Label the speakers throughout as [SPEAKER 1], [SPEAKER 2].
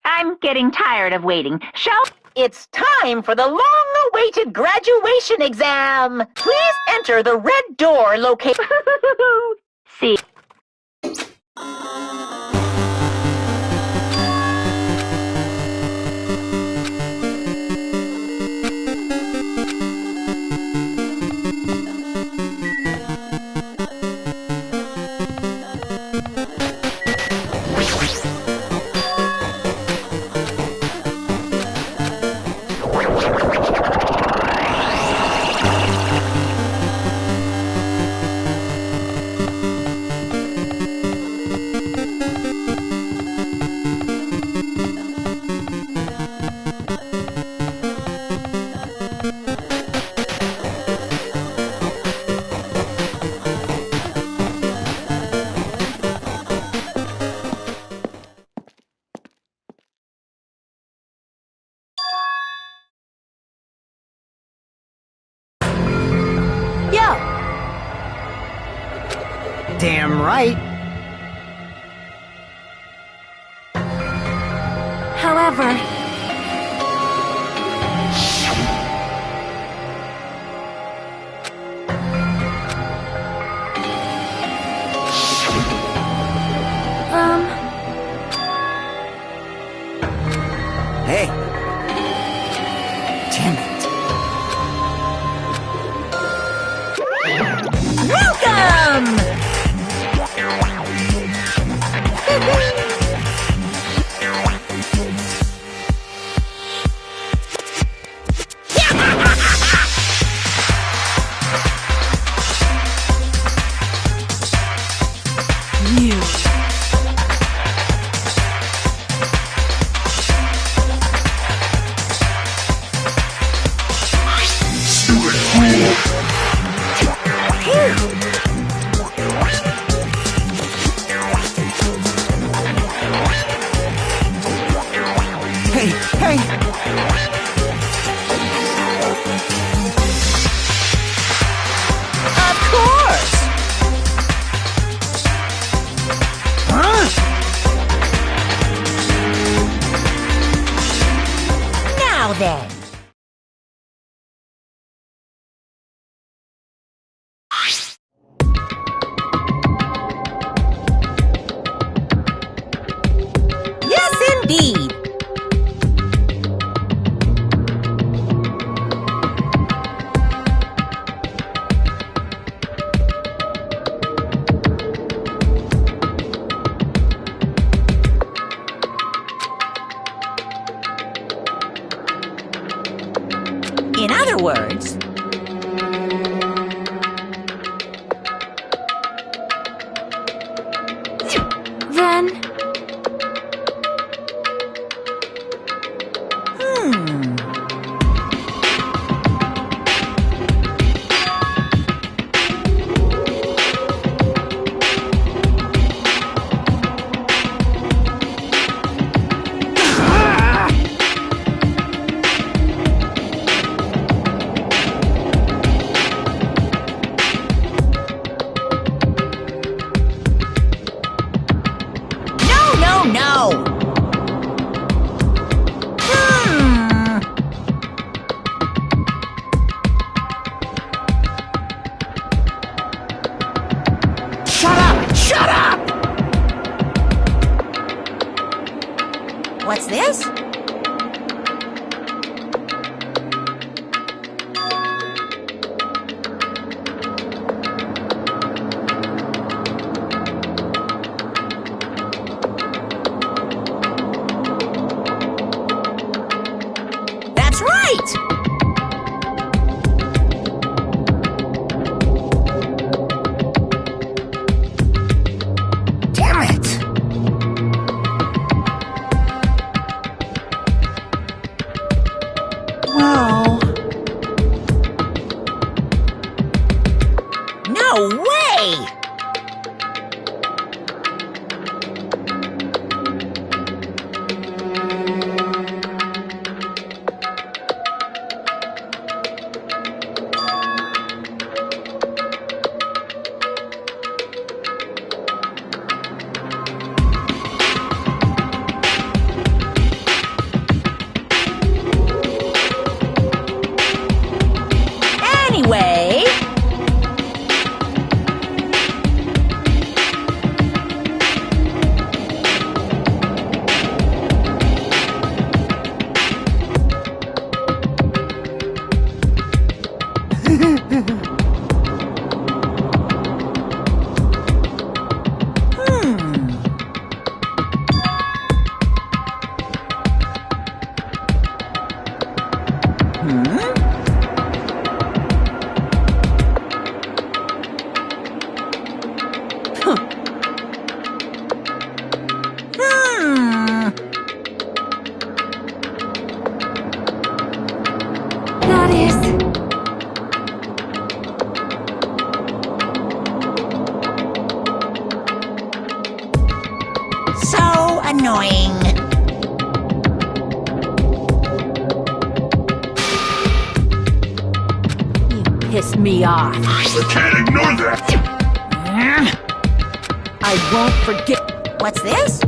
[SPEAKER 1] I'm getting tired of waiting. Shall...
[SPEAKER 2] It's time for the long-awaited graduation exam. Please enter the red door located...
[SPEAKER 1] See.
[SPEAKER 3] Damn right.
[SPEAKER 4] However...
[SPEAKER 3] Hey. Damn it.
[SPEAKER 4] Welcome!
[SPEAKER 3] Hey!
[SPEAKER 4] Of course!
[SPEAKER 3] Huh?
[SPEAKER 4] Now then. Yes, indeed! In other words... Then... No! Shut up! What's this? That's right! Damn it! Whoa. No way! annoying.
[SPEAKER 5] You piss me off.
[SPEAKER 6] I can't ignore that!
[SPEAKER 5] I won't forget.
[SPEAKER 4] What's this?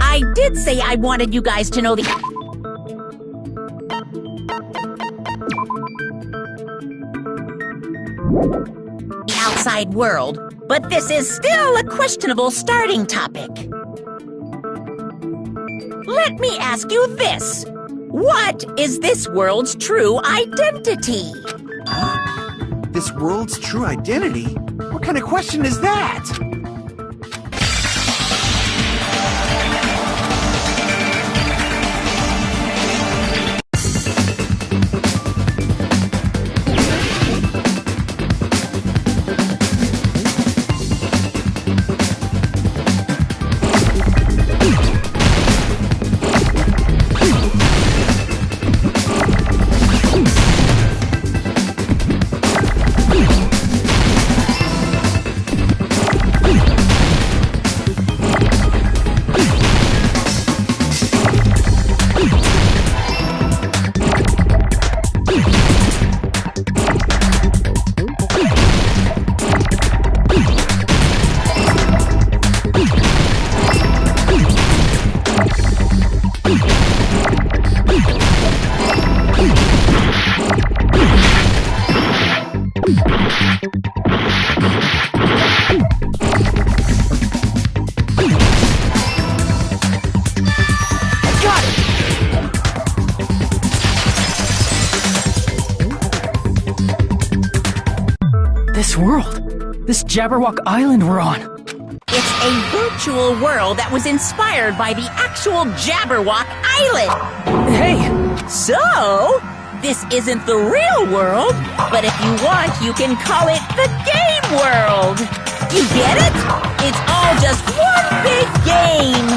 [SPEAKER 4] I did say I wanted you guys to know the outside world, but this is still a questionable starting topic. Let me ask you this. What is this world's true identity?
[SPEAKER 3] This world's true identity? What kind of question is that?
[SPEAKER 7] This world, this Jabberwock Island we're on.
[SPEAKER 4] It's a virtual world that was inspired by the actual Jabberwock Island.
[SPEAKER 7] Hey,
[SPEAKER 4] So, this isn't the real world, but if you want, you can call it the game world. You get it? It's all just one big game.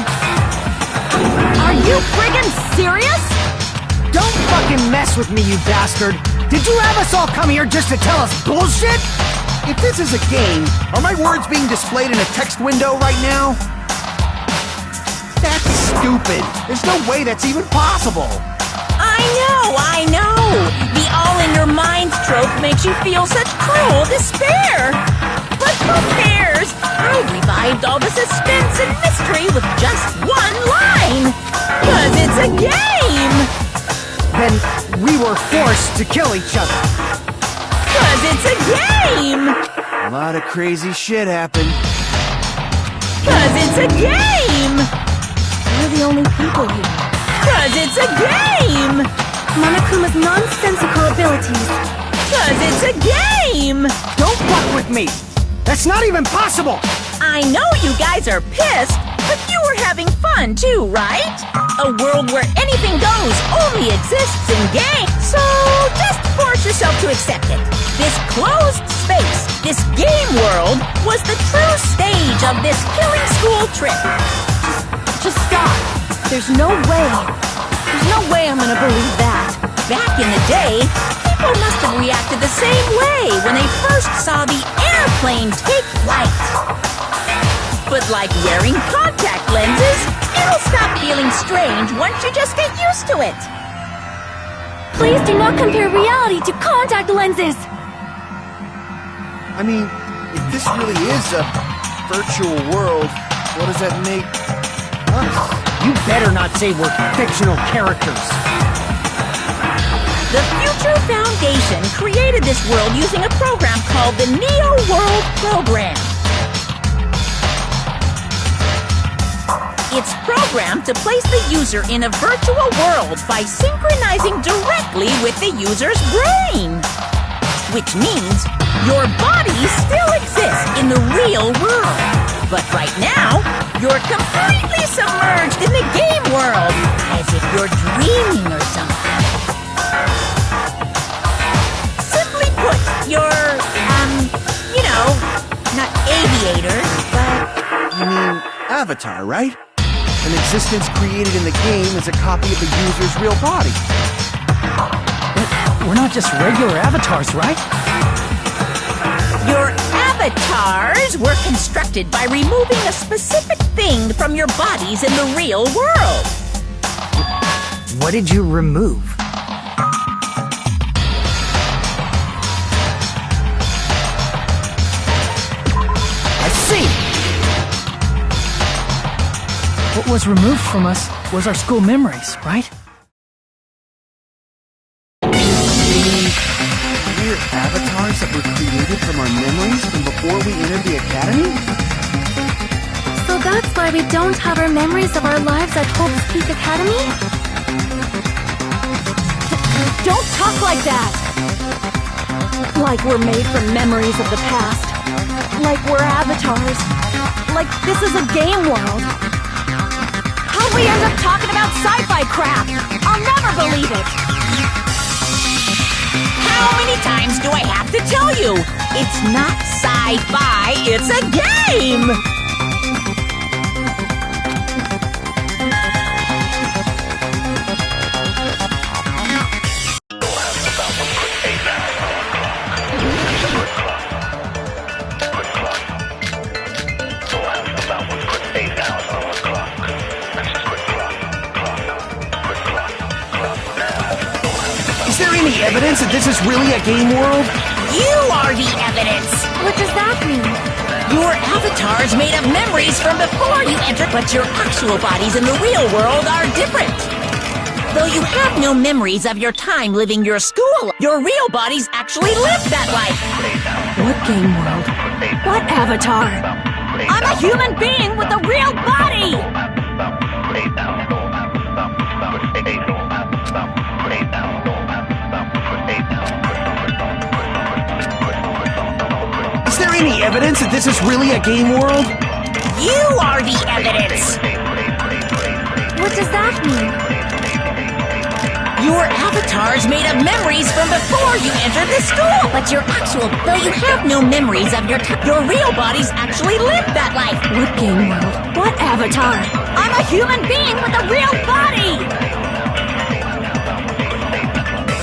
[SPEAKER 5] Are you friggin' serious?
[SPEAKER 8] Don't fucking mess with me, you bastard! Did you have us all come here just to tell us bullshit?
[SPEAKER 3] If this is a game, are my words being displayed in a text window right now? That's stupid. There's no way that's even possible.
[SPEAKER 4] I know! The all-in-your-minds trope makes you feel such cruel despair! But who cares? I revived all the suspense and mystery with just one line! 'Cause it's a game!
[SPEAKER 8] Then we were forced to kill each other.
[SPEAKER 4] 'Cause it's a game!
[SPEAKER 3] A lot of crazy shit happened.
[SPEAKER 4] 'Cause it's a game!
[SPEAKER 5] We're the only people here.
[SPEAKER 4] 'Cause it's a game!
[SPEAKER 5] Monokuma's nonsensical abilities.
[SPEAKER 4] 'Cause it's a game!
[SPEAKER 8] Don't fuck with me! That's not even possible!
[SPEAKER 4] I know you guys are pissed, but you were having fun too, right? A world where anything goes only exists in games. So just force yourself to accept it. This closed space, this game world, was the true stage of this killing school trip.
[SPEAKER 5] Just stop. There's no way. There's no way I'm gonna believe that.
[SPEAKER 4] Back in the day, people must have reacted the same way when they first saw the airplane take flight. But like wearing contact lenses, it'll stop feeling strange once you just get used to it.
[SPEAKER 5] Please do not compare reality to contact lenses.
[SPEAKER 3] I mean, if this really is a virtual world, what does that make us?
[SPEAKER 8] You better not say we're fictional characters.
[SPEAKER 4] The Future Foundation created this world using a program called the Neo World Program. It's programmed to place the user in a virtual world by synchronizing directly with the user's brain. Which means your body still exists in the real world. But right now, you're completely submerged in the game world, as if you're dreaming or something. Simply put, you're, not aviator, but...
[SPEAKER 3] You mean Avatar, right? An existence created in the game is a copy of the user's real body.
[SPEAKER 7] We're not just regular avatars, right?
[SPEAKER 4] Your avatars were constructed by removing a specific thing from your bodies in the real world.
[SPEAKER 8] What did you remove? I see!
[SPEAKER 7] What was removed from us was our school memories, right?
[SPEAKER 3] We're avatars that were created from our memories from before we entered the academy?
[SPEAKER 5] So that's why we don't have our memories of our lives at Hope's Peak Academy? Don't talk like that! Like we're made from memories of the past. Like we're avatars. Like this is a game world. How'd we end up talking about sci-fi crap? I'll never believe it!
[SPEAKER 4] How many times do I have to tell you? It's not sci-fi, it's a game!
[SPEAKER 3] Is there any evidence that this is really a game world?
[SPEAKER 4] You are the evidence!
[SPEAKER 5] What does that mean?
[SPEAKER 4] Your avatar's made of memories from before you entered, but your actual bodies in the real world are different. Though you have no memories of your time living your school, your real bodies actually lived that life.
[SPEAKER 5] What game world? What avatar? I'm a human being with a real body!
[SPEAKER 3] Is there any evidence that this is really a game world?
[SPEAKER 4] You are the evidence!
[SPEAKER 5] What does that mean?
[SPEAKER 4] Your avatar's made of memories from before you entered the school, but your actual, though you have no memories of your real bodies actually lived that life.
[SPEAKER 5] What game world? What avatar? I'm a human being with a real body!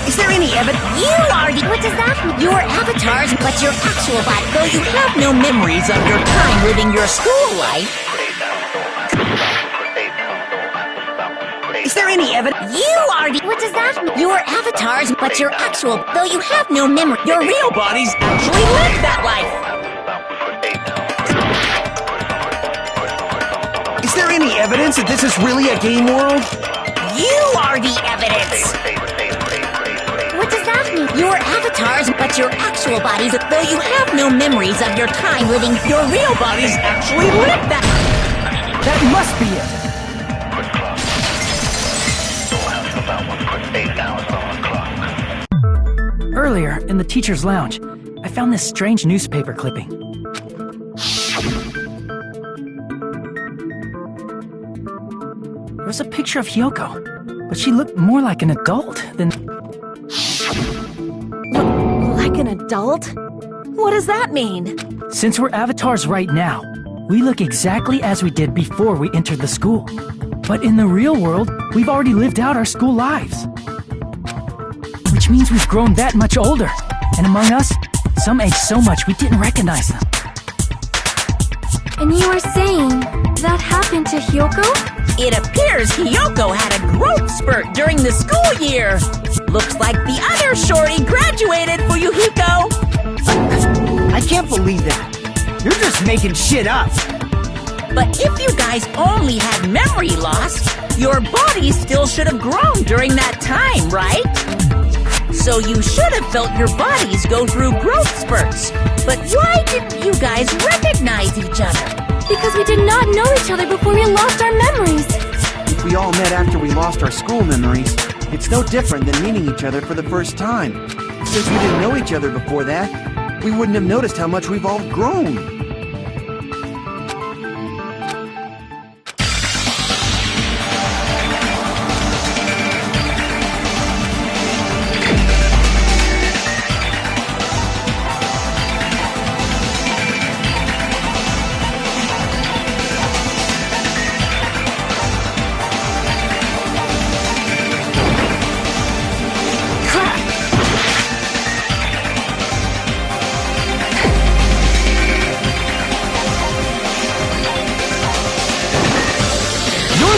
[SPEAKER 3] Is there any evidence?
[SPEAKER 4] You are the... What does that mean? Your avatars, but your actual body, though you have no memories of your time living your school life.
[SPEAKER 3] Is there any evidence?
[SPEAKER 4] You are the... What does that mean? Your avatars, but your actual, though you have no memory, your real bodies actually lived that life.
[SPEAKER 3] Is there any evidence that this is really a game world?
[SPEAKER 4] You are the evidence.
[SPEAKER 5] What does that mean?
[SPEAKER 4] Your avatars, but your actual bodies, though you have no memories of your time living, your real bodies actually lived that.
[SPEAKER 7] That must be it! Earlier, in the teacher's lounge, I found this strange newspaper clipping. There was a picture of Hyoko, but she looked more like an adult than...
[SPEAKER 5] Like an adult? What does that mean?
[SPEAKER 7] Since we're avatars right now, we look exactly as we did before we entered the school. But in the real world, we've already lived out our school lives. Which means we've grown that much older. And among us, some age so much we didn't recognize them.
[SPEAKER 5] And you are saying that happened to Hyoko?
[SPEAKER 4] It appears Hyoko had a growth spurt during the school year. Looks like the other shorty graduated for you, Hyoko.
[SPEAKER 8] I can't believe that. You're just making shit up.
[SPEAKER 4] But if you guys only had memory loss, your body still should have grown during that time, right? So you should have felt your bodies go through growth spurts. But why didn't you guys recognize each other?
[SPEAKER 5] Because we did not know each other before we lost our memories.
[SPEAKER 3] If we all met after we lost our school memories, it's no different than meeting each other for the first time. Since we didn't know each other before that, we wouldn't have noticed how much we've all grown.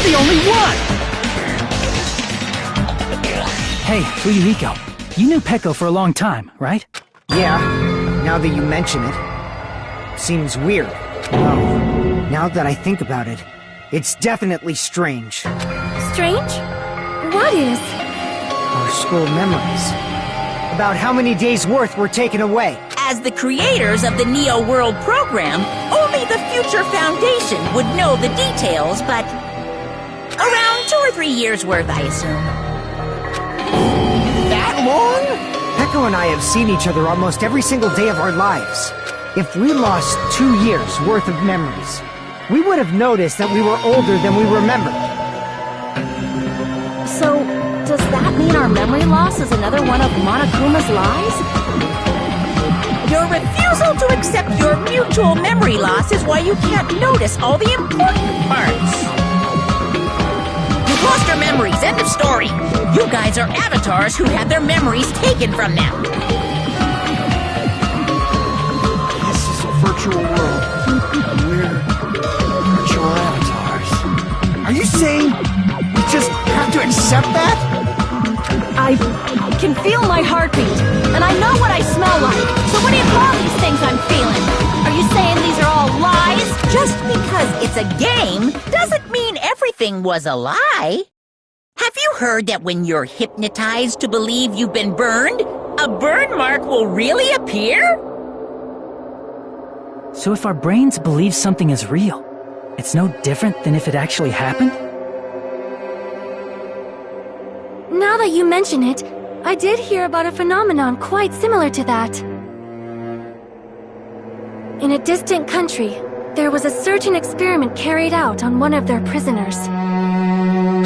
[SPEAKER 8] The only one!
[SPEAKER 7] Hey, Fuyuhiko, you knew Peko for a long time, right?
[SPEAKER 8] Yeah, now that you mention it. Seems weird. Oh, now that I think about it, it's definitely strange.
[SPEAKER 5] Strange? What is?
[SPEAKER 8] Our school memories. About how many days' worth were taken away.
[SPEAKER 4] As the creators of the Neo World program, only the Future Foundation would know the details, but around 2 or 3 years worth, I assume.
[SPEAKER 8] That long? Peko and I have seen each other almost every single day of our lives. If we lost 2 years worth of memories, we would have noticed that we were older than we remembered.
[SPEAKER 5] So, does that mean our memory loss is another one of Monokuma's lies?
[SPEAKER 4] Your refusal to accept your mutual memory loss is why you can't notice all the important parts. You've lost your memories, end of story. You guys are avatars who had their memories taken from them.
[SPEAKER 3] This is a virtual world. We're virtual avatars. Are you saying we just have to accept that?
[SPEAKER 5] I can feel my heartbeat, and I know what I smell like. So what do you call these things I'm feeling? Are you saying these are all lies?
[SPEAKER 4] Just because it's a game doesn't mean everything was a lie. Have you heard that when you're hypnotized to believe you've been burned, a burn mark will really appear?
[SPEAKER 7] So if our brains believe something is real, it's no different than if it actually happened?
[SPEAKER 5] Now that you mention it, I did hear about a phenomenon quite similar to that. In a distant country, there was a certain experiment carried out on one of their prisoners.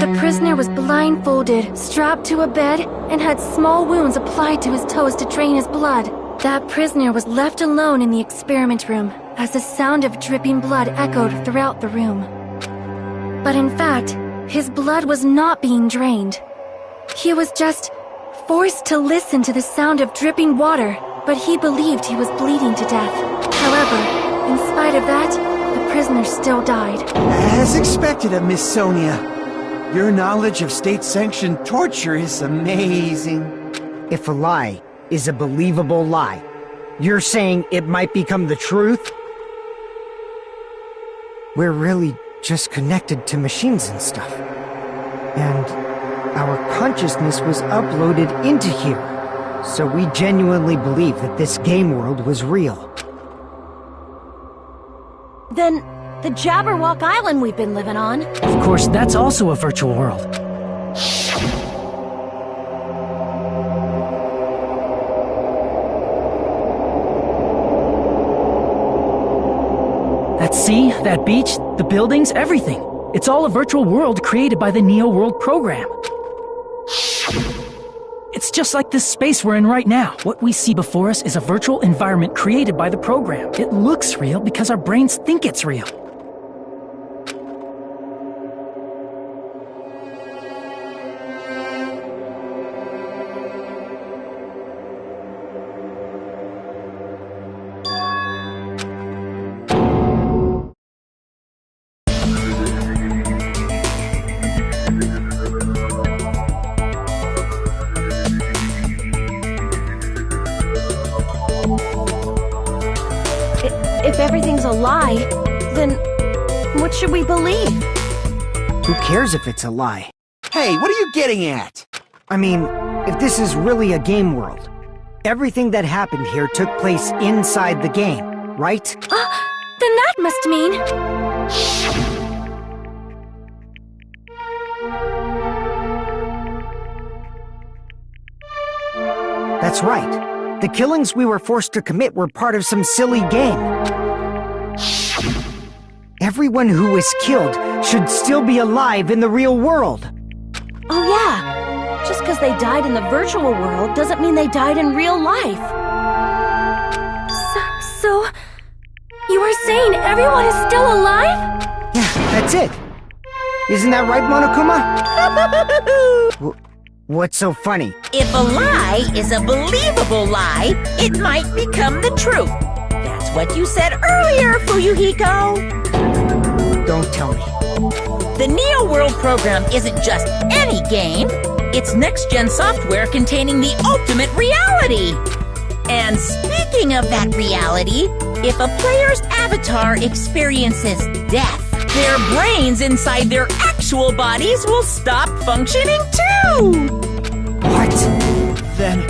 [SPEAKER 5] The prisoner was blindfolded, strapped to a bed, and had small wounds applied to his toes to drain his blood. That prisoner was left alone in the experiment room, as the sound of dripping blood echoed throughout the room. But in fact, his blood was not being drained. He was just forced to listen to the sound of dripping water, but he believed he was bleeding to death. However, in spite of that, the prisoner still died.
[SPEAKER 3] As expected of Miss Sonia. Your knowledge of state-sanctioned torture is amazing.
[SPEAKER 8] If a lie is a believable lie, you're saying it might become the truth? We're really just connected to machines and stuff. And our consciousness was uploaded into here. So we genuinely believe that this game world was real.
[SPEAKER 5] Then, the Jabberwock Island we've been living on.
[SPEAKER 7] Of course, that's also a virtual world. That sea, that beach, the buildings, everything. It's all a virtual world created by the Neo World program. It's just like this space we're in right now. What we see before us is a virtual environment created by the program. It looks real because our brains think it's real.
[SPEAKER 5] If everything's a lie, then what should we believe?
[SPEAKER 8] Who cares if it's a lie?
[SPEAKER 3] Hey, what are you getting at?
[SPEAKER 8] I mean, if this is really a game world, everything that happened here took place inside the game, right?
[SPEAKER 5] Then that must mean...
[SPEAKER 8] That's right. The killings we were forced to commit were part of some silly game. Everyone who was killed should still be alive in the real world.
[SPEAKER 5] Oh yeah, just because they died in the virtual world doesn't mean they died in real life. So you are saying everyone is still alive?
[SPEAKER 8] Yeah, that's it. Isn't that right, Monokuma? What's so funny?
[SPEAKER 4] If a lie is a believable lie, it might become the truth. That's what you said earlier, Fuyuhiko.
[SPEAKER 8] Don't tell me.
[SPEAKER 4] The Neo World program isn't just any game. It's next-gen software containing the ultimate reality. And speaking of that reality, if a player's avatar experiences death, their brains inside their actual bodies will stop functioning too!
[SPEAKER 8] What?
[SPEAKER 3] Then,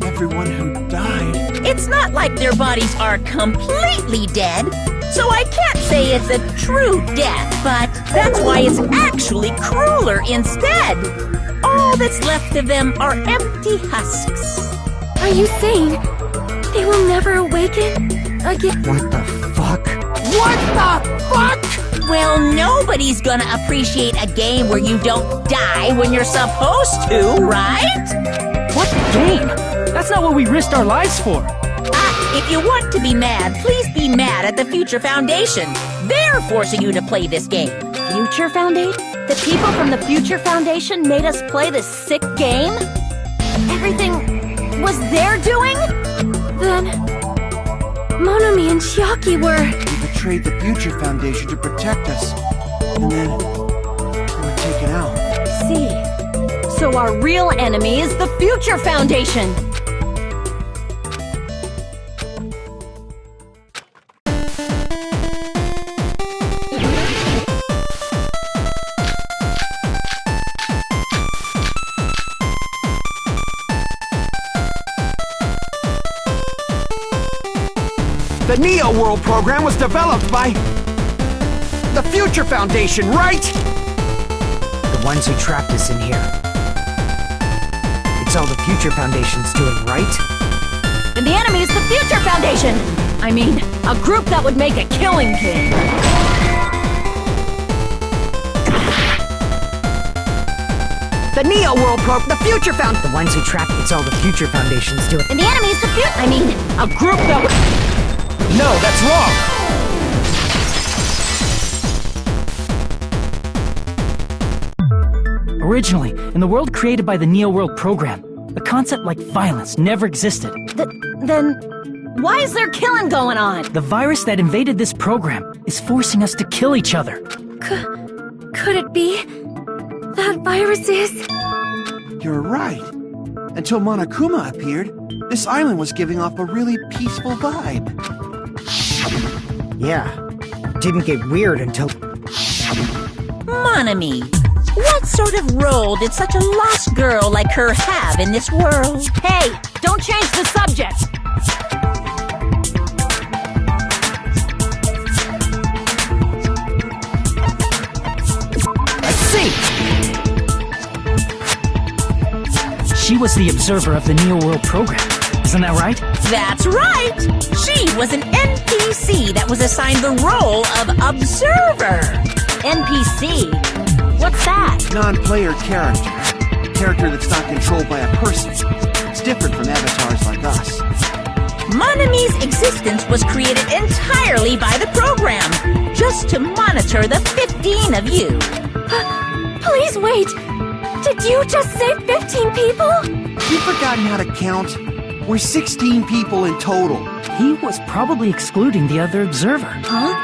[SPEAKER 3] everyone who died...
[SPEAKER 4] It's not like their bodies are completely dead, so I can't say it's a true death, but that's why it's actually crueler instead. All that's left of them are empty husks.
[SPEAKER 5] Are you saying they will never awaken again?
[SPEAKER 8] What the fuck? What the fuck?
[SPEAKER 4] Well, nobody's gonna appreciate a game where you don't die when you're supposed to, right?
[SPEAKER 7] What game? That's not what we risked our lives for.
[SPEAKER 4] If you want to be mad, please be mad at the Future Foundation. They're forcing you to play this game.
[SPEAKER 5] Future Foundation? The people from the Future Foundation made us play this sick game? Everything was their doing? Then Monomi and Chiaki were...
[SPEAKER 3] We betrayed the Future Foundation to protect us. And then... we were taken out.
[SPEAKER 5] See. So our real enemy is the Future Foundation!
[SPEAKER 3] The Neo World program was developed by... the Future Foundation, right?
[SPEAKER 8] The ones who trapped us in here. It's all the Future Foundation's doing, right?
[SPEAKER 5] And the enemy is the Future Foundation! I mean, a group that would make a killing game.
[SPEAKER 3] The Neo World the Future
[SPEAKER 8] The ones who trapped it's all the Future Foundation's doing.
[SPEAKER 5] And the enemy is the Future... I mean, a group that would...
[SPEAKER 3] No, that's wrong!
[SPEAKER 7] Originally, in the world created by the Neo World program, a concept like violence never existed.
[SPEAKER 5] Then... why is there killing going on?
[SPEAKER 7] The virus that invaded this program is forcing us to kill each other.
[SPEAKER 5] Could it be... that virus is...
[SPEAKER 3] You're right. Until Monokuma appeared, this island was giving off a really peaceful vibe.
[SPEAKER 8] Yeah. Didn't get weird until...
[SPEAKER 4] Monomi, what sort of role did such a lost girl like her have in this world?
[SPEAKER 5] Hey, don't change the subject!
[SPEAKER 3] I see!
[SPEAKER 7] She was the observer of the Neo World program. Isn't that right?
[SPEAKER 4] That's right! She was an NPC that was assigned the role of observer.
[SPEAKER 5] NPC? What's that?
[SPEAKER 3] Non-player character. A character that's not controlled by a person. It's different from avatars like us.
[SPEAKER 4] Monomi's existence was created entirely by the program, just to monitor the 15 of you.
[SPEAKER 5] Please wait! Did you just say 15 people?
[SPEAKER 3] You've forgotten how to count? We're 16 people in total.
[SPEAKER 7] He was probably excluding the other observer.
[SPEAKER 5] Huh?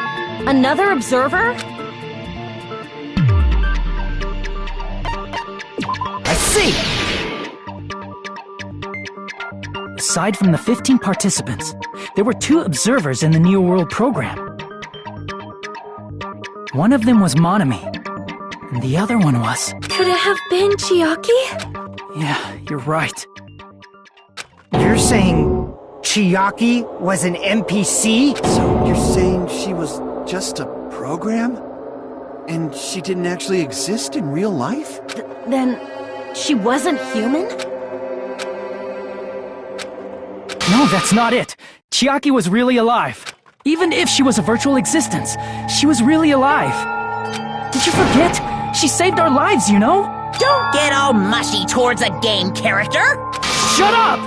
[SPEAKER 5] Another observer?
[SPEAKER 3] I see!
[SPEAKER 7] Aside from the 15 participants, there were 2 observers in the Neo World program. One of them was Monomi, and the other one was...
[SPEAKER 5] Could it have been Chiaki?
[SPEAKER 7] Yeah, you're right.
[SPEAKER 8] You're saying Chiaki was an NPC?
[SPEAKER 3] So you're saying she was just a program? And she didn't actually exist in real life?
[SPEAKER 5] Then she wasn't human?
[SPEAKER 7] No, that's not it. Chiaki was really alive. Even if she was a virtual existence, she was really alive. Did you forget? She saved our lives, you know?
[SPEAKER 4] Don't get all mushy towards a game character.
[SPEAKER 7] Shut up!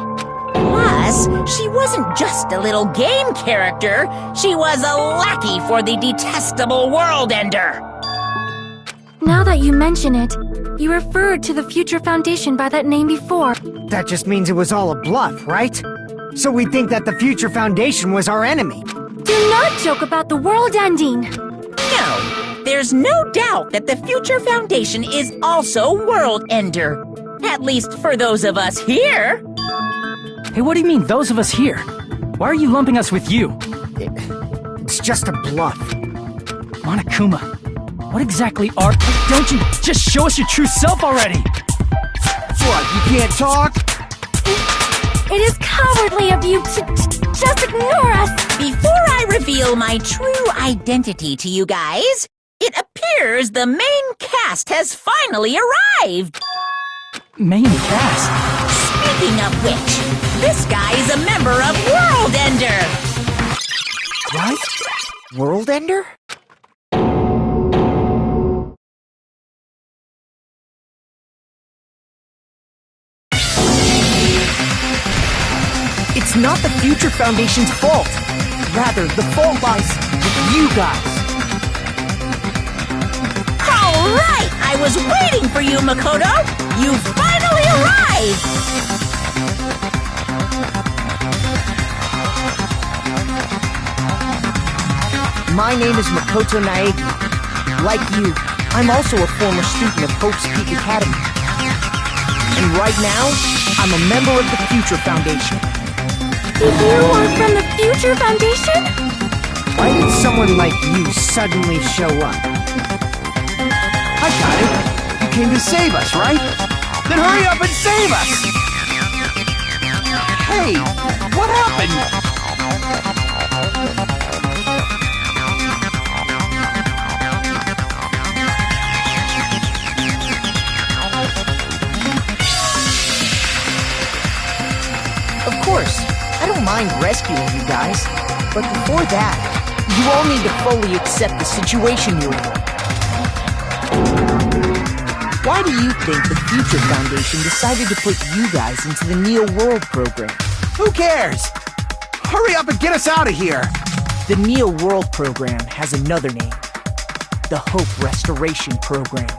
[SPEAKER 4] Plus, she wasn't just a little game character. She was a lackey for the detestable World Ender.
[SPEAKER 5] Now that you mention it, you referred to the Future Foundation by that name before.
[SPEAKER 8] That just means it was all a bluff, right? So we think that the Future Foundation was our enemy.
[SPEAKER 5] Do not joke about the world ending!
[SPEAKER 4] No, there's no doubt that the Future Foundation is also World Ender. At least for those of us here.
[SPEAKER 7] Hey, what do you mean, those of us here? Why are you lumping us with you?
[SPEAKER 8] It's just a bluff.
[SPEAKER 7] Monokuma, what exactly are... Don't you just show us your true self already?
[SPEAKER 3] What, you can't talk?
[SPEAKER 5] It is cowardly of you to just ignore us!
[SPEAKER 4] Before I reveal my true identity to you guys, it appears the main cast has finally arrived.
[SPEAKER 7] Main cast?
[SPEAKER 4] Speaking of which, this guy is a member of World Ender.
[SPEAKER 8] What? World Ender?
[SPEAKER 2] It's not the Future Foundation's fault. Rather, the fault lies with you guys.
[SPEAKER 4] All right, I was waiting for you, Makoto. You finally arrived.
[SPEAKER 2] My name is Makoto Naegi. Like you, I'm also a former student of Hope's Peak Academy. And right now, I'm a member of the Future Foundation.
[SPEAKER 5] You are from the Future Foundation?
[SPEAKER 8] Why did someone like you suddenly show up?
[SPEAKER 3] I got it. You came to save us, right? Then hurry up and save us! Hey, what happened?
[SPEAKER 2] Of course, I don't mind rescuing you guys. But before that, you all need to fully accept the situation you're in. Why do you think the Future Foundation decided to put you guys into the Neo World program?
[SPEAKER 3] Who cares? Hurry up and get us out of here!
[SPEAKER 2] The Neo World program has another name. The Hope Restoration Program.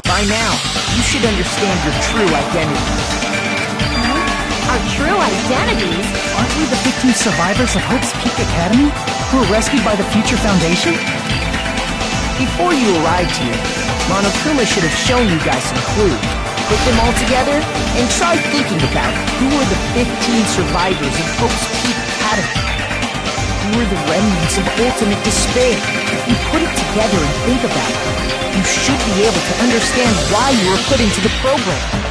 [SPEAKER 2] By now, you should understand your true identity.
[SPEAKER 5] Our true identities?
[SPEAKER 7] Aren't we the 15 survivors of Hope's Peak Academy who were rescued by the Future Foundation?
[SPEAKER 2] Before you arrived here, Monokuma should have shown you guys some clues. Put them all together and try thinking about who were the 15 survivors of Hope's Peak Academy. Who were the remnants of ultimate despair? If you put it together and think about it, you should be able to understand why you were put into the program.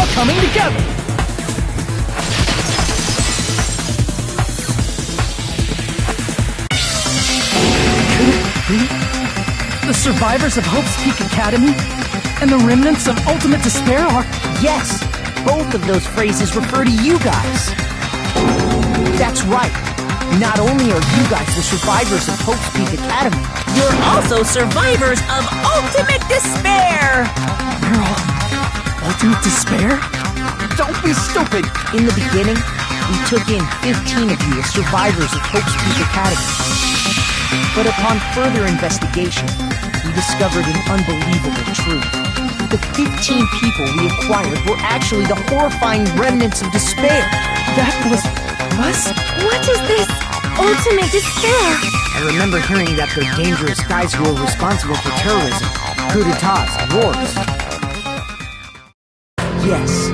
[SPEAKER 7] all coming together. Could it be the survivors of Hope's Peak Academy and the remnants of Ultimate Despair are...
[SPEAKER 2] Yes, both of those phrases refer to you guys. That's right. Not only are you guys the survivors of Hope's Peak Academy,
[SPEAKER 4] You're also survivors of Ultimate Despair!
[SPEAKER 7] We're all Ultimate Despair?
[SPEAKER 3] Don't be stupid!
[SPEAKER 2] in the beginning, we took in 15 of you as survivors of Hope's Peak Academy. But upon further investigation, we discovered an unbelievable truth. The 15 people we acquired were actually the horrifying remnants of despair.
[SPEAKER 7] That was us?
[SPEAKER 5] What is this ultimate despair?
[SPEAKER 8] I remember hearing that they're dangerous guys who are responsible for terrorism, coup d'etats, and wars.
[SPEAKER 2] Yes,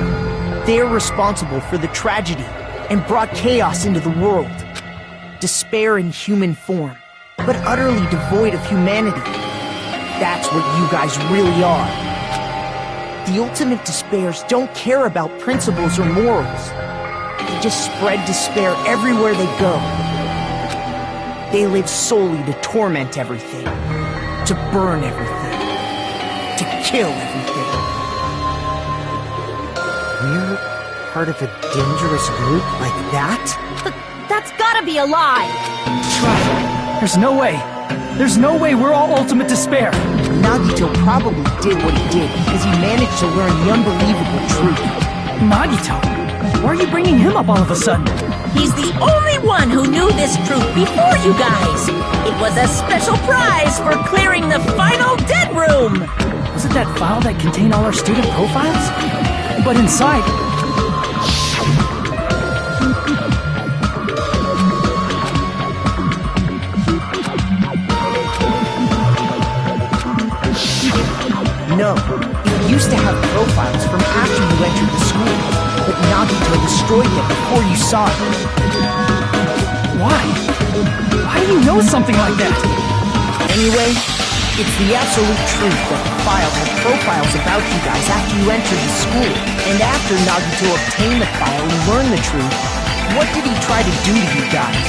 [SPEAKER 2] they're responsible for the tragedy and brought chaos into the world. Despair in human form, but utterly devoid of humanity. That's what you guys really are. The Ultimate Despairs don't care about principles or morals. They just spread despair everywhere they go. They live solely to torment everything, to burn everything, to kill everything.
[SPEAKER 8] We're part of a dangerous group like that?
[SPEAKER 5] That's gotta be a lie!
[SPEAKER 7] Right. There's no way we're all Ultimate Despair.
[SPEAKER 2] Nagito probably did what he did because he managed to learn the unbelievable truth.
[SPEAKER 7] Nagito? Why are you bringing him up all of a sudden?
[SPEAKER 4] He's the only one who knew this truth before you guys! It was a special prize for clearing the final dead room!
[SPEAKER 7] Was it that file that contained all our student profiles? But inside...
[SPEAKER 2] No, it used to have profiles from after you entered the school, but Nagito destroyed them before you saw it.
[SPEAKER 7] Why? Why do you know something like that?
[SPEAKER 2] Anyway, it's the absolute truth that the file had profiles about you guys after you entered the school. And after Nagito obtained the file and learned the truth, what did he try to do to you guys?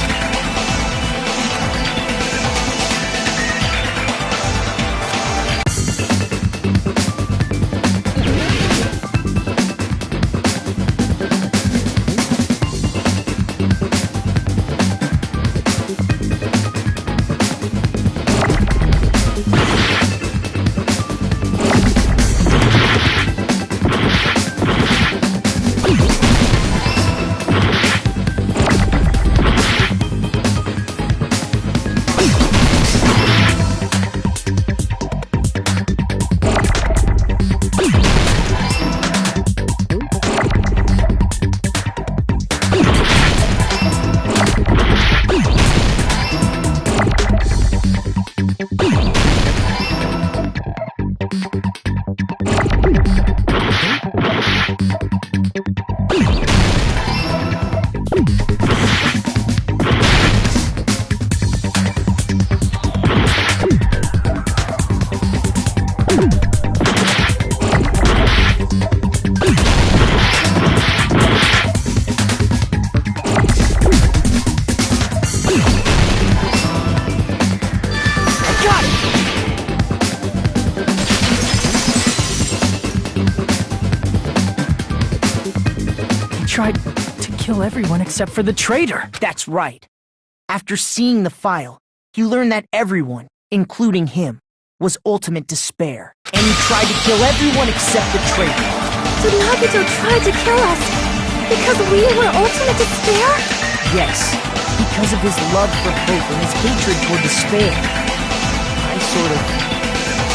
[SPEAKER 7] Tried to kill everyone except for the traitor.
[SPEAKER 2] That's right. After seeing the file, he learned that everyone, including him, was Ultimate Despair. And he tried to kill everyone except the traitor.
[SPEAKER 5] So Nagito tried to kill us because we were Ultimate Despair?
[SPEAKER 2] Yes, because of his love for hope and his hatred for despair. I sort of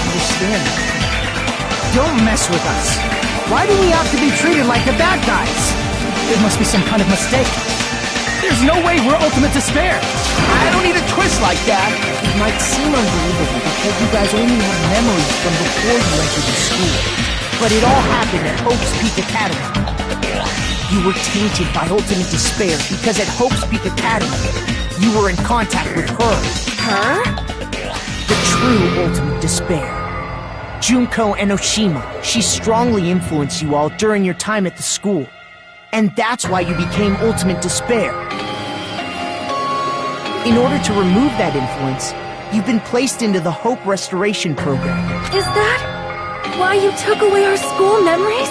[SPEAKER 2] understand that.
[SPEAKER 7] Don't mess with us. Why do we have to be treated like the bad guys? There must be some kind of mistake. There's no way we're Ultimate Despair.
[SPEAKER 3] I don't need a twist like that.
[SPEAKER 2] It might seem unbelievable because you guys only have memories from before you entered the school. But it all happened at Hope's Peak Academy. You were tainted by Ultimate Despair because at Hope's Peak Academy, you were in contact with her.
[SPEAKER 5] Her?
[SPEAKER 2] The true Ultimate Despair. Junko and Oshima. She strongly influenced you all during your time at the school. And that's why you became Ultimate Despair. In order to remove that influence, you've been placed into the Hope Restoration Program.
[SPEAKER 5] Is that why you took away our school memories?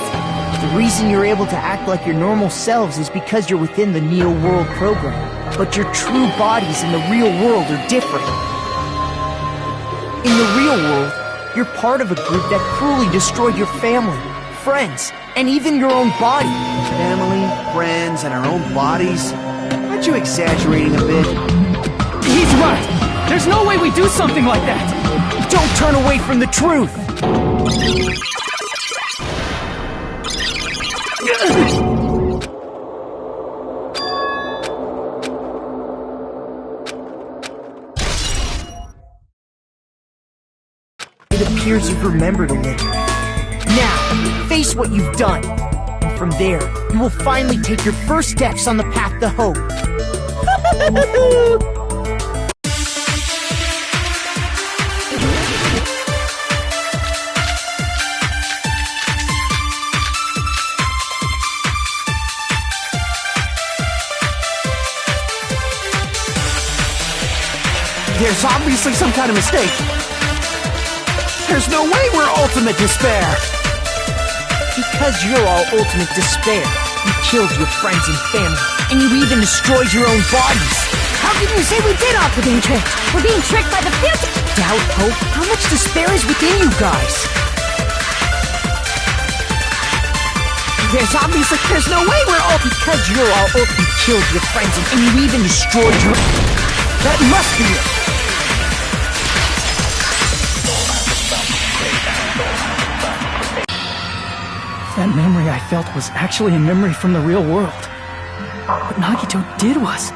[SPEAKER 2] The reason you're able to act like your normal selves is because you're within the Neo World program. But your true bodies in the real world are different. In the real world, you're part of a group that cruelly destroyed your family, friends, and even your own body.
[SPEAKER 3] Family, friends, and our own bodies? Aren't you exaggerating a bit?
[SPEAKER 7] He's right! There's no way we do something like that!
[SPEAKER 2] Don't turn away from the truth! It appears you've remembered a little. Now, face what you've done. And from there, you will finally take your first steps on the path to hope.
[SPEAKER 3] There's obviously some kind of mistake. There's no way we're Ultimate Despair!
[SPEAKER 2] Because you're all Ultimate Despair, you killed your friends and family, and you even destroyed your own bodies.
[SPEAKER 5] How can you say we did opt for being tricked? We're being tricked by the future!
[SPEAKER 2] Doubt, hope, how much despair is within you guys?
[SPEAKER 3] There's no way we're all—
[SPEAKER 2] Because you're all you killed your friends and you even destroyed your—
[SPEAKER 3] That must be it!
[SPEAKER 7] That memory I felt was actually a memory from the real world. What Nagito did was...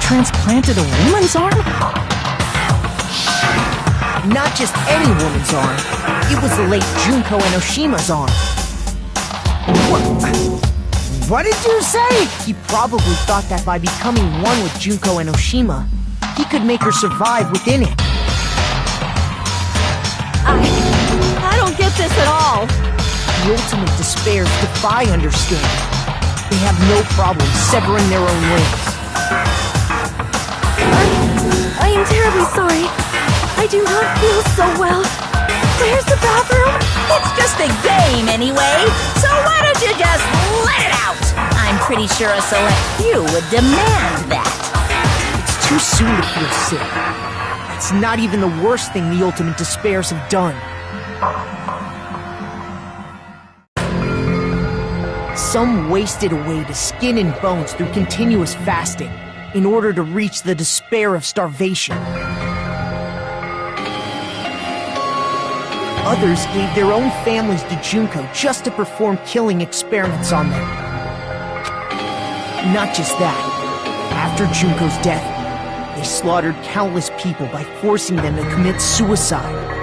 [SPEAKER 7] transplanted a woman's arm?
[SPEAKER 2] Not just any woman's arm. It was the late Junko Enoshima's arm.
[SPEAKER 8] What did you say?
[SPEAKER 2] He probably thought that by becoming one with Junko Enoshima, he could make her survive within it.
[SPEAKER 5] I don't get this at all.
[SPEAKER 2] The ultimate despairs defy understanding. They have no problem severing their own limbs.
[SPEAKER 5] I am terribly sorry. I do not feel so well. Where's the bathroom?
[SPEAKER 4] It's just a game anyway, so why don't you just let it out? I'm pretty sure a select few would demand that.
[SPEAKER 2] It's too soon to feel sick. It's not even the worst thing the ultimate despairs have done. Some wasted away to skin and bones through continuous fasting in order to reach the despair of starvation. Others gave their own families to Junko just to perform killing experiments on them. Not just that. After Junko's death, they slaughtered countless people by forcing them to commit suicide.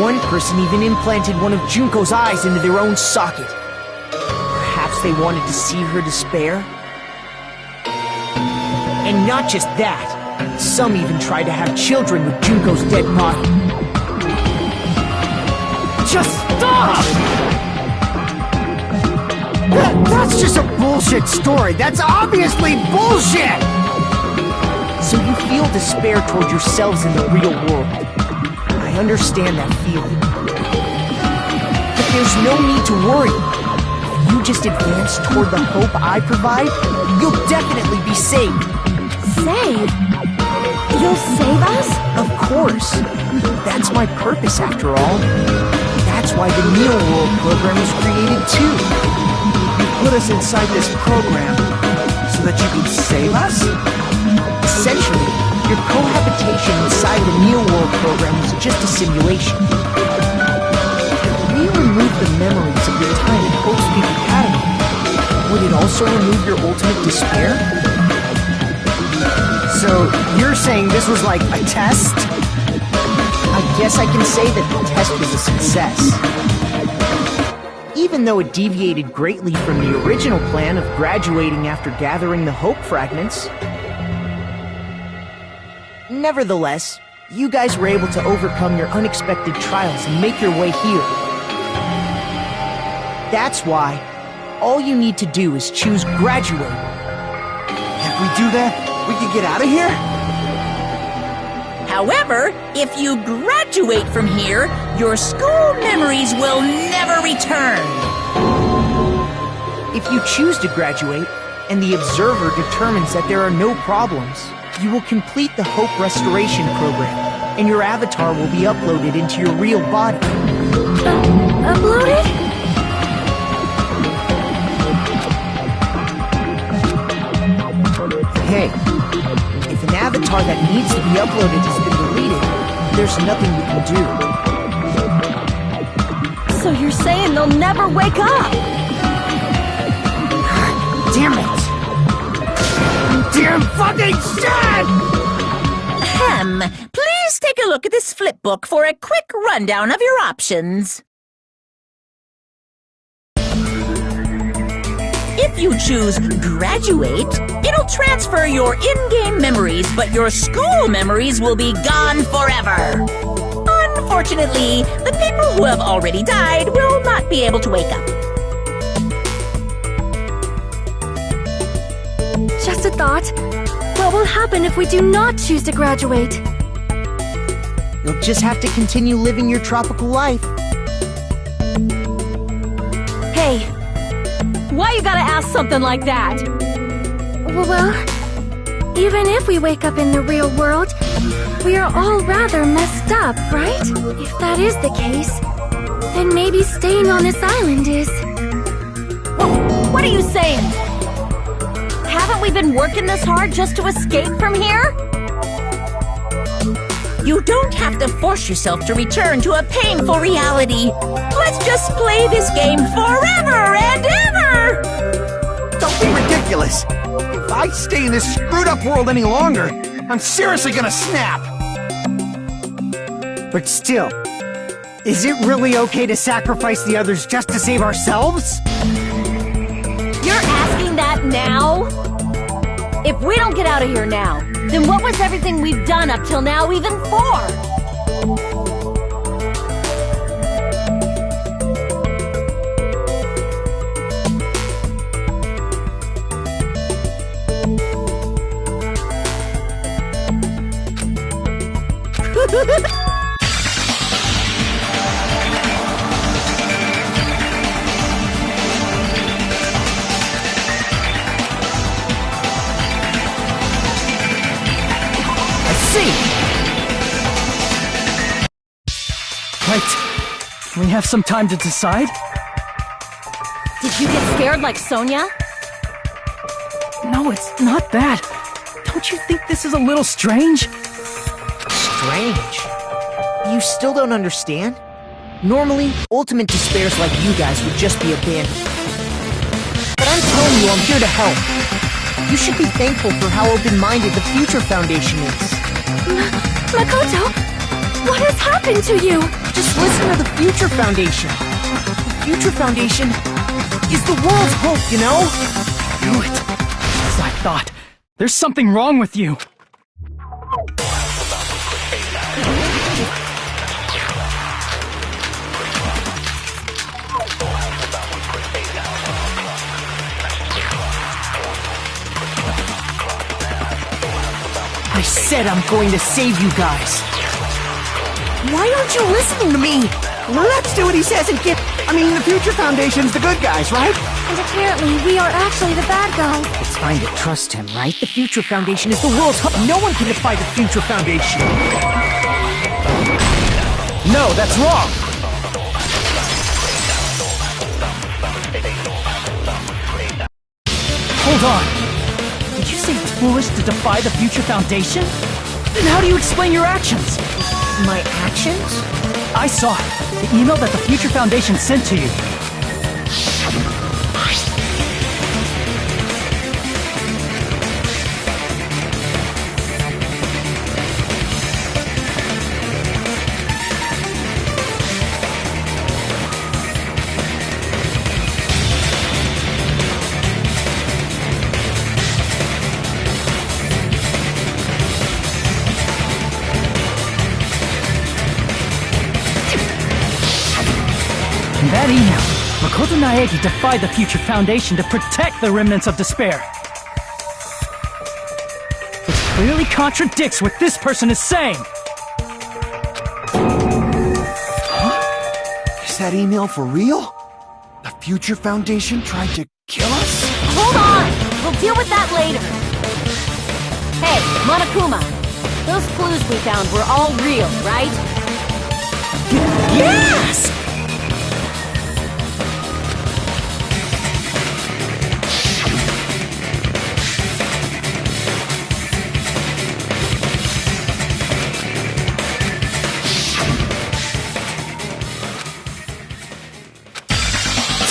[SPEAKER 2] One person even implanted one of Junko's eyes into their own socket. Perhaps they wanted to see her despair? And not just that, some even tried to have children with Junko's dead body. Just stop!
[SPEAKER 8] That's just a bullshit story. That's obviously bullshit!
[SPEAKER 2] So you feel despair toward yourselves in the real world. I understand that feeling. But there's no need to worry. If you just advance toward the hope I provide, you'll definitely be saved.
[SPEAKER 5] Save? You'll save us?
[SPEAKER 2] Of course. That's my purpose, after all. That's why the Neo World program was created, too.
[SPEAKER 3] You put us inside this program so that you can save us?
[SPEAKER 2] Essentially, your cohabitation inside the Neo World program was just a simulation. If we removed the memories of your time at Hope's Peak Academy, would it also remove your ultimate despair?
[SPEAKER 8] So, you're saying this was like a test?
[SPEAKER 2] I guess I can say that the test was a success. Even though it deviated greatly from the original plan of graduating after gathering the Hope Fragments. Nevertheless, you guys were able to overcome your unexpected trials and make your way here. That's why all you need to do is choose graduate.
[SPEAKER 3] If we do that, we can get out of here?
[SPEAKER 4] However, if you graduate from here, your school memories will never return.
[SPEAKER 2] If you choose to graduate, and the observer determines that there are no problems, you will complete the Hope Restoration Program, and your avatar will be uploaded into your real body.
[SPEAKER 5] Uploaded?
[SPEAKER 2] Hey, if an avatar that needs to be uploaded has been deleted, there's nothing we can do.
[SPEAKER 5] So you're saying they'll never wake up?
[SPEAKER 8] Damn it! Damn fucking shit!
[SPEAKER 4] Please take a look at this flipbook for a quick rundown of your options. If you choose graduate, it'll transfer your in-game memories, but your school memories will be gone forever. Unfortunately, the people who have already died will not be able to wake up.
[SPEAKER 5] Just a thought. What will happen if we do not choose to graduate?
[SPEAKER 2] You'll just have to continue living your tropical life.
[SPEAKER 5] Hey, why you gotta ask something like that? Well, even if we wake up in the real world, we are all rather messed up, right? If that is the case, then maybe staying on this island is... What are you saying? Haven't we been working this hard just to escape from here?
[SPEAKER 4] You don't have to force yourself to return to a painful reality. Let's just play this game forever and ever!
[SPEAKER 5] Don't
[SPEAKER 3] getting ridiculous. If I stay in this screwed up world any longer, I'm seriously gonna snap.
[SPEAKER 8] But still, is it really okay to sacrifice the others just to save ourselves?
[SPEAKER 5] You're asking that now? If we don't get out of here now, then what was everything we've done up till now even for?
[SPEAKER 7] Right. We have some time to decide?
[SPEAKER 5] Did you get scared like Sonia?
[SPEAKER 7] No, it's not that. Don't you think this is a little strange?
[SPEAKER 2] Strange. You still don't understand? Normally, ultimate despairs like you guys would just be abandoned. But I'm telling you, I'm here to help. You should be thankful for how open-minded the Future Foundation is.
[SPEAKER 5] Makoto, what has happened to you?
[SPEAKER 2] Just listen to the Future Foundation. The Future Foundation is the world's hope, you know?
[SPEAKER 7] Knew it. As I thought. There's something wrong with you.
[SPEAKER 2] I said I'm going to save you guys. Why aren't you listening to me?
[SPEAKER 3] Well, let's do what he says and get... the Future Foundation's the good guys, right?
[SPEAKER 5] And apparently we are actually the bad guys.
[SPEAKER 2] It's fine to trust him, right? The Future Foundation is the world's hope. No one can defy the Future Foundation.
[SPEAKER 7] No, that's wrong! Hold on. Did you say it's foolish to defy the Future Foundation? Then how do you explain your actions?
[SPEAKER 2] My actions?
[SPEAKER 7] I saw it. The email that the Future Foundation sent to you. In that email, Makoto Naegi defied the Future Foundation to protect the remnants of despair. Which clearly contradicts what this person is saying.
[SPEAKER 3] Is that email for real? The Future Foundation tried to kill us?
[SPEAKER 5] Hold on! We'll deal with that later. Hey, Monokuma. Those clues we found were all real, right?
[SPEAKER 2] Yes!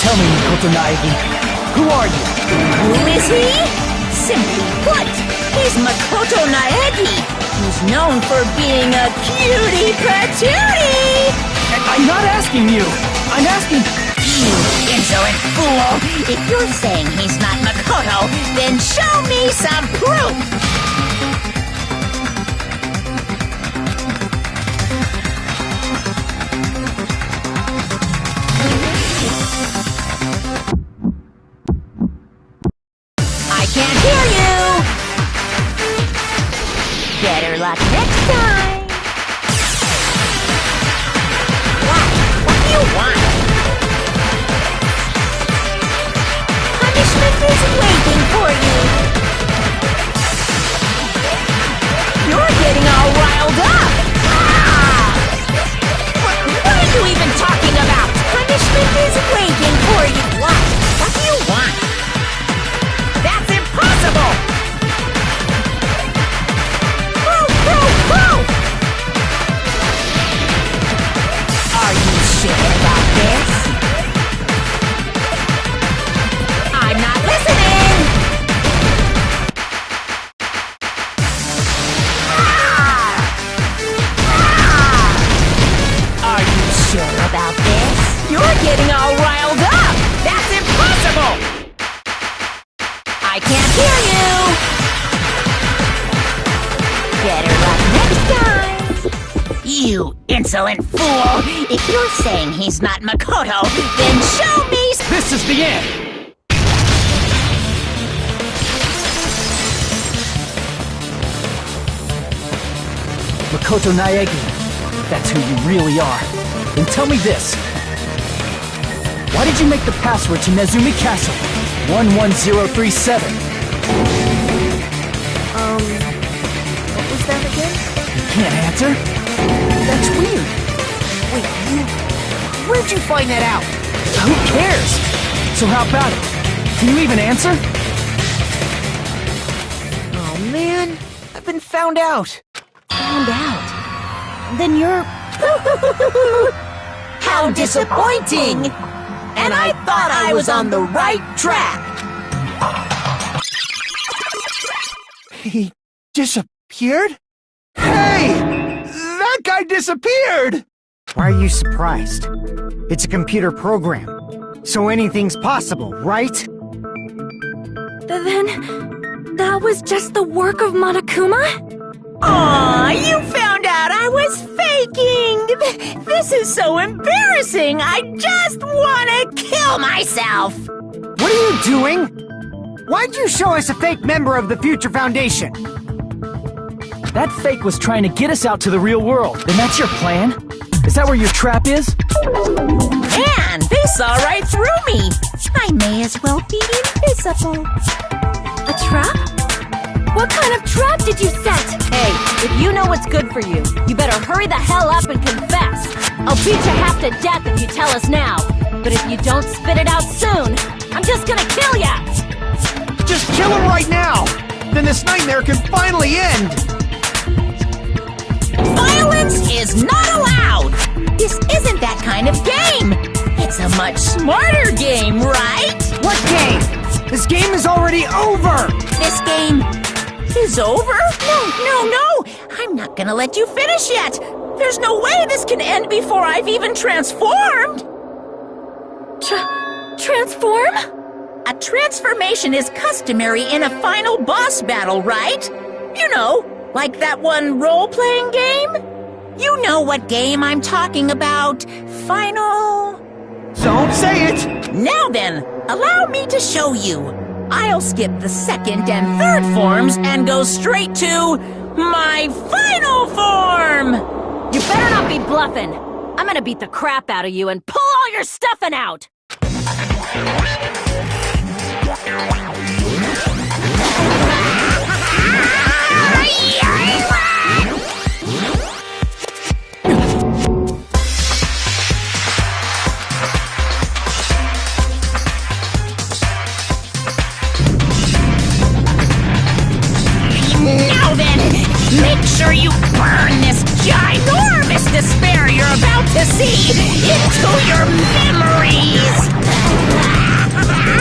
[SPEAKER 7] Tell me, Makoto Naegi, who are you?
[SPEAKER 4] Who is he? Simply put, he's Makoto Naegi, who's known for being a cutie patootie!
[SPEAKER 7] I'm not asking you. I'm asking...
[SPEAKER 4] You insolent fool! If you're saying he's not Makoto, then show me some proof! I can't hear you! Better luck next time! What do you want? Punishment is waiting for you! You insolent fool! If you're saying he's not Makoto, then show me...
[SPEAKER 7] This is the end! Makoto Naegi, that's who you really are. Then tell me this. Why did you make the password to Nezumi Castle? 11037.
[SPEAKER 5] What was that again?
[SPEAKER 7] You can't answer?
[SPEAKER 2] That's weird. Wait, where'd you find that out?
[SPEAKER 7] Who cares? So how about it? Can you even answer?
[SPEAKER 2] Oh man, I've been found out.
[SPEAKER 5] Found out. Then you're...
[SPEAKER 4] How disappointing! And I thought I was on the right track!
[SPEAKER 3] He disappeared? Hey! That guy disappeared!
[SPEAKER 8] Why are you surprised? It's a computer program, so anything's possible, right?
[SPEAKER 5] Then... that was just the work of Monokuma?
[SPEAKER 4] Aw, you found out I was faking! This is so embarrassing! I just wanna kill myself!
[SPEAKER 8] What are you doing? Why'd you show us a fake member of the Future Foundation?
[SPEAKER 7] That fake was trying to get us out to the real world. And that's your plan? Is that where your trap is?
[SPEAKER 4] And they saw right through me! I may as well be invisible.
[SPEAKER 5] A trap? What kind of trap did you set? Hey, if you know what's good for you, you better hurry the hell up and confess. I'll beat you half to death if you tell us now. But if you don't spit it out soon, I'm just gonna kill ya!
[SPEAKER 3] Just kill him right now! Then this nightmare can finally end!
[SPEAKER 4] Violence is not allowed! This isn't that kind of game! It's a much smarter game, right?
[SPEAKER 8] What game? This game is already over!
[SPEAKER 4] This game is over? No! I'm not gonna let you finish yet! There's no way this can end before I've even transformed!
[SPEAKER 5] Transform?
[SPEAKER 4] A transformation is customary in a final boss battle, right? You know, like that one role-playing game? You know what game I'm talking about. Final...
[SPEAKER 3] Don't say it!
[SPEAKER 4] Now then, allow me to show you. I'll skip the second and third forms and go straight to my final form!
[SPEAKER 5] You better not be bluffing. I'm gonna beat the crap out of you and pull all your stuffing out!
[SPEAKER 4] Now then, make sure you burn this ginormous despair you're about to see into your memories! I'm gonna die!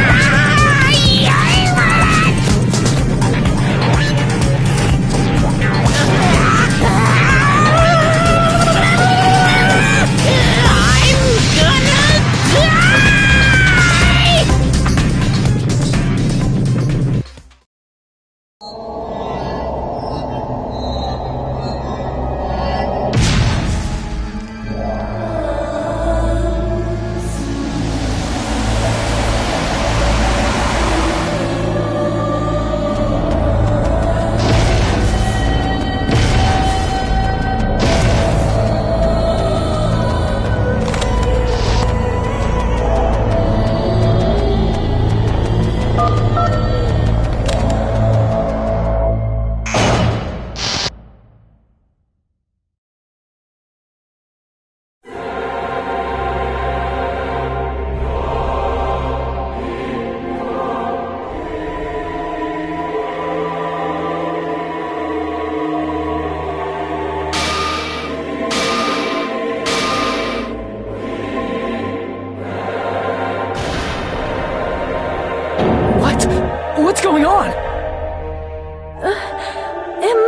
[SPEAKER 7] What's going on?
[SPEAKER 5] Am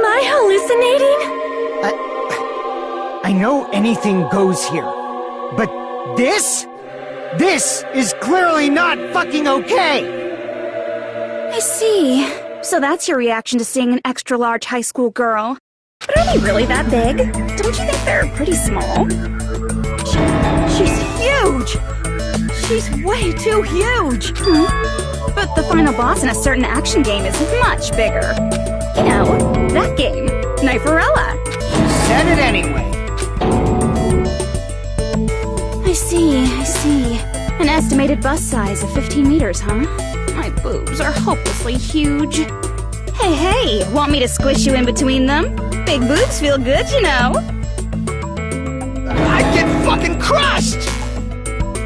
[SPEAKER 5] I hallucinating?
[SPEAKER 8] I know anything goes here, but this is clearly not fucking okay!
[SPEAKER 9] I see. So that's your reaction to seeing an extra-large high school girl. But
[SPEAKER 5] But are they really that big? Don't you think they're pretty small? She's huge! She's way too huge! But the final boss in a certain action game is much bigger. You know, that game, Kniferella.
[SPEAKER 8] Said it anyway.
[SPEAKER 5] I see. An estimated bust size of 15 meters, huh? My boobs are hopelessly huge. Hey, want me to squish you in between them? Big boobs feel good, you know.
[SPEAKER 8] I'd get fucking crushed!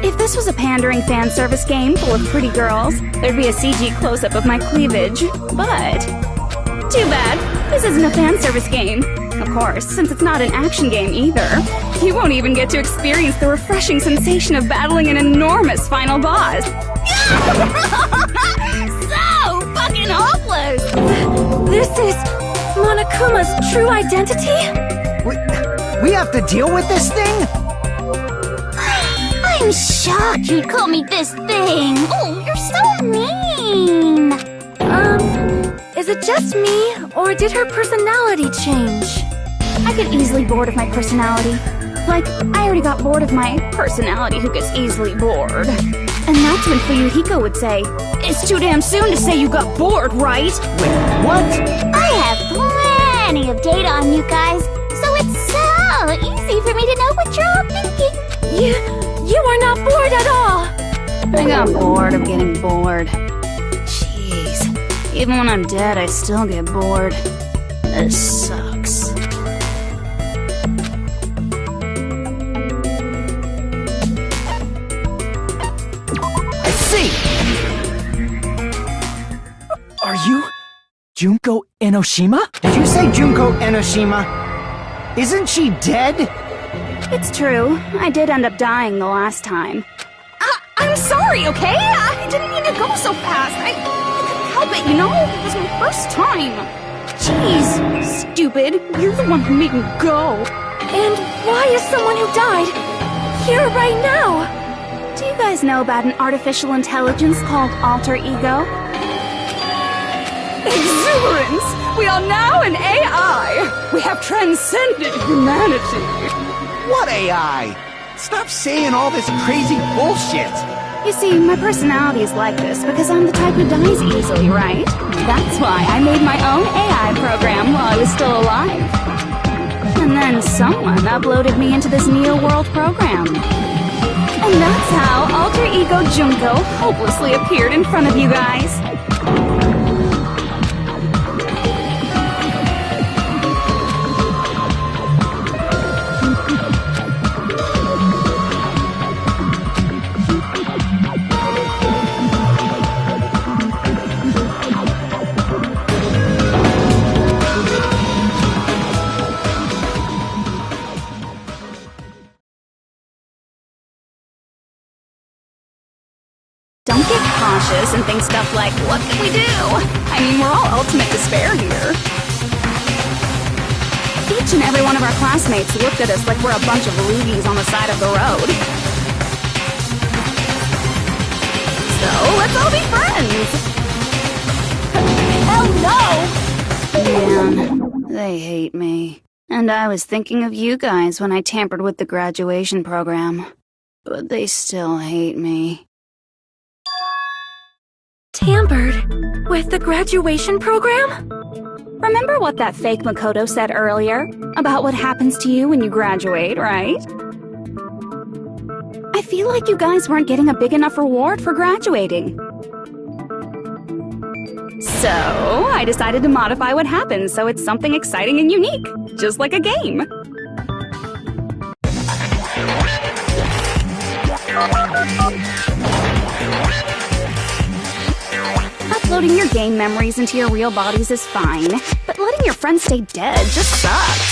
[SPEAKER 5] If this was a pandering fan service game full of pretty girls, there'd be a CG close-up of my cleavage. But too bad, this isn't a fan service game. Of course, since it's not an action game either, you won't even get to experience the refreshing sensation of battling an enormous final boss. So fucking hopeless! This is Monokuma's true identity?
[SPEAKER 8] We have to deal with this thing?
[SPEAKER 9] I'm shocked you'd call me this thing. Oh, you're so mean.
[SPEAKER 5] Is it just me, or did her personality change? I get easily bored of my personality. Like, I already got bored of my personality who gets easily bored. And that's when Fuyuhiko would say, "It's too damn soon to say you got bored, right?"
[SPEAKER 8] Wait, what?
[SPEAKER 9] I have plenty of data on you guys, so it's so easy for me to know what you're all thinking.
[SPEAKER 5] You are not bored at all!
[SPEAKER 4] I got bored of getting bored. Jeez. Even when I'm dead, I still get bored. This sucks.
[SPEAKER 2] I see! Are you Junko Enoshima?
[SPEAKER 8] Did you say Junko Enoshima? Isn't she dead?
[SPEAKER 5] It's true. I did end up dying the last time. I'm sorry, okay? I didn't mean to go so fast. I couldn't help it, you know? It was my first time. Jeez, stupid. You're the one who made me go. And why is someone who died here right now? Do you guys know about an artificial intelligence called alter ego? Exuberance! We are now an AI! We have transcended humanity!
[SPEAKER 3] What AI? Stop saying all this crazy bullshit!
[SPEAKER 5] You see, my personality is like this because I'm the type who dies easily, right? That's why I made my own AI program while I was still alive. And then someone uploaded me into this Neo-World program. And that's how Alter Ego Junko hopelessly appeared in front of you guys. Don't get cautious and think stuff like, what can we do? I mean, we're all ultimate despair here. Each and every one of our classmates looked at us like we're a bunch of loogies on the side of the road. So, let's all be friends!
[SPEAKER 9] Oh no!
[SPEAKER 4] Man, they hate me. And I was thinking of you guys when I tampered with the graduation program. But they still hate me.
[SPEAKER 5] Tampered with the graduation program? Remember what that fake Makoto said earlier? About what happens to you when you graduate, right? I feel like you guys weren't getting a big enough reward for graduating. So, I decided to modify what happens so it's something exciting and unique, just like a game. Uploading your game memories into your real bodies is fine, but letting your friends stay dead just sucks.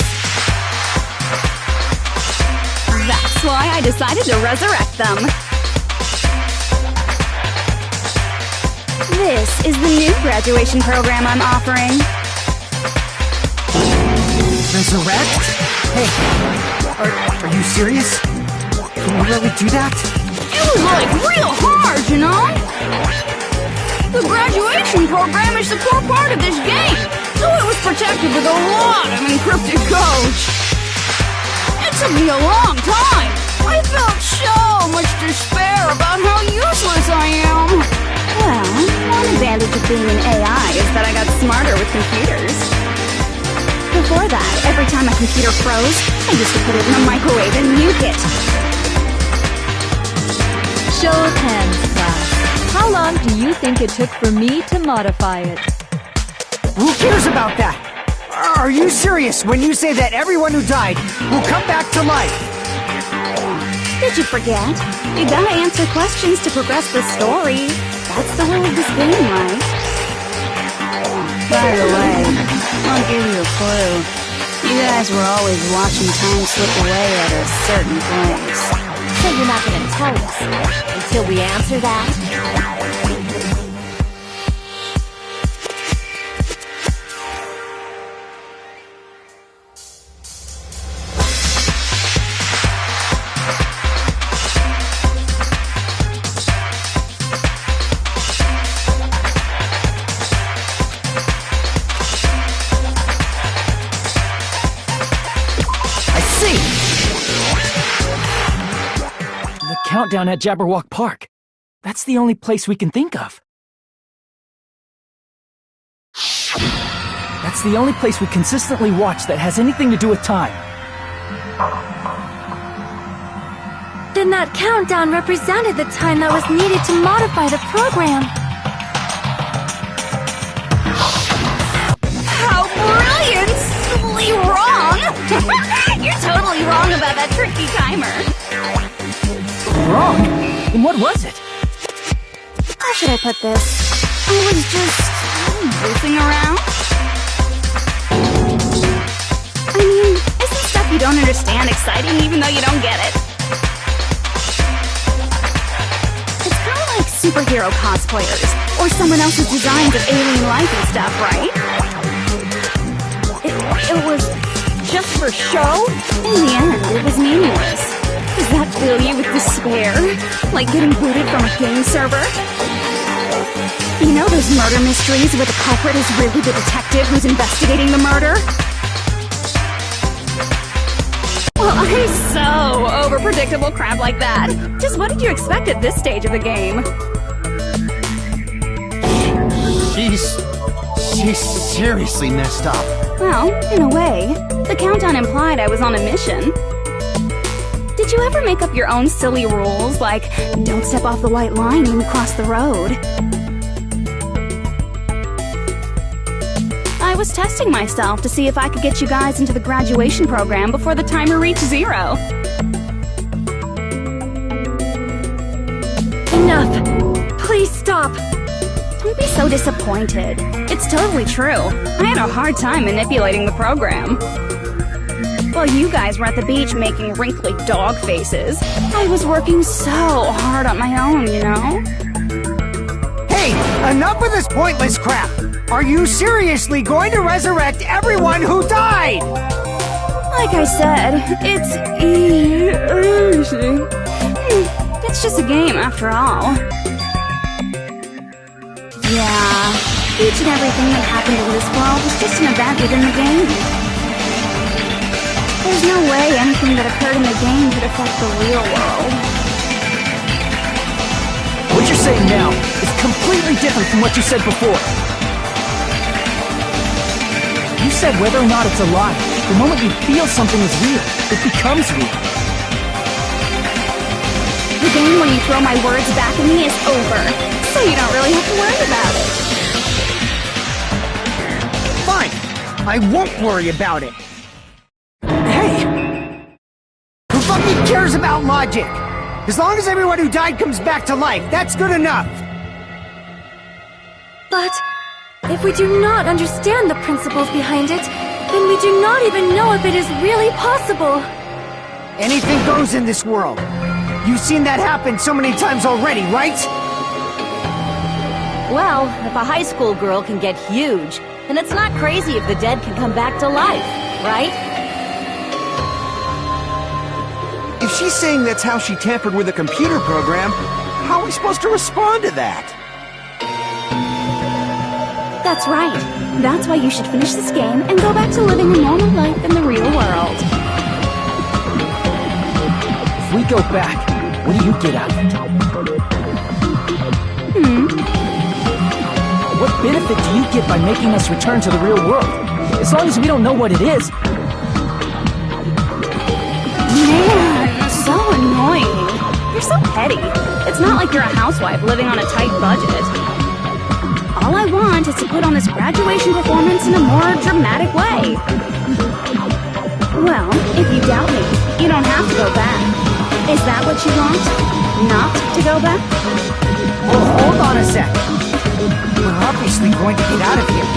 [SPEAKER 5] That's why I decided to resurrect them. This is the new graduation program I'm offering.
[SPEAKER 8] Resurrect? Hey, are you serious? Can you really do that?
[SPEAKER 5] It was like real hard, you know? The graduation
[SPEAKER 10] program is the core part of this game, so it was protected with a lot of encrypted codes. It took me a long time. I felt so much despair about how useless I am.
[SPEAKER 5] Well, one advantage of being an AI is that I got smarter with computers. Before that, every time my computer froze, I used to put it in the microwave and nuke it.
[SPEAKER 11] Show of hands, class. How long do you think it took for me to modify it?
[SPEAKER 8] Who cares about that? Are you serious when you say that everyone who died will come back to life?
[SPEAKER 5] Did you forget? You gotta answer questions to progress the story. That's the rule of this game, right?
[SPEAKER 10] By the way, I'll give you a clue. You guys were always watching time slip away at a certain place.
[SPEAKER 11] So you're not gonna tell us until we answer that?
[SPEAKER 7] Countdown at Jabberwock Park. That's the only place we can think of. That's the only place we consistently watch that has anything to do with time.
[SPEAKER 11] Then that countdown represented the time that was needed to modify the program.
[SPEAKER 10] How brilliantly wrong! You're totally wrong about that tricky timer.
[SPEAKER 7] Wrong? Then what was it?
[SPEAKER 5] How should I put this?
[SPEAKER 10] I was just goofing around.
[SPEAKER 5] I mean, isn't stuff you don't understand exciting even though you don't get it? It's kind of like superhero cosplayers, or someone else's designs of alien life and stuff, right? It was just for show? In the end, it was meaningless. Does that fill you with despair? Like getting booted from a game server? You know those murder mysteries where the culprit is really the detective who's investigating the murder? Well, I'm so over predictable crap like that. Just what did you expect at this stage of the game?
[SPEAKER 3] She's seriously messed up.
[SPEAKER 5] Well, in a way. The countdown implied I was on a mission. Did you ever make up your own silly rules, like don't step off the white line when you cross the road? I was testing myself to see if I could get you guys into the graduation program before the timer reached 0.
[SPEAKER 11] Enough! Please stop!
[SPEAKER 5] Don't be so disappointed. It's totally true. I had a hard time manipulating the program. While you guys were at the beach making wrinkly dog faces, I was working so hard on my own, you know?
[SPEAKER 8] Hey, enough of this pointless crap! Are you seriously going to resurrect everyone who died?
[SPEAKER 5] Like I said, it's easy. It's just a game after all. Yeah, each and everything that happened in this world was just an event within the game. There's no way anything that occurred in the game could affect the real world.
[SPEAKER 7] What you're saying now is completely different from what you said before. You said whether or not it's a lie, the moment you feel something is real, it becomes real.
[SPEAKER 5] The game where you throw my words back at me is over, so you don't really have to worry about it.
[SPEAKER 8] Fine, I won't worry about it. Who fucking cares about logic? As long as everyone who died comes back to life, that's good enough!
[SPEAKER 11] But if we do not understand the principles behind it, then we do not even know if it is really possible.
[SPEAKER 8] Anything goes in this world. You've seen that happen so many times already, right?
[SPEAKER 12] Well, if a high school girl can get huge, then it's not crazy if the dead can come back to life, right?
[SPEAKER 3] If she's saying that's how she tampered with a computer program, how are we supposed to respond to that?
[SPEAKER 11] That's right. That's why you should finish this game and go back to living a normal life in the real world.
[SPEAKER 7] If we go back, what do you get out of it? What benefit do you get by making us return to the real world? As long as we don't know what it is.
[SPEAKER 10] Man, so annoying. You're so petty. It's not like you're a housewife living on a tight budget. All I want is to put on this graduation performance in a more dramatic way. Well, if you doubt me, you don't have to go back. Is that what you want? Not to go back?
[SPEAKER 8] Well, hold on a sec. We're obviously going to get out of here.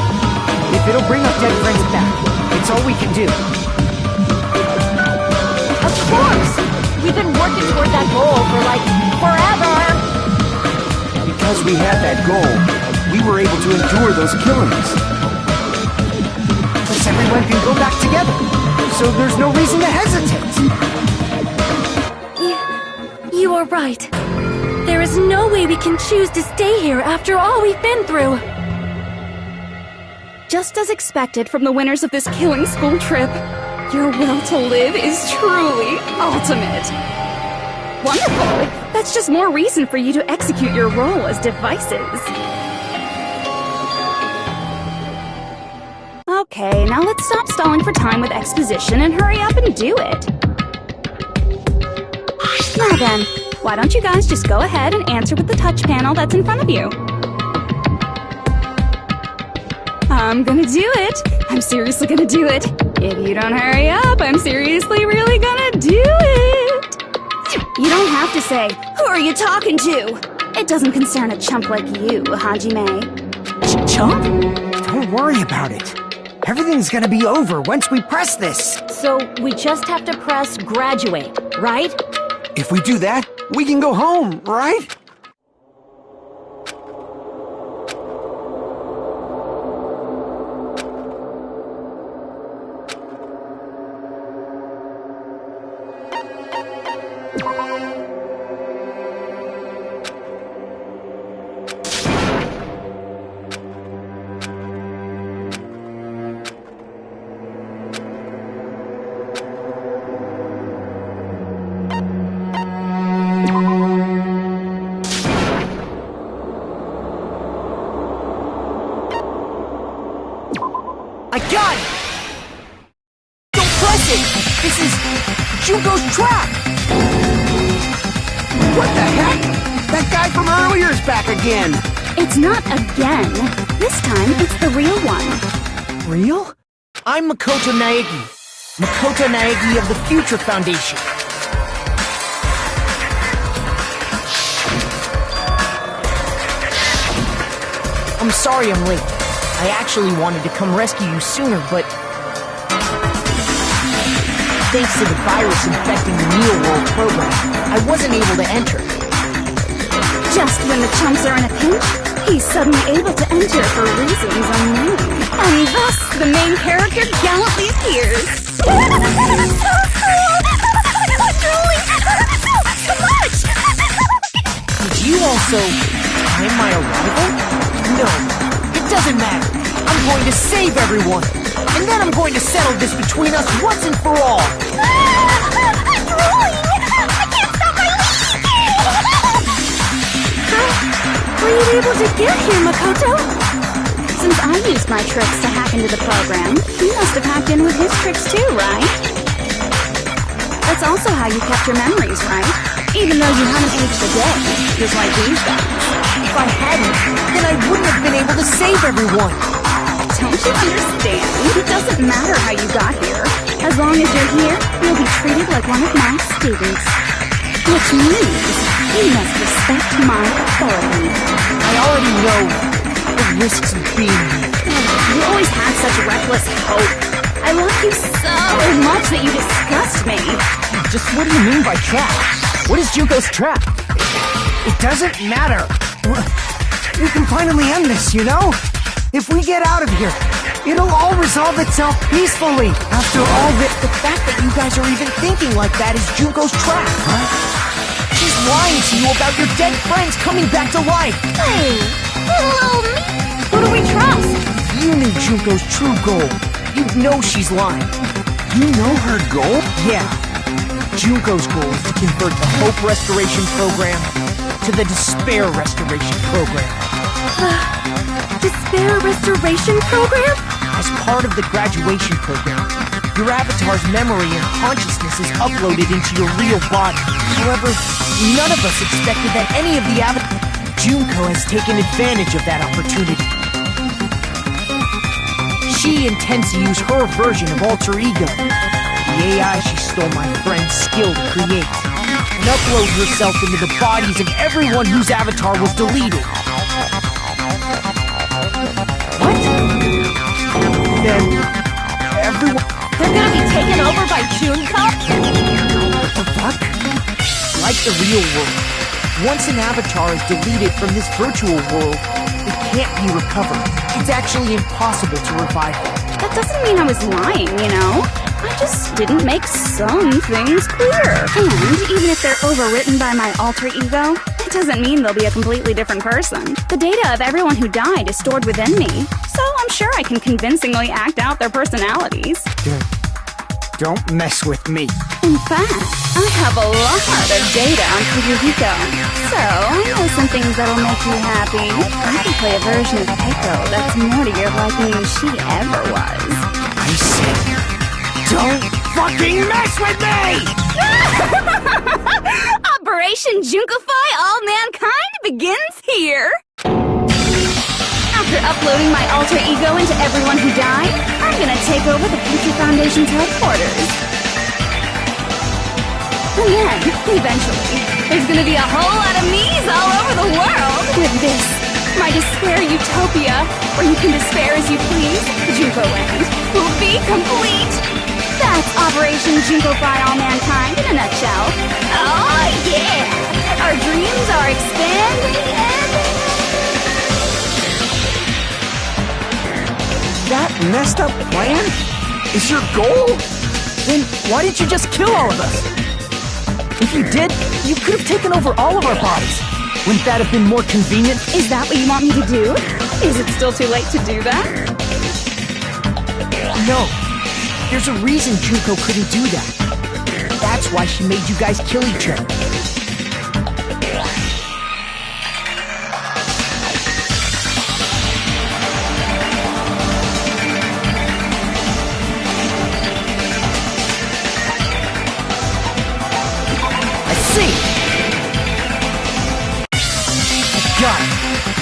[SPEAKER 8] If it'll bring our dead friends back, it's all we can do.
[SPEAKER 12] Of course! We've been working toward that goal for, like, forever!
[SPEAKER 3] Because we had that goal, we were able to endure those killings.
[SPEAKER 8] Plus everyone can go back together, so there's no reason to hesitate.
[SPEAKER 11] You are right. There is no way we can choose to stay here after all we've been through.
[SPEAKER 10] Just as expected from the winners of this killing school trip, your will to live is truly ultimate. Wonderful! That's just more reason for you to execute your role as devices. Okay, now let's stop stalling for time with exposition and hurry up and do it. Now then, why don't you guys just go ahead and answer with the touch panel that's in front of you? I'm gonna do it. I'm seriously gonna do it. If you don't hurry up, I'm seriously really gonna do it. You don't have to say, "Who are you talking to?" It doesn't concern a chump like you, Hajime.
[SPEAKER 8] Chump? Don't worry about it. Everything's gonna be over once we press this.
[SPEAKER 12] So we just have to press graduate, right?
[SPEAKER 3] If we do that, we can go home, right?
[SPEAKER 8] I got it! Don't press it! This is Junko's trap!
[SPEAKER 3] What the heck? That guy from earlier is back again!
[SPEAKER 10] It's not again. This time, it's the real one.
[SPEAKER 8] Real? I'm Makoto Naegi. Makoto Naegi of the Future Foundation. I'm sorry I'm late. I actually wanted to come rescue you sooner, but thanks to the virus infecting the Neo World program, I wasn't able to enter.
[SPEAKER 10] Just when the chumps are in a pinch, he's suddenly able to enter for reasons unknown. And thus, the main character gallantly appears. So much!
[SPEAKER 8] Did you also time my arrival? No, it doesn't matter. I'm going to save everyone. And then I'm going to settle this between us once and for all.
[SPEAKER 9] I'm drooling! I can't stop my
[SPEAKER 11] How were you able to get here, Makoto?
[SPEAKER 10] Since I used my tricks to hack into the program, you must have hacked in with his tricks too, right? That's also how you kept your memories, right? Even though you haven't aged a day, just like these guys.
[SPEAKER 8] If I hadn't, then I wouldn't have been able to save everyone.
[SPEAKER 10] Don't you understand? It doesn't matter how you got here. As long as you're here, you'll be treated like one of my students. Which means you must respect my authority.
[SPEAKER 8] I already know the risks of being here.
[SPEAKER 10] You always had such reckless hope. I love you so much that you disgust me.
[SPEAKER 7] Just what do you mean by trap? What is Junko's trap?
[SPEAKER 8] It doesn't matter. We can finally end this, you know? If we get out of here, it'll all resolve itself peacefully. After all the fact that you guys are even thinking like that is Junko's trap, huh? She's lying to you about your dead friends coming back to life.
[SPEAKER 9] Hey, little me.
[SPEAKER 5] Who do we trust?
[SPEAKER 2] You knew Junko's true goal. You know she's lying.
[SPEAKER 3] You know her goal?
[SPEAKER 2] Yeah. Junko's goal is to convert the Hope Restoration Program to the Despair Restoration Program.
[SPEAKER 5] Despair Restoration Program?
[SPEAKER 2] As part of the graduation program, your avatar's memory and consciousness is uploaded into your real body. However, none of us expected that any of the Junko has taken advantage of that opportunity. She intends to use her version of Alter Ego, the AI she stole my friend's skill to create, and upload herself into the bodies of everyone whose avatar was deleted. What? Then everyone...
[SPEAKER 12] They're gonna be taken over by Junko?
[SPEAKER 2] What the fuck? Like the real world, once an avatar is deleted from this virtual world, it can't be recovered. It's actually impossible to revive it.
[SPEAKER 10] That doesn't mean I was lying, you know? I just didn't make some things clear. And even if they're overwritten by my alter ego, it doesn't mean they'll be a completely different person. The data of everyone who died is stored within me, so I'm sure I can convincingly act out their personalities.
[SPEAKER 8] Don't mess with me.
[SPEAKER 10] In fact, I have a lot of data on Kuyuhiko, so I know some things that'll make you happy. I can play a version of Keiko that's more to your liking than she ever was.
[SPEAKER 2] I said, don't fucking mess with me!
[SPEAKER 10] Operation Junkify All Mankind begins here! After uploading my alter ego into everyone who died, I'm gonna take over the Future Foundation's headquarters. And then, eventually, there's gonna be a whole lot of me's all over the world! With this, my despair utopia, where you can despair as you please, Junko Land, will be complete! That's Operation Junkify All Mankind in a nutshell. Oh yeah! Our dreams are expanding and...
[SPEAKER 3] That messed up plan is your goal?
[SPEAKER 7] Then why didn't you just kill all of us? If you did, you could have taken over all of our bodies. Wouldn't that have been more convenient?
[SPEAKER 10] Is that what you want me to do? Is it still too late to do that?
[SPEAKER 2] No. There's a reason Junko couldn't do that. That's why she made you guys kill each other.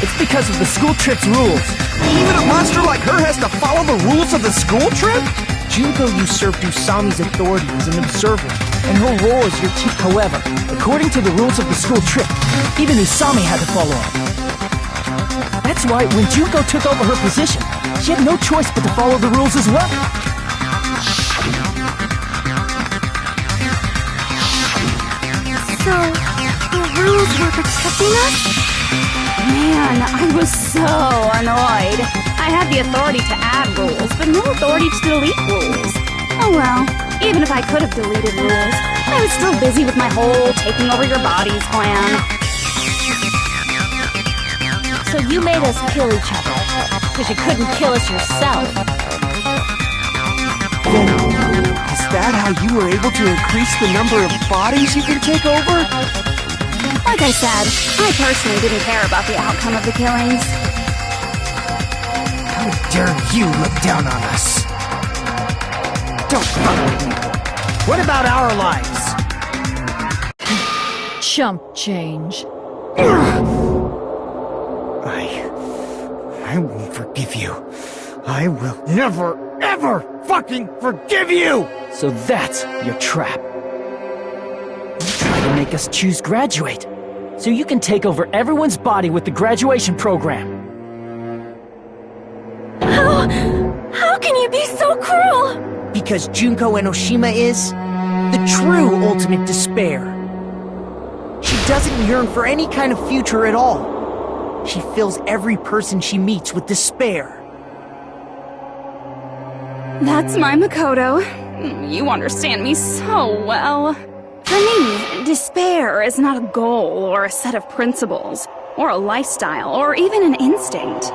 [SPEAKER 7] It's because of the school trip's rules.
[SPEAKER 3] Even a monster like her has to follow the rules of the school trip?
[SPEAKER 2] Junko usurped Usami's authority as an observer, and her role is your teacher.
[SPEAKER 7] However, according to the rules of the school trip, even Usami had to follow up. That's why when Junko took over her position, she had no choice but to follow the rules as well.
[SPEAKER 5] So, the rules were protecting us?
[SPEAKER 10] Man, I was so annoyed. I had the authority to add rules, but no authority to delete rules. Oh well, even if I could have deleted rules, I was still busy with my whole taking over your bodies plan.
[SPEAKER 12] So you made us kill each other, because you couldn't kill us yourself.
[SPEAKER 3] Then, is that how you were able to increase the number of bodies you can take over?
[SPEAKER 10] Like I said, I personally didn't care about the outcome of the killings.
[SPEAKER 2] How dare you look down on us?
[SPEAKER 8] Don't fuck with me. What about our lives?
[SPEAKER 11] Chump change.
[SPEAKER 8] I won't forgive you. I will never, ever fucking forgive you!
[SPEAKER 7] So that's your trap. You try to make us choose graduate, so you can take over everyone's body with the graduation program.
[SPEAKER 11] How can you be so cruel?
[SPEAKER 2] Because Junko Enoshima is the true ultimate despair. She doesn't yearn for any kind of future at all. She fills every person she meets with despair.
[SPEAKER 10] That's my Makoto. You understand me so well. For me, despair is not a goal or a set of principles, or a lifestyle, or even an instinct.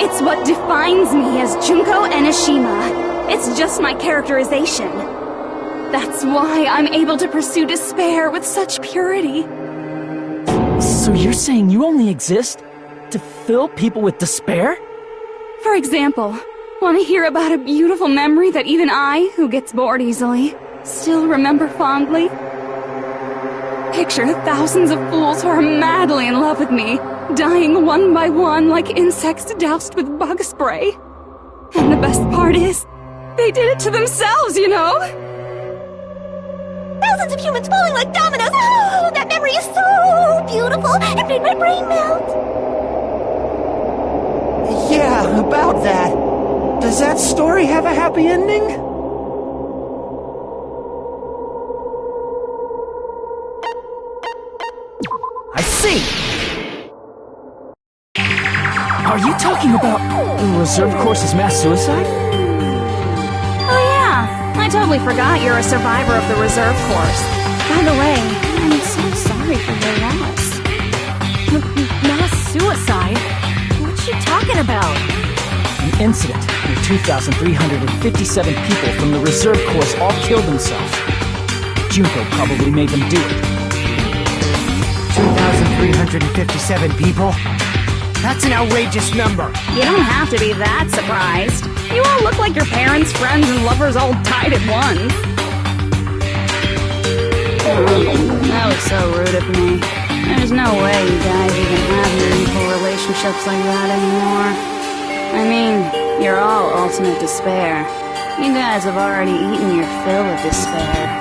[SPEAKER 11] It's what defines me as Junko Enoshima. It's just my characterization. That's why I'm able to pursue despair with such purity.
[SPEAKER 7] So you're saying you only exist to fill people with despair?
[SPEAKER 11] For example, want to hear about a beautiful memory that even I, who gets bored easily, still remember fondly? Picture thousands of fools who are madly in love with me, dying one by one like insects doused with bug spray. And the best part is, they did it to themselves, you know?
[SPEAKER 9] Thousands of humans falling like dominoes. Oh, that memory is so beautiful. It made my brain melt.
[SPEAKER 3] Yeah, about that. Does that story have a happy ending?
[SPEAKER 2] I see!
[SPEAKER 7] Are you talking about the reserve course's mass suicide?
[SPEAKER 11] Oh yeah, I totally forgot you're a survivor of the reserve course. By the way, I'm so sorry for your loss.
[SPEAKER 5] Mass suicide? What's she talking about?
[SPEAKER 7] An incident where 2,357 people from the reserve course all killed themselves. Junko probably made them do it.
[SPEAKER 8] 2,357 people? That's an outrageous number.
[SPEAKER 4] You don't have to be that surprised. You all look like your parents, friends, and lovers all died at once. That was so rude of me. There's no way you guys even have meaningful relationships like that anymore. I mean, you're all ultimate despair. You guys have already eaten your fill of despair.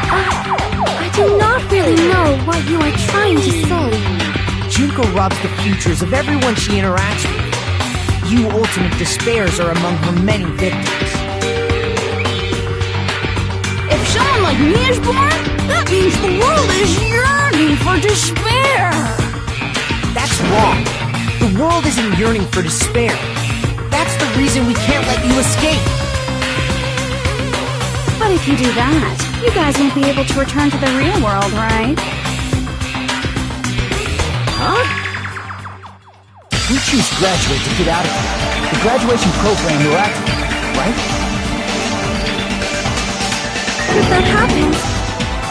[SPEAKER 11] I do not really know what you are trying to say.
[SPEAKER 2] Junko robs the futures of everyone she interacts with. You ultimate despairs are among her many victims.
[SPEAKER 10] If someone like me is born, that means the world is yearning for despair.
[SPEAKER 2] That's wrong. The world isn't yearning for despair. That's the reason we can't let you escape.
[SPEAKER 4] But if you do that, you guys won't be able to return to the real world, right?
[SPEAKER 2] Huh?
[SPEAKER 7] We choose to graduate to get out of here. The graduation program we're active, right?
[SPEAKER 11] If that happens,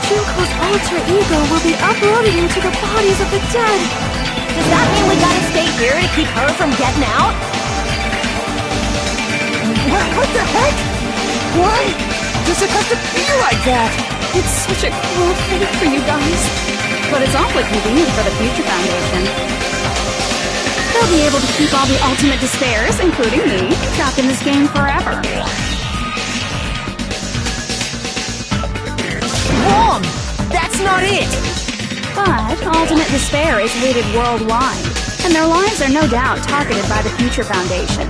[SPEAKER 11] Junko's alter ego will be uploaded into the bodies of the dead.
[SPEAKER 12] Does that mean we gotta stay here to keep her from getting out?
[SPEAKER 2] What the heck? Why does it have to be like that?
[SPEAKER 11] It's such a cruel fate for you guys.
[SPEAKER 4] But it's awfully convenient for the Future Foundation.
[SPEAKER 11] They'll be able to keep all the ultimate despairs, including me, trapped in this game forever.
[SPEAKER 2] Wrong! That's not it!
[SPEAKER 4] But ultimate despair is hated worldwide, and their lives are no doubt targeted by the Future Foundation.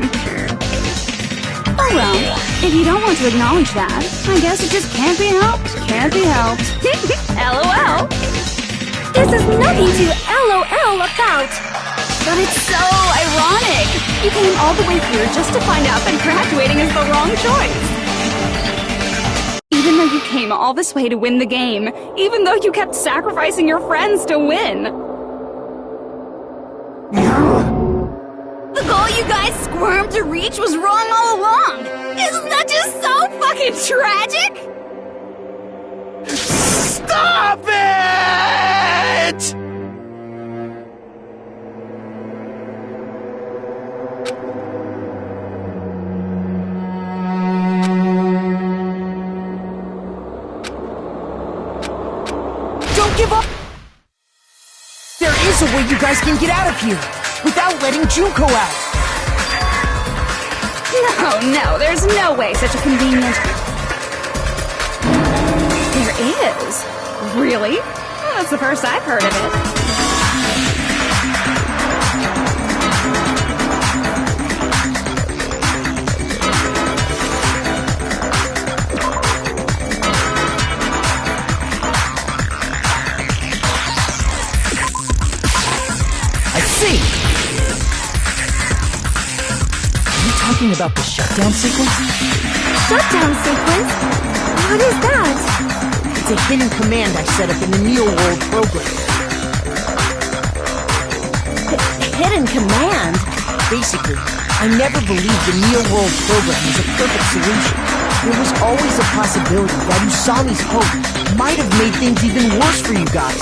[SPEAKER 4] Oh well, if you don't want to acknowledge that, I guess it just can't be helped. Can't be helped. LOL!
[SPEAKER 11] This is nothing to LOL about.
[SPEAKER 4] But it's so ironic! You came all the way here just to find out that graduating is the wrong choice!
[SPEAKER 11] Even though you came all this way to win the game, even though you kept sacrificing your friends to win.
[SPEAKER 10] The goal you guys squirmed to reach was wrong all along. Isn't that just so fucking tragic?
[SPEAKER 3] Stop it!
[SPEAKER 2] Don't give up! There is a way you guys can get out of here without letting Junko out.
[SPEAKER 4] No, there's no way such a convenient... There is? Really? Well, that's the first I've heard of it.
[SPEAKER 7] Talking about the shutdown sequence?
[SPEAKER 11] Shutdown sequence? What is that?
[SPEAKER 2] It's a hidden command I set up in the Neo World program.
[SPEAKER 12] Hidden command?
[SPEAKER 2] Basically, I never believed the Neo World program was a perfect solution. There was always a possibility that Usami's hope might have made things even worse for you guys.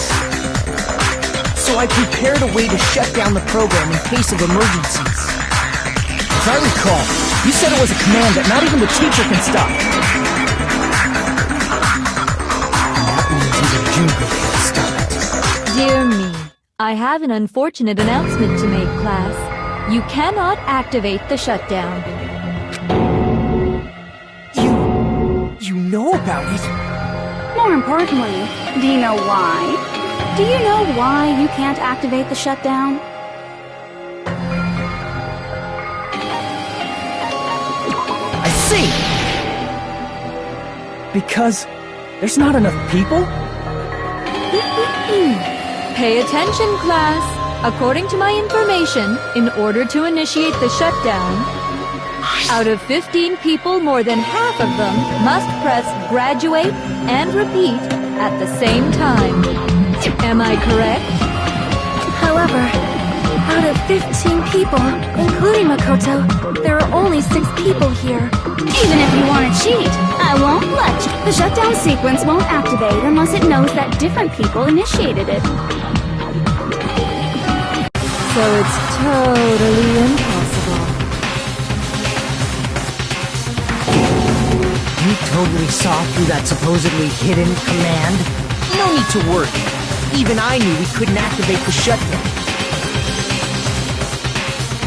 [SPEAKER 2] So I prepared a way to shut down the program in case of emergencies. As I recall, you said it was a command that not even the teacher can stop. That means even Junko can't stop it.
[SPEAKER 12] Dear me, I have an unfortunate announcement to make, class. You cannot activate the shutdown.
[SPEAKER 2] You know about it?
[SPEAKER 11] More importantly, do you know why? Do you know why you can't activate the shutdown?
[SPEAKER 2] I see!
[SPEAKER 7] Because there's not enough people?
[SPEAKER 12] Pay attention, class. According to my information, in order to initiate the shutdown, out of 15 people, more than half of them must press graduate and repeat at the same time. Am I correct?
[SPEAKER 5] However, out of 15 people, including Makoto, there are only 6 people here.
[SPEAKER 11] Even if you want to cheat, I won't let you. The shutdown sequence won't activate unless it knows that different people initiated it.
[SPEAKER 12] So it's totally impossible.
[SPEAKER 2] You totally saw through that supposedly hidden command? No need to worry. Even I knew we couldn't activate the shutdown.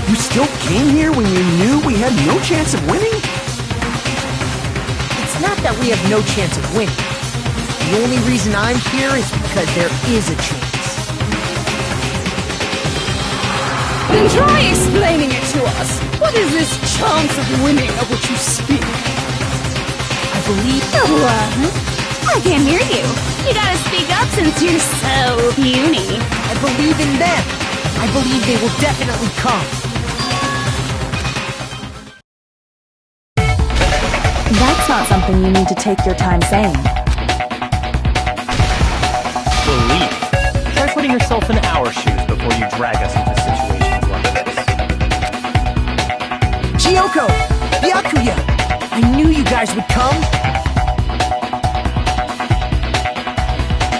[SPEAKER 3] You still came here when you knew we had no chance of winning?
[SPEAKER 2] It's not that we have no chance of winning. The only reason I'm here is because there is a chance.
[SPEAKER 10] Then try explaining it to us. What is this chance of winning of which you speak?
[SPEAKER 2] I believe...
[SPEAKER 11] What? I can't hear you. You gotta speak up since you're so puny.
[SPEAKER 2] I believe in them. I believe they will definitely come.
[SPEAKER 5] That's not something you need to take your time saying.
[SPEAKER 13] Believe. Try putting yourself in our shoes before you drag us into situations like this.
[SPEAKER 2] Kyoko! Byakuya! I knew you guys would come!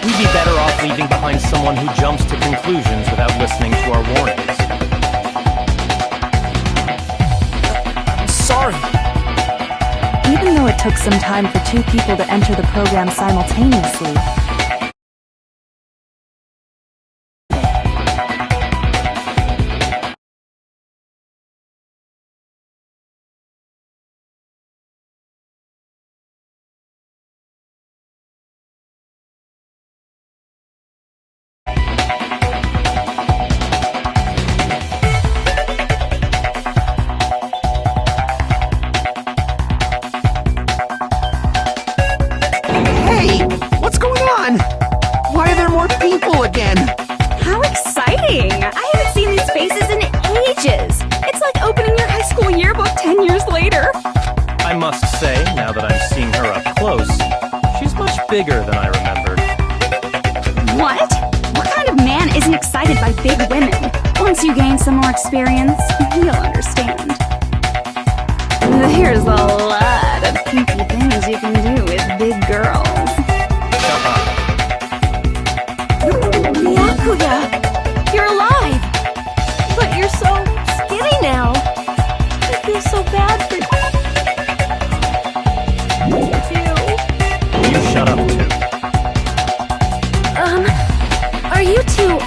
[SPEAKER 13] We'd be better off leaving behind someone who jumps to conclusions without listening to our warnings.
[SPEAKER 2] I'm sorry.
[SPEAKER 5] Even though it took some time for 2 people to enter the program simultaneously,
[SPEAKER 11] How exciting! I haven't seen these faces in ages. It's like opening your high school yearbook 10 years later.
[SPEAKER 13] I must say, now that I'm seeing her up close, she's much bigger than I remembered.
[SPEAKER 11] What? What kind of man isn't excited by big women? Once you gain some more experience, you'll understand. There's a lot of kinky things you can do with big girls.
[SPEAKER 13] Shut up.
[SPEAKER 5] Byakuya! You're alive! But you're so skinny now. I feel so bad for you.
[SPEAKER 13] You shut up too.
[SPEAKER 5] Are you two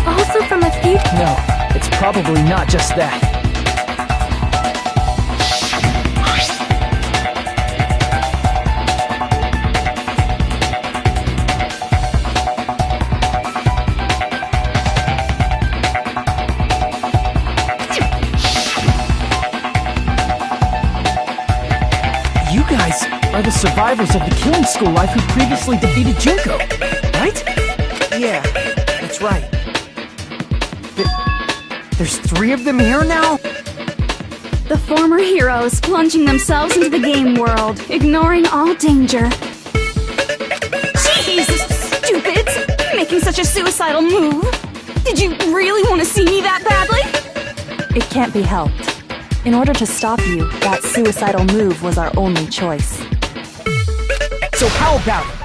[SPEAKER 5] also from a future?
[SPEAKER 7] No, it's probably not just that. You guys are the survivors of the killing school life who previously defeated Junko, right?
[SPEAKER 2] Yeah, that's right.
[SPEAKER 8] There's 3 of them here now?
[SPEAKER 11] The former heroes plunging themselves into the game world, ignoring all danger. Jeez, stupids! Making such a suicidal move! Did you really want to see me that badly?
[SPEAKER 7] It
[SPEAKER 5] can't be helped. In order to stop you, that suicidal move was our only choice.
[SPEAKER 2] So how about it?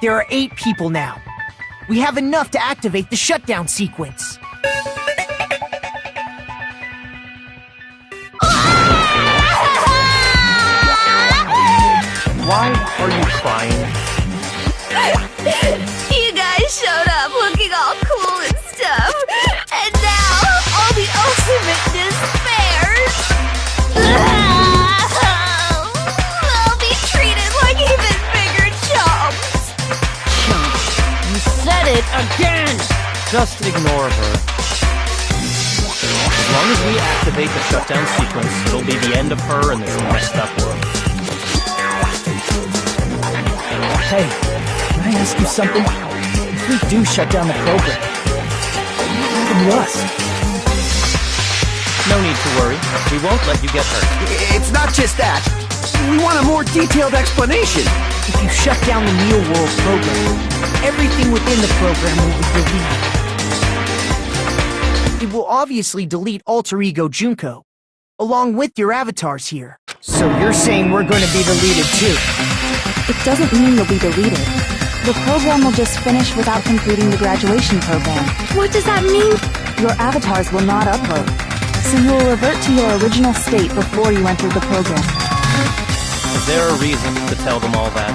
[SPEAKER 2] There are 8 people now. We have enough to activate the shutdown sequence.
[SPEAKER 13] Why are you crying?
[SPEAKER 10] You guys showed up looking all cool and stuff, and now all the ultimate despairs. I'll be treated like even bigger chumps.
[SPEAKER 2] You said it again!
[SPEAKER 13] Just ignore her. As long as we activate the shutdown sequence, it'll be the end of her and this messed up world.
[SPEAKER 7] Hey, can I ask you something? If we do shut down the program, what will happen to us?
[SPEAKER 13] No need to worry. We won't let you get hurt.
[SPEAKER 3] It's not just that. We want a more detailed explanation.
[SPEAKER 2] If you shut down the Neo World program, everything within the program will be deleted. It will obviously delete Alter Ego Junko, along with your avatars here.
[SPEAKER 8] So you're saying we're going to be deleted too?
[SPEAKER 5] It doesn't mean you'll be deleted. The program will just finish without completing the graduation program.
[SPEAKER 11] What does that mean?
[SPEAKER 5] Your avatars will not upload, so you will revert to your original state before you entered the program.
[SPEAKER 13] Is there a reason to tell them all that?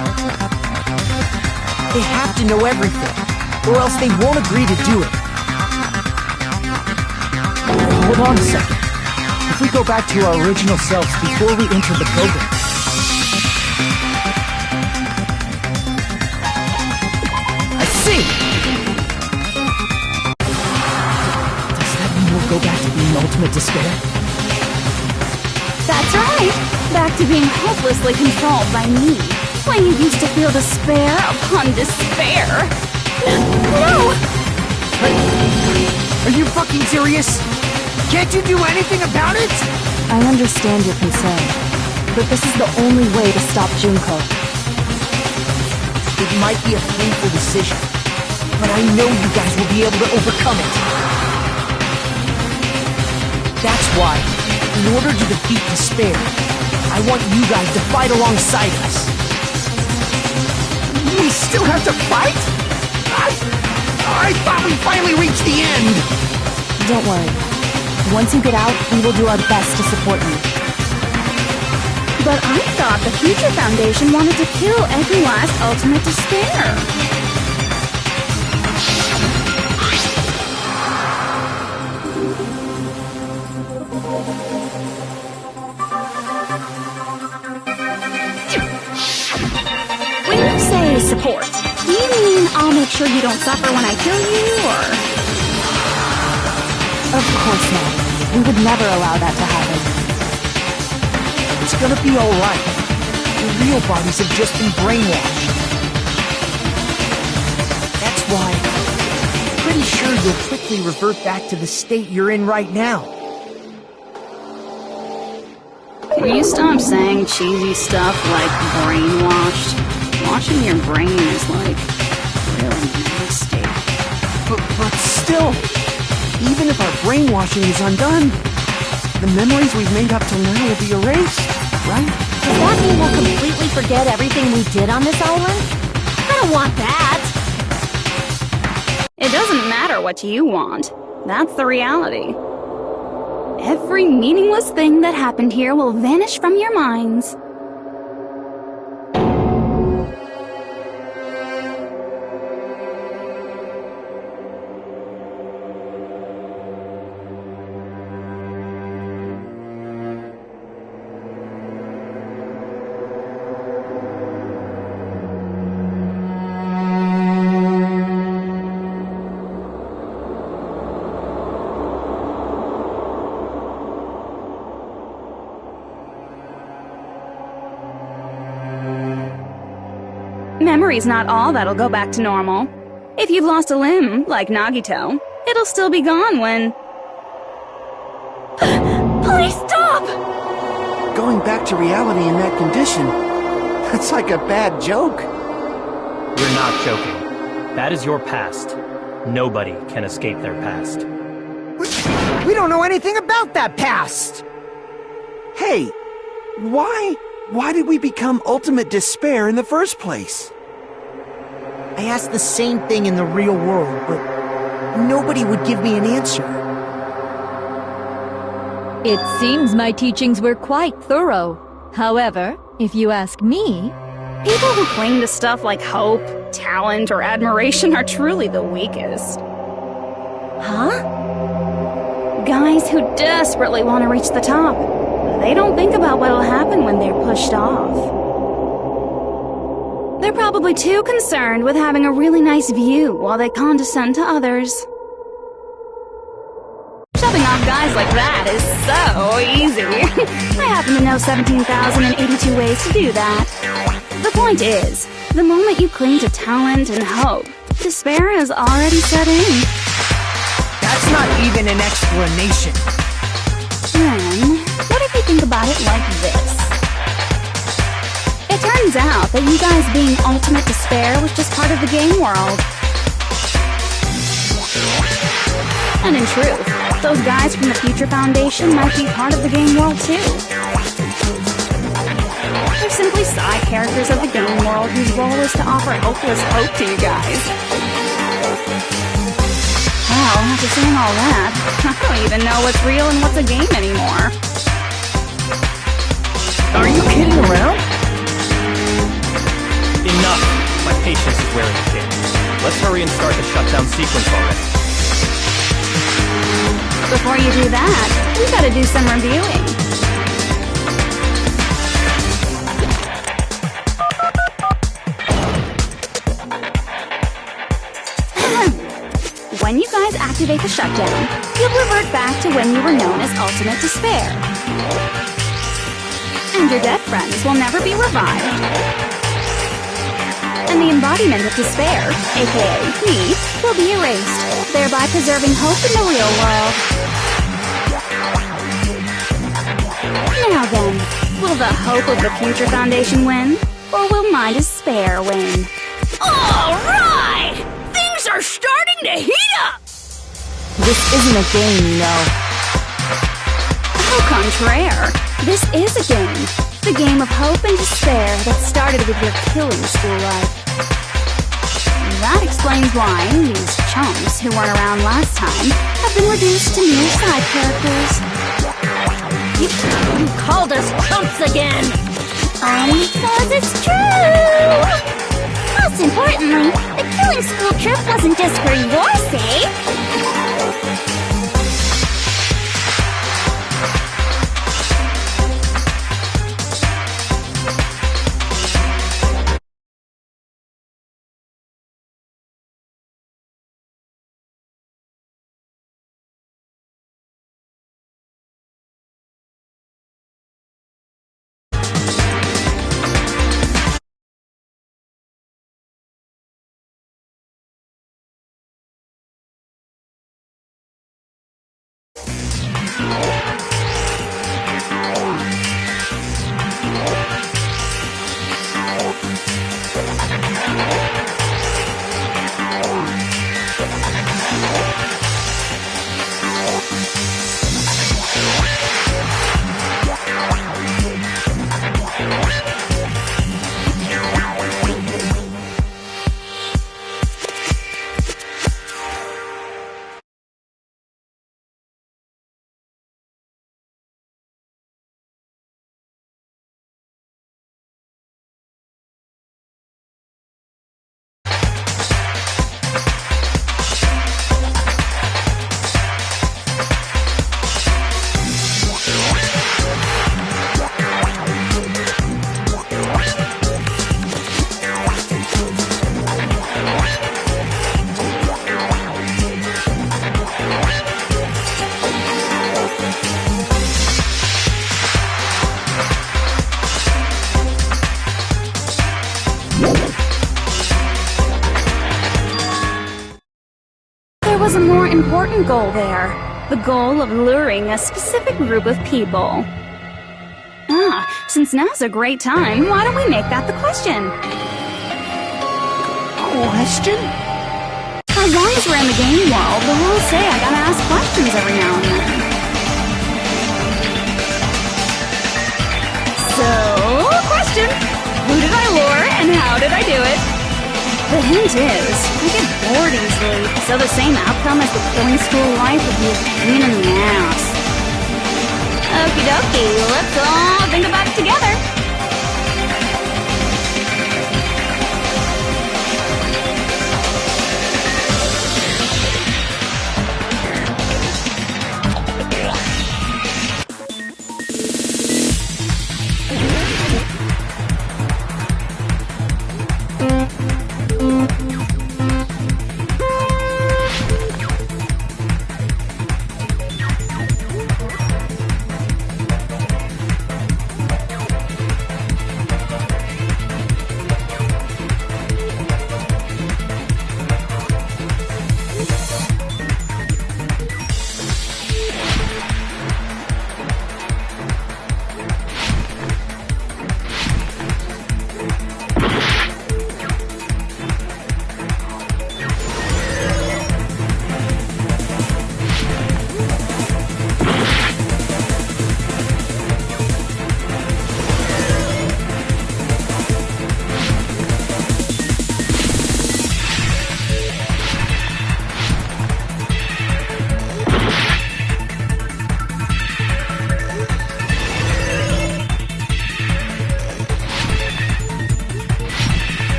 [SPEAKER 2] They have to know everything, or else they won't agree to do it.
[SPEAKER 7] Hold on a second. If we go back to our original selves before we enter the program,
[SPEAKER 2] See!
[SPEAKER 7] does that mean we'll go back to being ultimate despair?
[SPEAKER 11] That's right! Back to being hopelessly controlled by me. When you used to feel despair upon despair. No!
[SPEAKER 2] Are you fucking serious? Can't you do anything about it?
[SPEAKER 5] I understand your concern, but this is the only way to stop Junko.
[SPEAKER 2] It might be a painful decision, but I know you guys will be able to overcome it. That's why, in order to defeat despair, I want you guys to fight alongside us.
[SPEAKER 3] We still have to fight? I thought we finally reached the end!
[SPEAKER 5] Don't worry. Once you get out, we will do our best to support you.
[SPEAKER 11] But I thought the Future Foundation wanted to kill every last ultimate despair. When you say support, do you mean I'll make sure you don't suffer when I kill you, or...?
[SPEAKER 5] Of course not. We would never allow that to happen.
[SPEAKER 2] It's gonna be alright. Your real bodies have just been brainwashed. That's why I'm pretty sure you'll quickly revert back to the state you're in right now.
[SPEAKER 10] Can you stop saying cheesy stuff like brainwashed? Washing your brain is like really nasty.
[SPEAKER 3] But still, even if our brainwashing is undone, the memories we've made up till now will be erased, right?
[SPEAKER 9] Does that mean we'll completely forget everything we did on this island? I don't want that!
[SPEAKER 11] It doesn't matter what you want. That's the reality. Every meaningless thing that happened here will vanish from your minds. Memory's not all that'll go back to normal. If you've lost a limb, like Nagito, it'll still be gone when... Please stop!
[SPEAKER 3] Going back to reality in that condition, that's like a bad joke.
[SPEAKER 13] We're not joking. That is your past. Nobody can escape their past.
[SPEAKER 8] We don't know anything about that past!
[SPEAKER 3] Hey, why did we become ultimate despair in the first place?
[SPEAKER 2] I asked the same thing in the real world, but nobody would give me an answer.
[SPEAKER 12] It seems my teachings were quite thorough. However, if you ask me,
[SPEAKER 11] People who cling to stuff like hope, talent, or admiration are truly the weakest.
[SPEAKER 4] Huh?
[SPEAKER 11] Guys who desperately want to reach the top. They don't think about what'll happen when they're pushed off. They're probably too concerned with having a really nice view while they condescend to others. Shoving off guys like that is so easy. I happen to know 17,082 ways to do that. The point is, the moment you cling to talent and hope, despair has already set in.
[SPEAKER 2] That's not even an explanation.
[SPEAKER 11] Then, what if you think about it like this? It turns out that you guys being ultimate despair was just part of the game world. And in truth, those guys from the Future Foundation might be part of the game world too. They're simply side characters of the game world whose role is to offer hopeless hope to you guys. Well, after saying all that, I don't even know what's real and what's a game anymore.
[SPEAKER 13] Are you kidding around? Enough! My patience is wearing thin. Let's hurry and start the shutdown sequence already.
[SPEAKER 11] Before you do that, we gotta do some reviewing. When you guys activate the shutdown, you'll revert back to when you were known as Ultimate Despair. And your dead friends will never be revived. And the embodiment of despair, aka me, will be erased, thereby preserving hope in the real world. Now then, will the hope of the Future Foundation win? Or will my despair win?
[SPEAKER 4] Alright! Things are starting to heat up!
[SPEAKER 5] This isn't a game, you know.
[SPEAKER 11] Au contraire, this is a game. The game of hope and despair that started with your killing school life. That explains why these chumps who weren't around last time have been reduced to mere side characters.
[SPEAKER 4] You called us chumps again!
[SPEAKER 9] Because it's true! Most importantly, the killing school trip wasn't just for your sake.
[SPEAKER 11] There was a more important goal there. The goal of luring a specific group of people. Since now's a great time, why don't we make that the question?
[SPEAKER 2] Question?
[SPEAKER 11] As long as we're in the game world, the rules say I gotta ask questions every now and then. do it.
[SPEAKER 10] The hint is, I get bored easily, so the same outcome as the killing school life would be a pain in the ass. Okie dokie, let's all think about it together.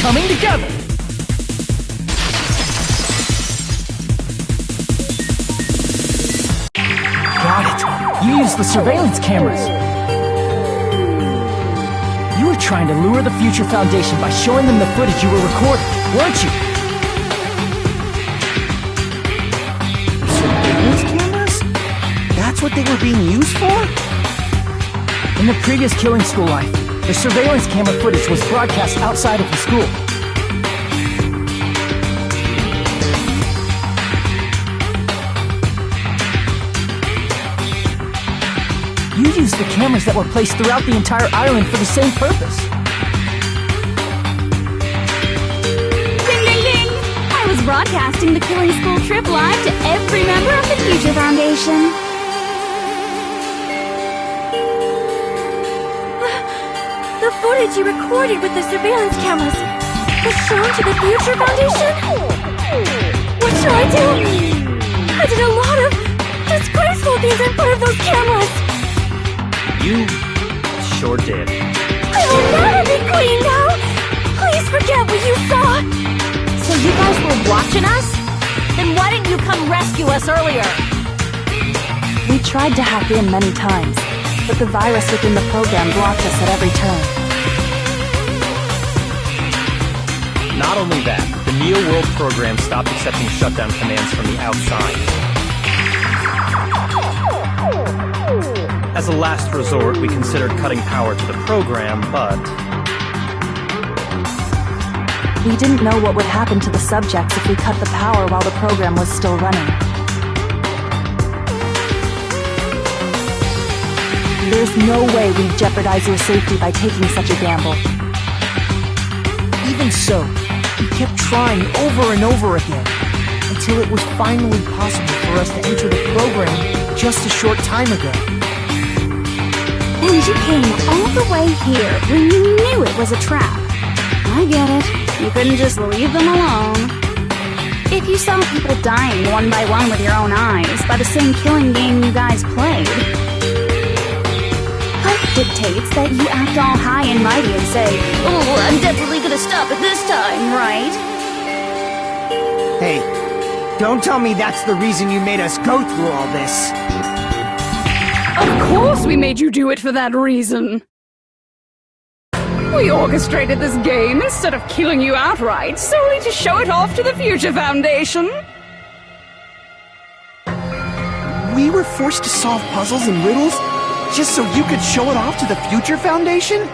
[SPEAKER 7] coming together! Got it! You used the surveillance cameras! You were trying to lure the Future Foundation by showing them the footage you were recording, weren't you?
[SPEAKER 3] Surveillance cameras? That's what they were being used for?
[SPEAKER 7] In the previous Killing School life, the surveillance camera footage was broadcast outside of the school. You used the cameras that were placed throughout the entire island for the same purpose.
[SPEAKER 11] Ding, ding, ding! I was broadcasting the Killing School trip live to every member of the Future Foundation.
[SPEAKER 5] The footage you recorded with the surveillance cameras was shown to the Future Foundation? What shall I do? I did a lot of disgraceful things in front of those cameras.
[SPEAKER 13] You sure did.
[SPEAKER 5] I will never be clean now! Please forget what you saw!
[SPEAKER 4] So you guys were watching us? Then why didn't you come rescue us earlier?
[SPEAKER 5] We tried to hack in many times, but the virus within the program blocked us at every turn.
[SPEAKER 13] Not only that, the Neo World program stopped accepting shutdown commands from the outside. As a last resort, we considered cutting power to the program, but...
[SPEAKER 5] We didn't know what would happen to the subjects if we cut the power while the program was still running. There's no way we'd jeopardize your safety by taking such a gamble.
[SPEAKER 2] Even so, we kept trying over and over again, until it was finally possible for us to enter the program just a short time ago.
[SPEAKER 11] And you came all the way here when you knew it was a trap. I get it. You couldn't just leave them alone. If you saw people dying one by one with your own eyes by the same killing game you guys played, hope dictates that you act all high and mighty and say, "Oh, I'm definitely gonna stop it this time," right?
[SPEAKER 8] Hey, don't tell me that's the reason you made us go through all this.
[SPEAKER 10] Of course we made you do it for that reason. We orchestrated this game instead of killing you outright, solely to show it off to the Future Foundation.
[SPEAKER 3] We were forced to solve puzzles and riddles just so you could show it off to the Future Foundation?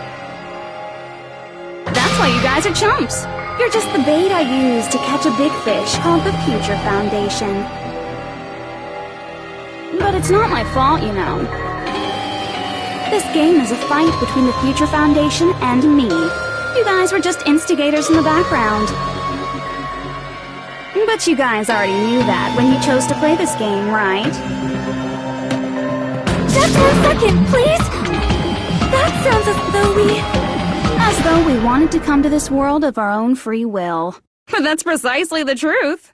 [SPEAKER 11] That's why you guys are chumps. You're just the bait I used to catch a big fish called the Future Foundation. But it's not my fault, you know. This game is a fight between the Future Foundation and me. You guys were just instigators in the background. But you guys already knew that when you chose to play this game, right?
[SPEAKER 5] Just 1 second, please! That sounds as though we
[SPEAKER 11] wanted to come to this world of our own free will. But that's precisely the truth.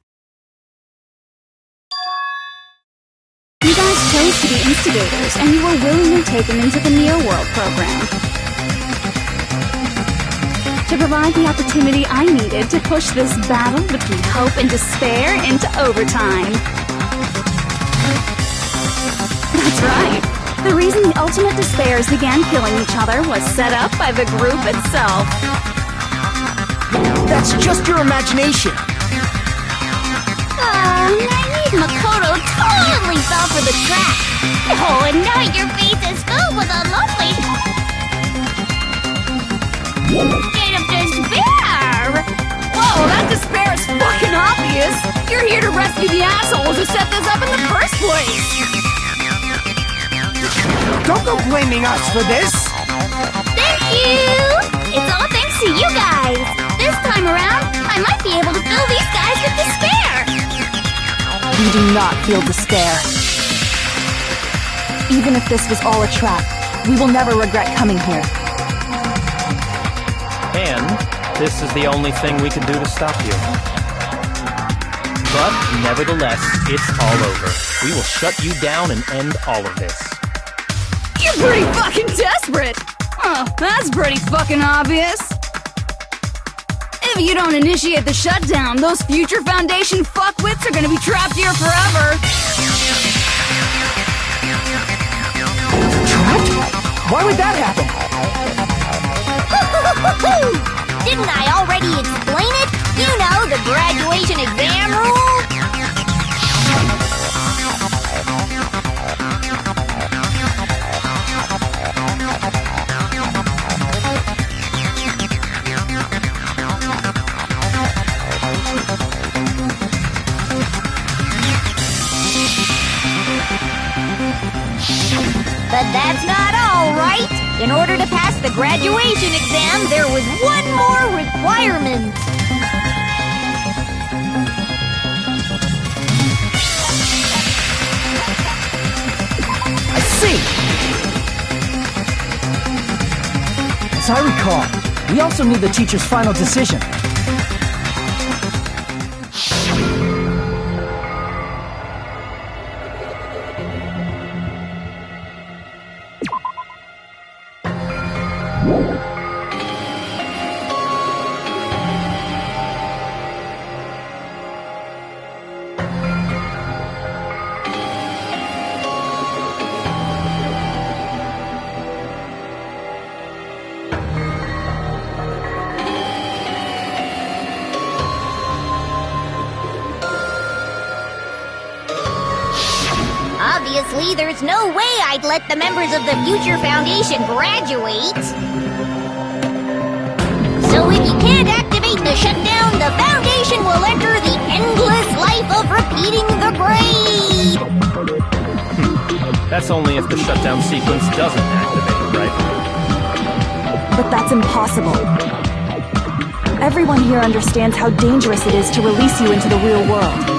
[SPEAKER 11] You guys chose to be instigators, and you were willingly taken into the Neo World program to provide the opportunity I needed to push this battle between hope and despair into overtime. That's right. The reason the ultimate despairs began killing each other was set up by the group itself.
[SPEAKER 2] That's just your imagination.
[SPEAKER 9] Naive Makoto totally fell for the trap. Oh, and now your face is filled with a lovely state of despair.
[SPEAKER 10] Whoa, that despair is fucking obvious. You're here to rescue the assholes who set this up in the first place.
[SPEAKER 3] Don't go blaming us for this!
[SPEAKER 9] Thank you! It's all thanks to you guys. This time around, I might be able to fill these guys with despair.
[SPEAKER 5] We do not feel despair. Even if this was all a trap, we will never regret coming here.
[SPEAKER 13] And this is the only thing we can do to stop you. But nevertheless, it's all over. We will shut you down and end all of this.
[SPEAKER 10] You're pretty fucking desperate! Oh, that's pretty fucking obvious. If you don't initiate the shutdown, those Future Foundation fuckwits are gonna be trapped here forever.
[SPEAKER 2] Trapped? Why would that happen?
[SPEAKER 9] Didn't I already explain it? You know, the graduation exam rule?
[SPEAKER 4] In order to pass the graduation exam, there was one more requirement.
[SPEAKER 2] I see!
[SPEAKER 7] As I recall, we also need the teacher's final decision.
[SPEAKER 4] Obviously, there's no way I'd let the members of the Future Foundation graduate. So if you can't activate the shutdown, the Foundation will enter the endless life of repeating the grade.
[SPEAKER 13] That's only if the shutdown sequence doesn't activate, right?
[SPEAKER 5] But that's impossible. Everyone here understands how dangerous it is to release you into the real world.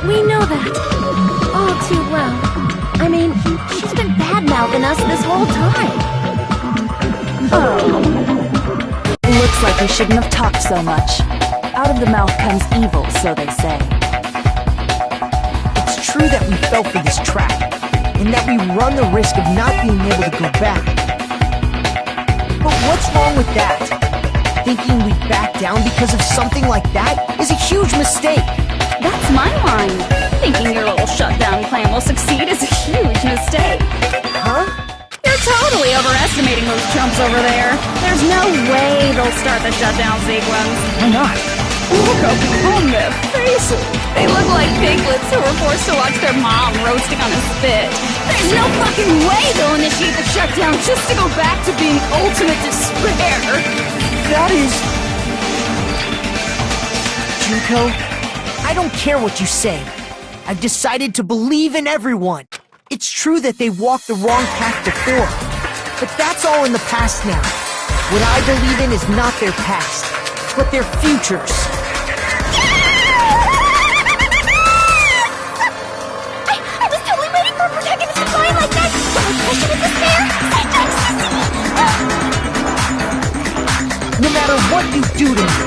[SPEAKER 9] We know that. All too well. I mean, she's been bad-mouthing us this whole time.
[SPEAKER 5] Oh. Looks like we shouldn't have talked so much. Out of the mouth comes evil, so they say.
[SPEAKER 2] It's true that we fell for this trap, and that we run the risk of not being able to go back. But what's wrong with that? Thinking we'd back down because of something like that is a huge mistake.
[SPEAKER 11] That's my line. Thinking your little shutdown plan will succeed is a huge mistake.
[SPEAKER 2] Huh?
[SPEAKER 11] You're totally overestimating those chumps over there. There's no way they'll start the shutdown sequence.
[SPEAKER 7] Why not?
[SPEAKER 11] Look how calm their faces. They look like piglets who were forced to watch their mom roasting on a spit. There's no fucking way they'll initiate the shutdown just to go back to being ultimate despair.
[SPEAKER 2] That is... Junko, I don't care what you say. I've decided to believe in everyone. It's true that they walked the wrong path before, but that's all in the past now. What I believe in is not their past, but their futures.
[SPEAKER 9] I was totally waiting for a protagonist to fly like that. So I question with despair.
[SPEAKER 2] No matter what you do to me,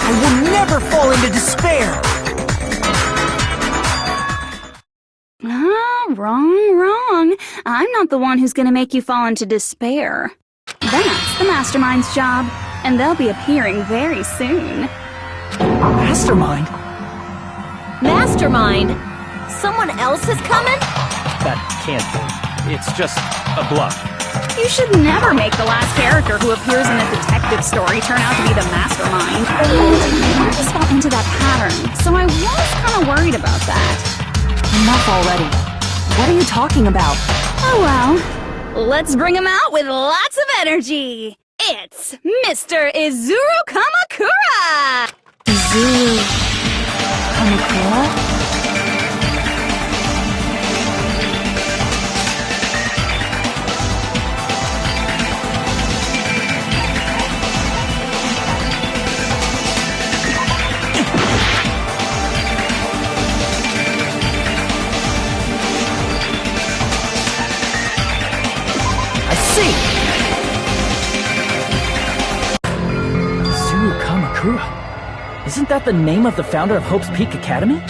[SPEAKER 2] I will never fall into despair.
[SPEAKER 11] Wrong. I'm not the one who's gonna make you fall into despair. That's the Mastermind's job, and they'll be appearing very soon.
[SPEAKER 7] Mastermind?
[SPEAKER 4] Mastermind? Someone else is coming?
[SPEAKER 13] That can't be. It's just a bluff.
[SPEAKER 11] You should never make the last character who appears in a detective story turn out to be the Mastermind. I just fell into that pattern, so I was kind of worried about that.
[SPEAKER 5] Enough already. What are you talking about?
[SPEAKER 11] Oh well, let's bring him out with lots of energy. It's Mr. Izuru Kamakura!
[SPEAKER 5] Izuru Kamakura?
[SPEAKER 7] Izuru Kamakura? Isn't that the name of the founder of Hope's Peak Academy?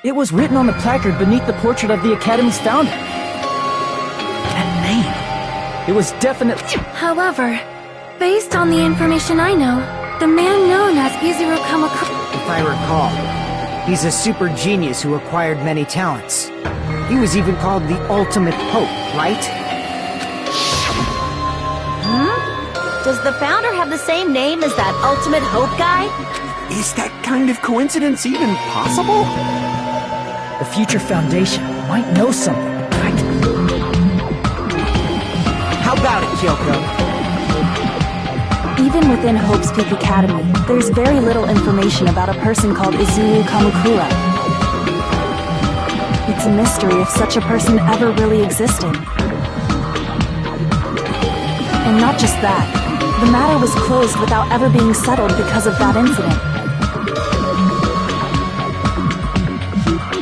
[SPEAKER 7] It was written on the placard beneath the portrait of the Academy's founder. That name. It was definitely...
[SPEAKER 9] However, based on the information I know, the man known as Izuru Kamakura...
[SPEAKER 8] If I recall, he's a super genius who acquired many talents. He was even called the Ultimate Hope, right?
[SPEAKER 4] Does the founder have the same name as that Ultimate Hope guy?
[SPEAKER 3] Is that kind of coincidence even possible?
[SPEAKER 7] The Future Foundation might know something, right?
[SPEAKER 2] How about it, Kyoko?
[SPEAKER 5] Even within Hope's Peak Academy, there's very little information about a person called Izuru Kamakura. It's a mystery if such a person ever really existed. And not just that, the matter was closed without ever being settled because of that incident.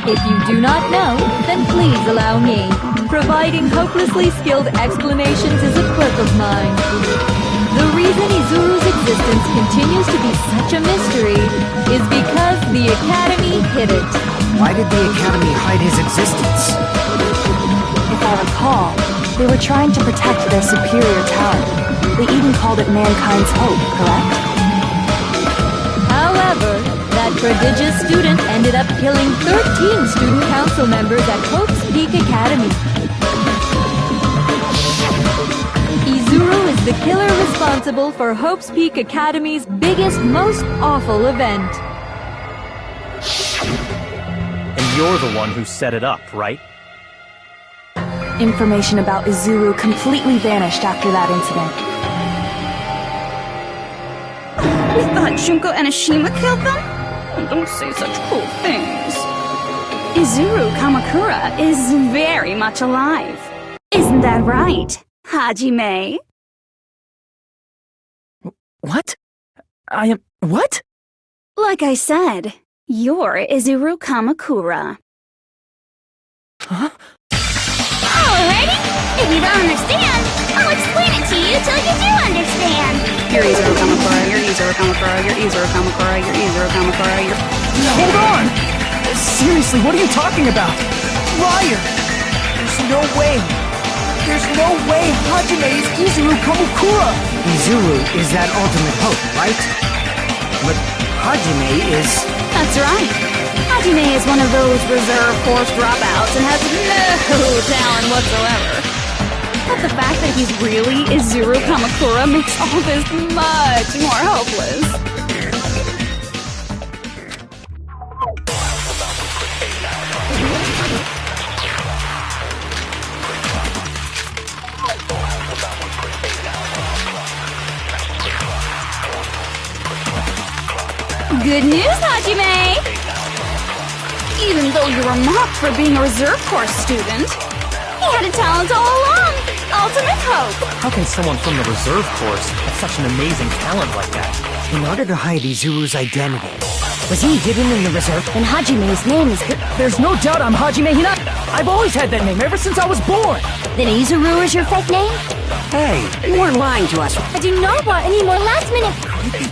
[SPEAKER 12] If you do not know, then please allow me. Providing hopelessly skilled explanations is a quirk of mine. The reason Izuru's existence continues to be such a mystery is because the Academy hid it.
[SPEAKER 8] Why did the Academy hide his existence?
[SPEAKER 5] If I recall, they were trying to protect their superior talent. They even called it mankind's hope, correct?
[SPEAKER 12] However, that prodigious student ended up killing 13 student council members at Hope's Peak Academy. Izuru is the killer responsible for Hope's Peak Academy's biggest, most awful event.
[SPEAKER 13] And you're the one who set it up, right?
[SPEAKER 5] Information about Izuru completely vanished after that incident.
[SPEAKER 10] We thought Junko and Ashima killed them? Oh, don't say such cruel things. Izuru Kamakura is very much alive. Isn't that right, Hajime?
[SPEAKER 7] What? I am... what?
[SPEAKER 10] Like I said, you're Izuru Kamakura.
[SPEAKER 7] Huh?
[SPEAKER 9] Alrighty? If you don't understand, I'll explain it to you till you do understand.
[SPEAKER 10] You're Izuru Kamakura, you're Izuru Kamakura, you're Izuru Kamakura, you're Izuru Kamakura, you're...
[SPEAKER 7] Hold on! Seriously, what are you talking about?
[SPEAKER 2] Liar! There's no way! There's no way Hajime is Izuru Kamakura!
[SPEAKER 8] Izuru is that ultimate hope, right? But Hajime is...
[SPEAKER 10] That's right. Hajime is one of those reserve course dropouts and has no talent whatsoever. But the fact that he's really Izuru Kamakura makes all this much more hopeless. Good news, Hajime! Even though you were mocked for being a reserve course student, he had a talent all along! Ultimate hope!
[SPEAKER 13] How can someone from the reserve course have such an amazing talent like that?
[SPEAKER 8] In order to hide Izuru's identity.
[SPEAKER 2] Was he hidden in the reserve? And Hajime's name is...
[SPEAKER 7] There's no doubt I'm Hajime Hinata. I've always had that name ever since I was born.
[SPEAKER 9] Then Izuru is your fake name?
[SPEAKER 2] Hey, you weren't lying to us.
[SPEAKER 9] I do not want any more last-minute...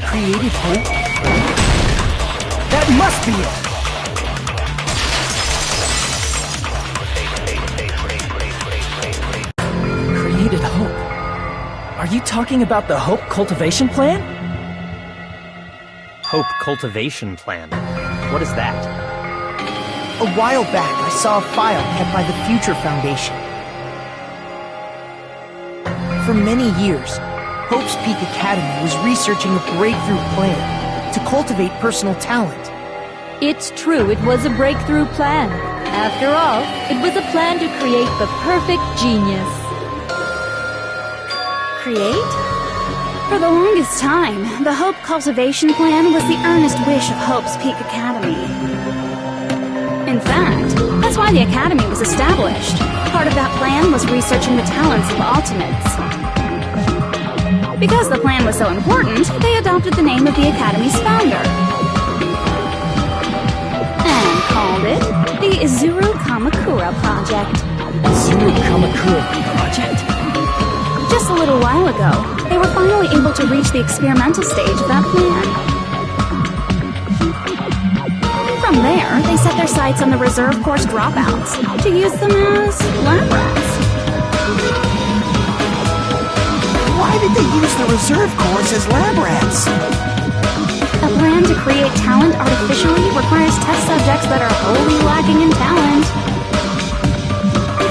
[SPEAKER 2] Creative hope?
[SPEAKER 7] That must be it. Created hope. Are you talking about the Hope Cultivation Plan?
[SPEAKER 13] Hope Cultivation Plan. What is that?
[SPEAKER 2] A while back, I saw a file kept by the Future Foundation. For many years, Hope's Peak Academy was researching a breakthrough plan to cultivate personal talent.
[SPEAKER 12] It's true, it was a breakthrough plan. After all, it was a plan to create the perfect genius.
[SPEAKER 10] Create? For the longest time, the Hope Cultivation Plan was the earnest wish of Hope's Peak Academy. In fact, that's why the Academy was established. Part of that plan was researching the talents of Ultimates. Because the plan was so important, they adopted the name of the Academy's founder. And called it the Izuru Kamakura Project.
[SPEAKER 7] Izuru Kamakura Project?
[SPEAKER 10] Just a little while ago, they were finally able to reach the experimental stage of that plan. From there, they set their sights on the reserve course dropouts to use them as lab rats.
[SPEAKER 2] Why did they use the reserve course as lab rats?
[SPEAKER 10] A plan to create talent artificially requires test subjects that are wholly lacking in talent.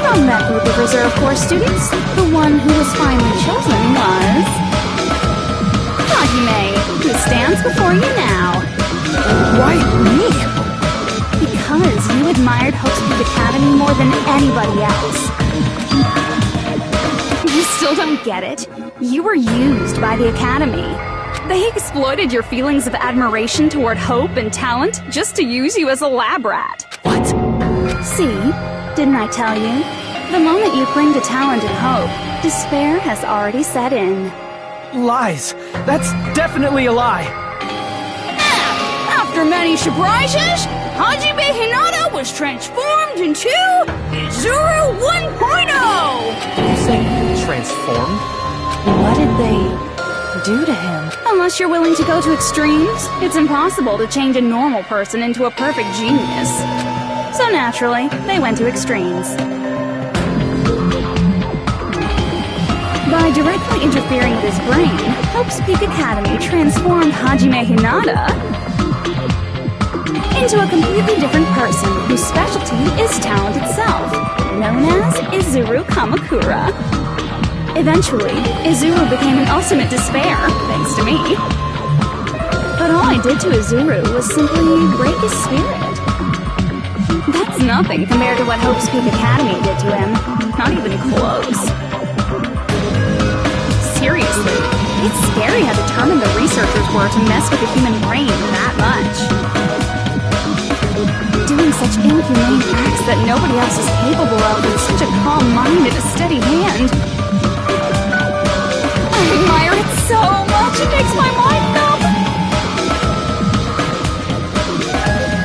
[SPEAKER 10] From that group of reserve course students, the one who was finally chosen was... Hajime, who stands before you now.
[SPEAKER 2] Why me?
[SPEAKER 10] Because you admired Hope's Peak Academy more than anybody else. You still don't get it? You were used by the Academy. They exploited your feelings of admiration toward hope and talent just to use you as a lab rat.
[SPEAKER 7] What?
[SPEAKER 11] See? Didn't I tell you? The moment you cling to talent and hope, despair has already set in.
[SPEAKER 7] Lies. That's definitely a lie.
[SPEAKER 10] After many surprises, Hajime Hinata was transformed into Izuru 1.0!
[SPEAKER 13] You say transformed?
[SPEAKER 5] What did they do to him?
[SPEAKER 11] Unless you're willing to go to extremes, it's impossible to change a normal person into a perfect genius. So naturally, they went to extremes. By directly interfering with his brain, Hope's Peak Academy transformed Hajime Hinata into a completely different person whose specialty is talent itself, known as Izuru Kamakura. Eventually, Izuru became an ultimate despair, thanks to me. But all I did to Izuru was simply break his spirit. That's nothing compared to what Hope's Peak Academy did to him. Not even close. Seriously, it's scary how determined the researchers were to mess with the human brain that much. Doing such inhumane acts that nobody else is capable of with such a calm mind and a steady hand. I admire it so much, it makes my mind numb.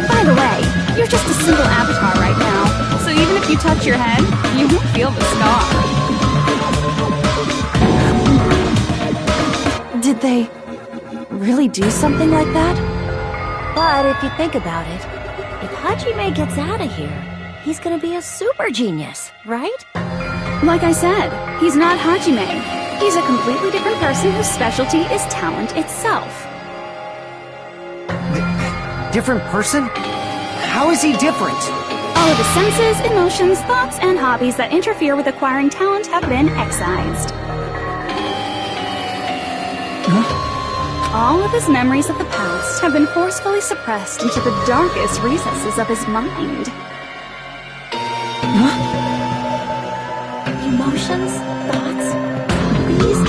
[SPEAKER 11] By the way, you're just a simple avatar right now, so even if you touch your head, you won't feel the scar.
[SPEAKER 5] Did they really do something like that? But if you think about it, if Hajime gets out of here, he's gonna be a super genius, right?
[SPEAKER 11] Like I said, he's not Hajime. He's a completely different person whose specialty is talent itself.
[SPEAKER 8] Different person? How is he different?
[SPEAKER 11] All of his senses, emotions, thoughts, and hobbies that interfere with acquiring talent have been excised. All of his memories of the past have been forcefully suppressed into the darkest recesses of his mind.
[SPEAKER 5] Emotions? Thoughts? Hobbies?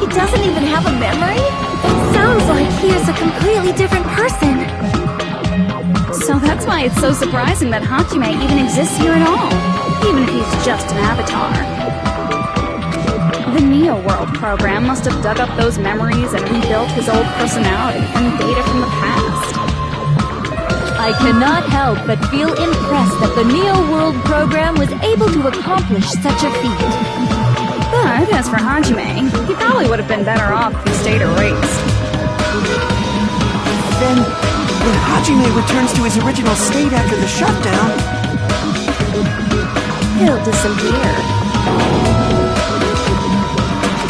[SPEAKER 5] He doesn't even have a memory? It sounds like he is a completely different person.
[SPEAKER 11] So that's why it's so surprising that Hajime even exists here at all, even if he's just an avatar. The Neo World program must have dug up those memories and rebuilt his old personality from data from the past.
[SPEAKER 12] I cannot help but feel impressed that the Neo World program was able to accomplish such a feat.
[SPEAKER 11] But as for Hajime, he probably would have been better off if he stayed erased.
[SPEAKER 3] Then, when Hajime returns to his original state after the shutdown,
[SPEAKER 11] he'll disappear.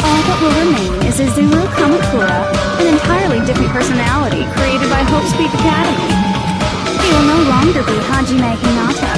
[SPEAKER 11] All that will remain is Izuru Kamakura, an entirely different personality created by Hope's Peak Academy. He will no longer be Hajime Hinata.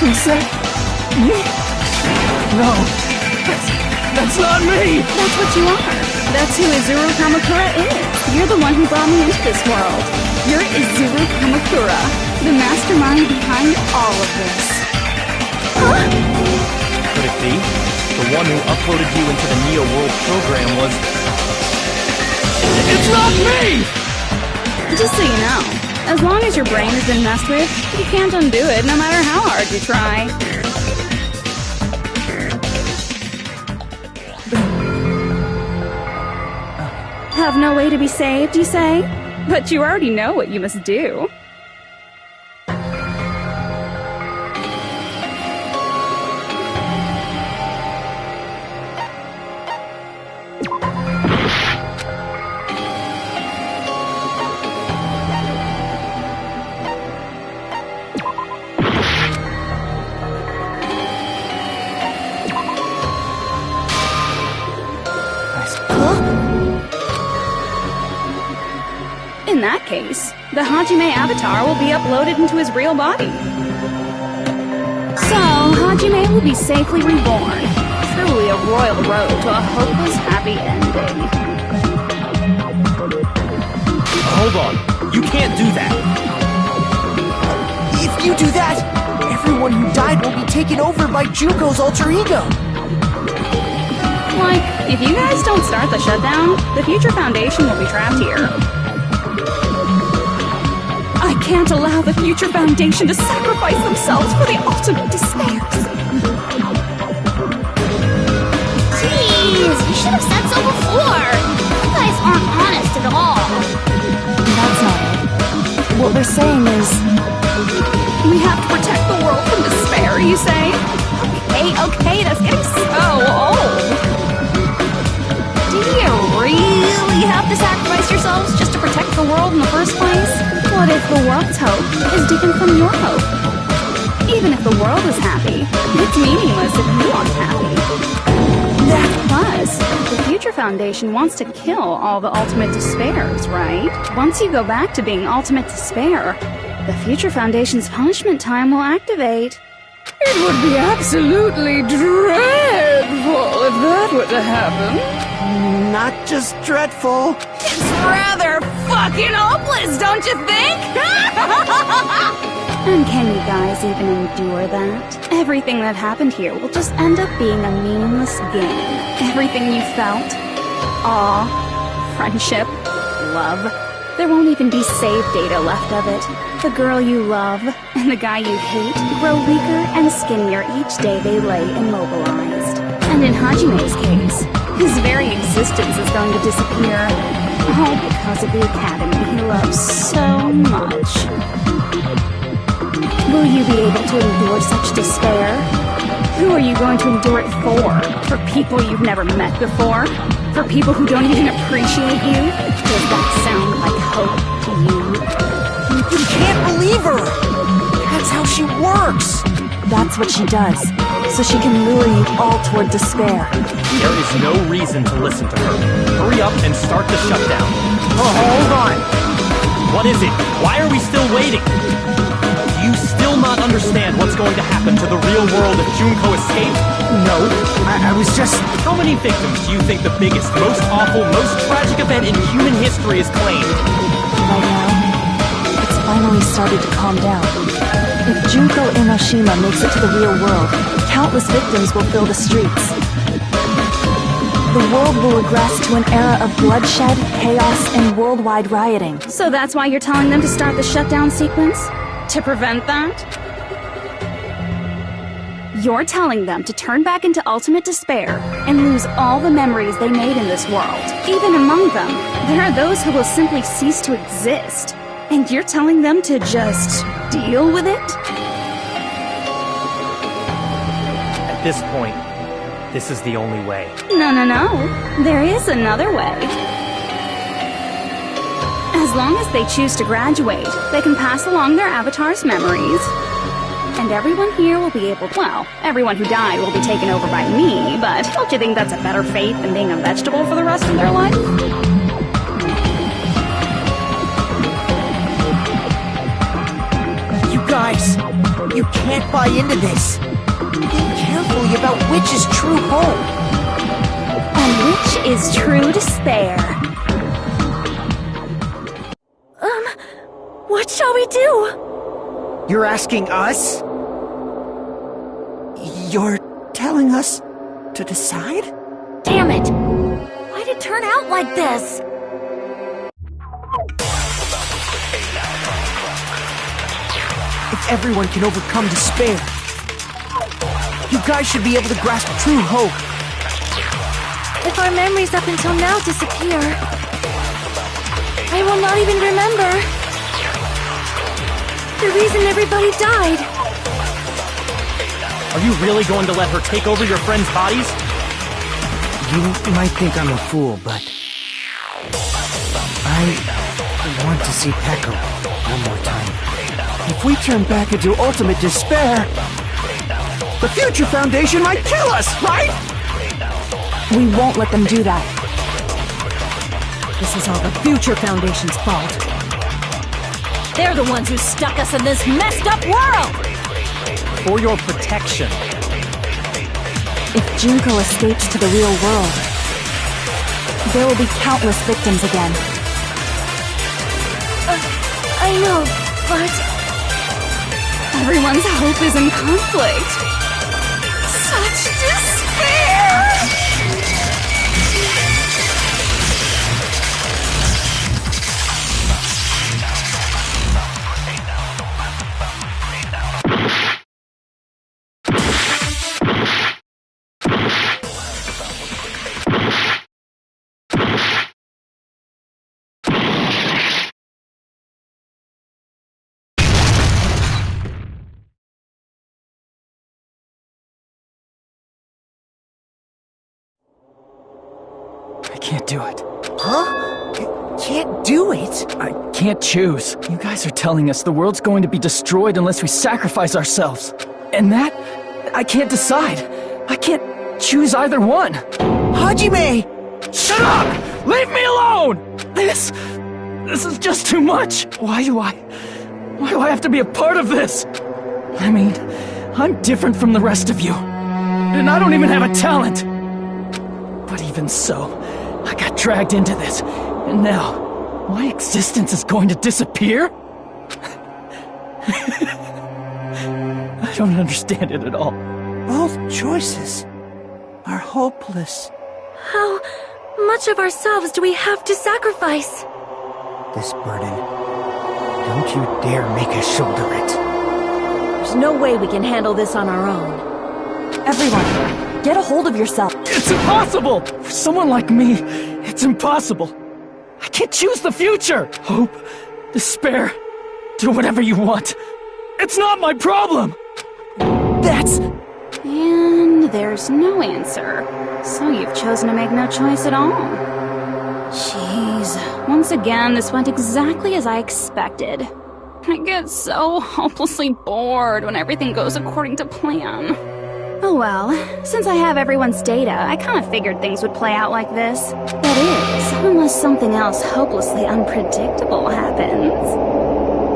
[SPEAKER 7] Is that me? No, that's not me!
[SPEAKER 11] That's what you are. That's who Izuru Kamakura is. You're the one who brought me into this world. You're Izuru Kamakura, the mastermind behind all of this. Huh?
[SPEAKER 13] Could it be? The one who uploaded you into the Neo World program was...
[SPEAKER 7] It's not me!
[SPEAKER 11] Just so you know, as long as your brain has been messed with, you can't undo it no matter how hard you try. Have no way to be saved, you say? But you already know what you must do. in that case, the Hajime avatar will be uploaded into his real body. So, Hajime will be safely reborn. Truly a royal road to a hopeless happy ending.
[SPEAKER 13] Hold on. You can't do that.
[SPEAKER 2] If you do that, everyone who died will be taken over by Junko's alter ego.
[SPEAKER 11] Like, if you guys don't start the shutdown, the Future Foundation will be trapped here. I can't allow the Future Foundation to sacrifice themselves for the ultimate despairs.
[SPEAKER 9] Jeez, you should have said so before. You guys aren't honest at all.
[SPEAKER 5] That's not it. What we're saying is...
[SPEAKER 11] We have to protect the world from despair, you say? Okay, that's getting so old. Do you really have to sacrifice yourselves just to protect the world in the first place? What if the world's hope is different from your hope? Even if the world is happy, it's meaningless if you aren't happy. Plus, the Future Foundation wants to kill all the ultimate despairs, right? Once you go back to being ultimate despair, the Future Foundation's punishment time will activate. It would be absolutely dreadful if that were to happen.
[SPEAKER 2] Not just dreadful.
[SPEAKER 11] It's rather fucking hopeless, don't you think? And can you guys even endure that? Everything that happened here will just end up being a meaningless game. Everything you felt, awe, friendship, love, there won't even be save data left of it. The girl you love and the guy you hate grow weaker and skinnier each day they lay immobilized. And in Hajime's case, his very existence is going to disappear. All because of the academy he loves so much. Will you be able to endure such despair? Who are you going to endure it for? For people you've never met before? For people who don't even appreciate you? Does that sound like hope to you?
[SPEAKER 2] You can't believe her! That's how she works!
[SPEAKER 5] That's what she does, so she can lure you all toward despair.
[SPEAKER 13] There is no reason to listen to her. Hurry up and start the shutdown.
[SPEAKER 2] Oh, hold on!
[SPEAKER 13] What is it? Why are we still waiting? Do you still not understand what's going to happen to the real world if Junko escaped?
[SPEAKER 2] No, I was just...
[SPEAKER 13] How many victims do you think the biggest, most awful, most tragic event in human history has claimed?
[SPEAKER 5] Right now, it's finally started to calm down. If Junko Enoshima makes it to the real world, countless victims will fill the streets. The world will regress to an era of bloodshed, chaos, and worldwide rioting.
[SPEAKER 11] So that's why you're telling them to start the shutdown sequence? To prevent that? You're telling them to turn back into ultimate despair and lose all the memories they made in this world. Even among them, there are those who will simply cease to exist. And you're telling them to just deal with it?
[SPEAKER 13] At this point, this is the only way.
[SPEAKER 11] No. There is another way. As long as they choose to graduate, they can pass along their avatar's memories. And everyone here will be able... Well, everyone who died will be taken over by me, but don't you think that's a better fate than being a vegetable for the rest of their life?
[SPEAKER 2] You guys, you can't buy into this. Think carefully about which is true hope.
[SPEAKER 11] And which is true despair.
[SPEAKER 5] What shall we do?
[SPEAKER 2] You're asking us? You're telling us to decide?
[SPEAKER 9] Damn it! Why'd it turn out like this?
[SPEAKER 2] If everyone can overcome despair, you guys should be able to grasp true hope.
[SPEAKER 5] If our memories up until now disappear, I will not even remember the reason everybody died.
[SPEAKER 13] Are you really going to let her take over your friends' bodies?
[SPEAKER 3] You might think I'm a fool, but I want to see Peko one more time.
[SPEAKER 2] If we turn back into ultimate despair, the Future Foundation might kill us, right?
[SPEAKER 5] We won't let them do that. This is all the Future Foundation's fault. They're the ones who stuck us in this messed up world!
[SPEAKER 13] For your protection.
[SPEAKER 5] If Junko escapes to the real world, there will be countless victims again.
[SPEAKER 11] I know, but... everyone's hope is in conflict. Such despair!
[SPEAKER 7] I can't do it.
[SPEAKER 2] Huh? You can't do it?
[SPEAKER 7] I can't choose. You guys are telling us the world's going to be destroyed unless we sacrifice ourselves. And that, I can't decide. I can't choose either one.
[SPEAKER 2] Hajime!
[SPEAKER 7] Shut up! Leave me alone! This is just too much. Why do I have to be a part of this? I mean, I'm different from the rest of you. And I don't even have a talent. But even so, I got dragged into this. And now, my existence is going to disappear? I don't understand it at all.
[SPEAKER 2] Both choices are hopeless.
[SPEAKER 5] How much of ourselves do we have to sacrifice?
[SPEAKER 8] This burden. Don't you dare make us shoulder it.
[SPEAKER 5] There's no way we can handle this on our own. Everyone, get a hold of yourself.
[SPEAKER 7] It's impossible! For someone like me, it's impossible. I can't choose the future! Hope, despair, do whatever you want. It's not my problem! That's...
[SPEAKER 11] And there's no answer. So you've chosen to make no choice at all. Jeez. Once again, this went exactly as I expected. I get so hopelessly bored when everything goes according to plan. Oh well, since I have everyone's data, I kind of figured things would play out like this. That is, unless something else hopelessly unpredictable happens.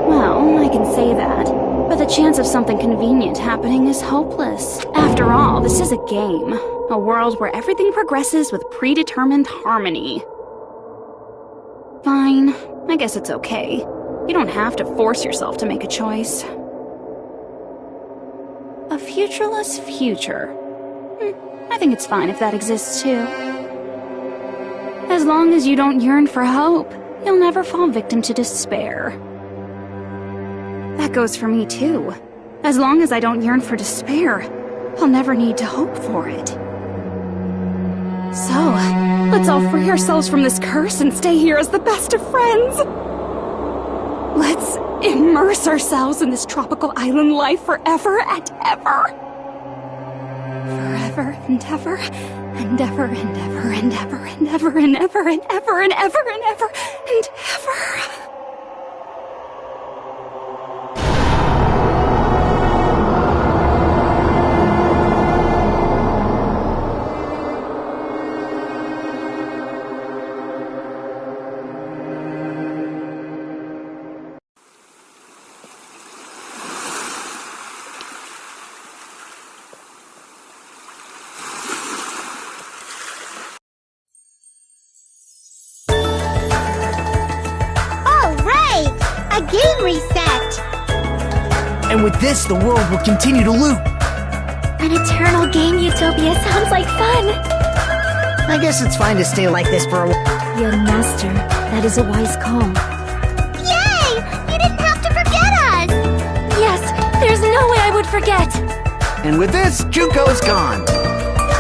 [SPEAKER 11] Well, I can say that, but the chance of something convenient happening is hopeless. After all, this is a game. A world where everything progresses with predetermined harmony. Fine, I guess it's okay. You don't have to force yourself to make a choice. A futureless future. I think it's fine if that exists too. As long as you don't yearn for hope, you'll never fall victim to despair. That goes for me too. As long as I don't yearn for despair, I'll never need to hope for it. So, let's all free ourselves from this curse and stay here as the best of friends. Let's immerse ourselves in this tropical island life forever and ever. Forever and ever, and ever and ever and ever and ever and ever and ever and ever and ever and ever.
[SPEAKER 9] A game reset!
[SPEAKER 2] And with this, the world will continue to loop.
[SPEAKER 9] An eternal game utopia sounds like fun!
[SPEAKER 8] I guess it's fine to stay like this for a while.
[SPEAKER 5] Young master, that is a wise call.
[SPEAKER 9] Yay! You didn't have to forget us!
[SPEAKER 5] Yes, there's no way I would forget!
[SPEAKER 3] And with this, Junko's gone.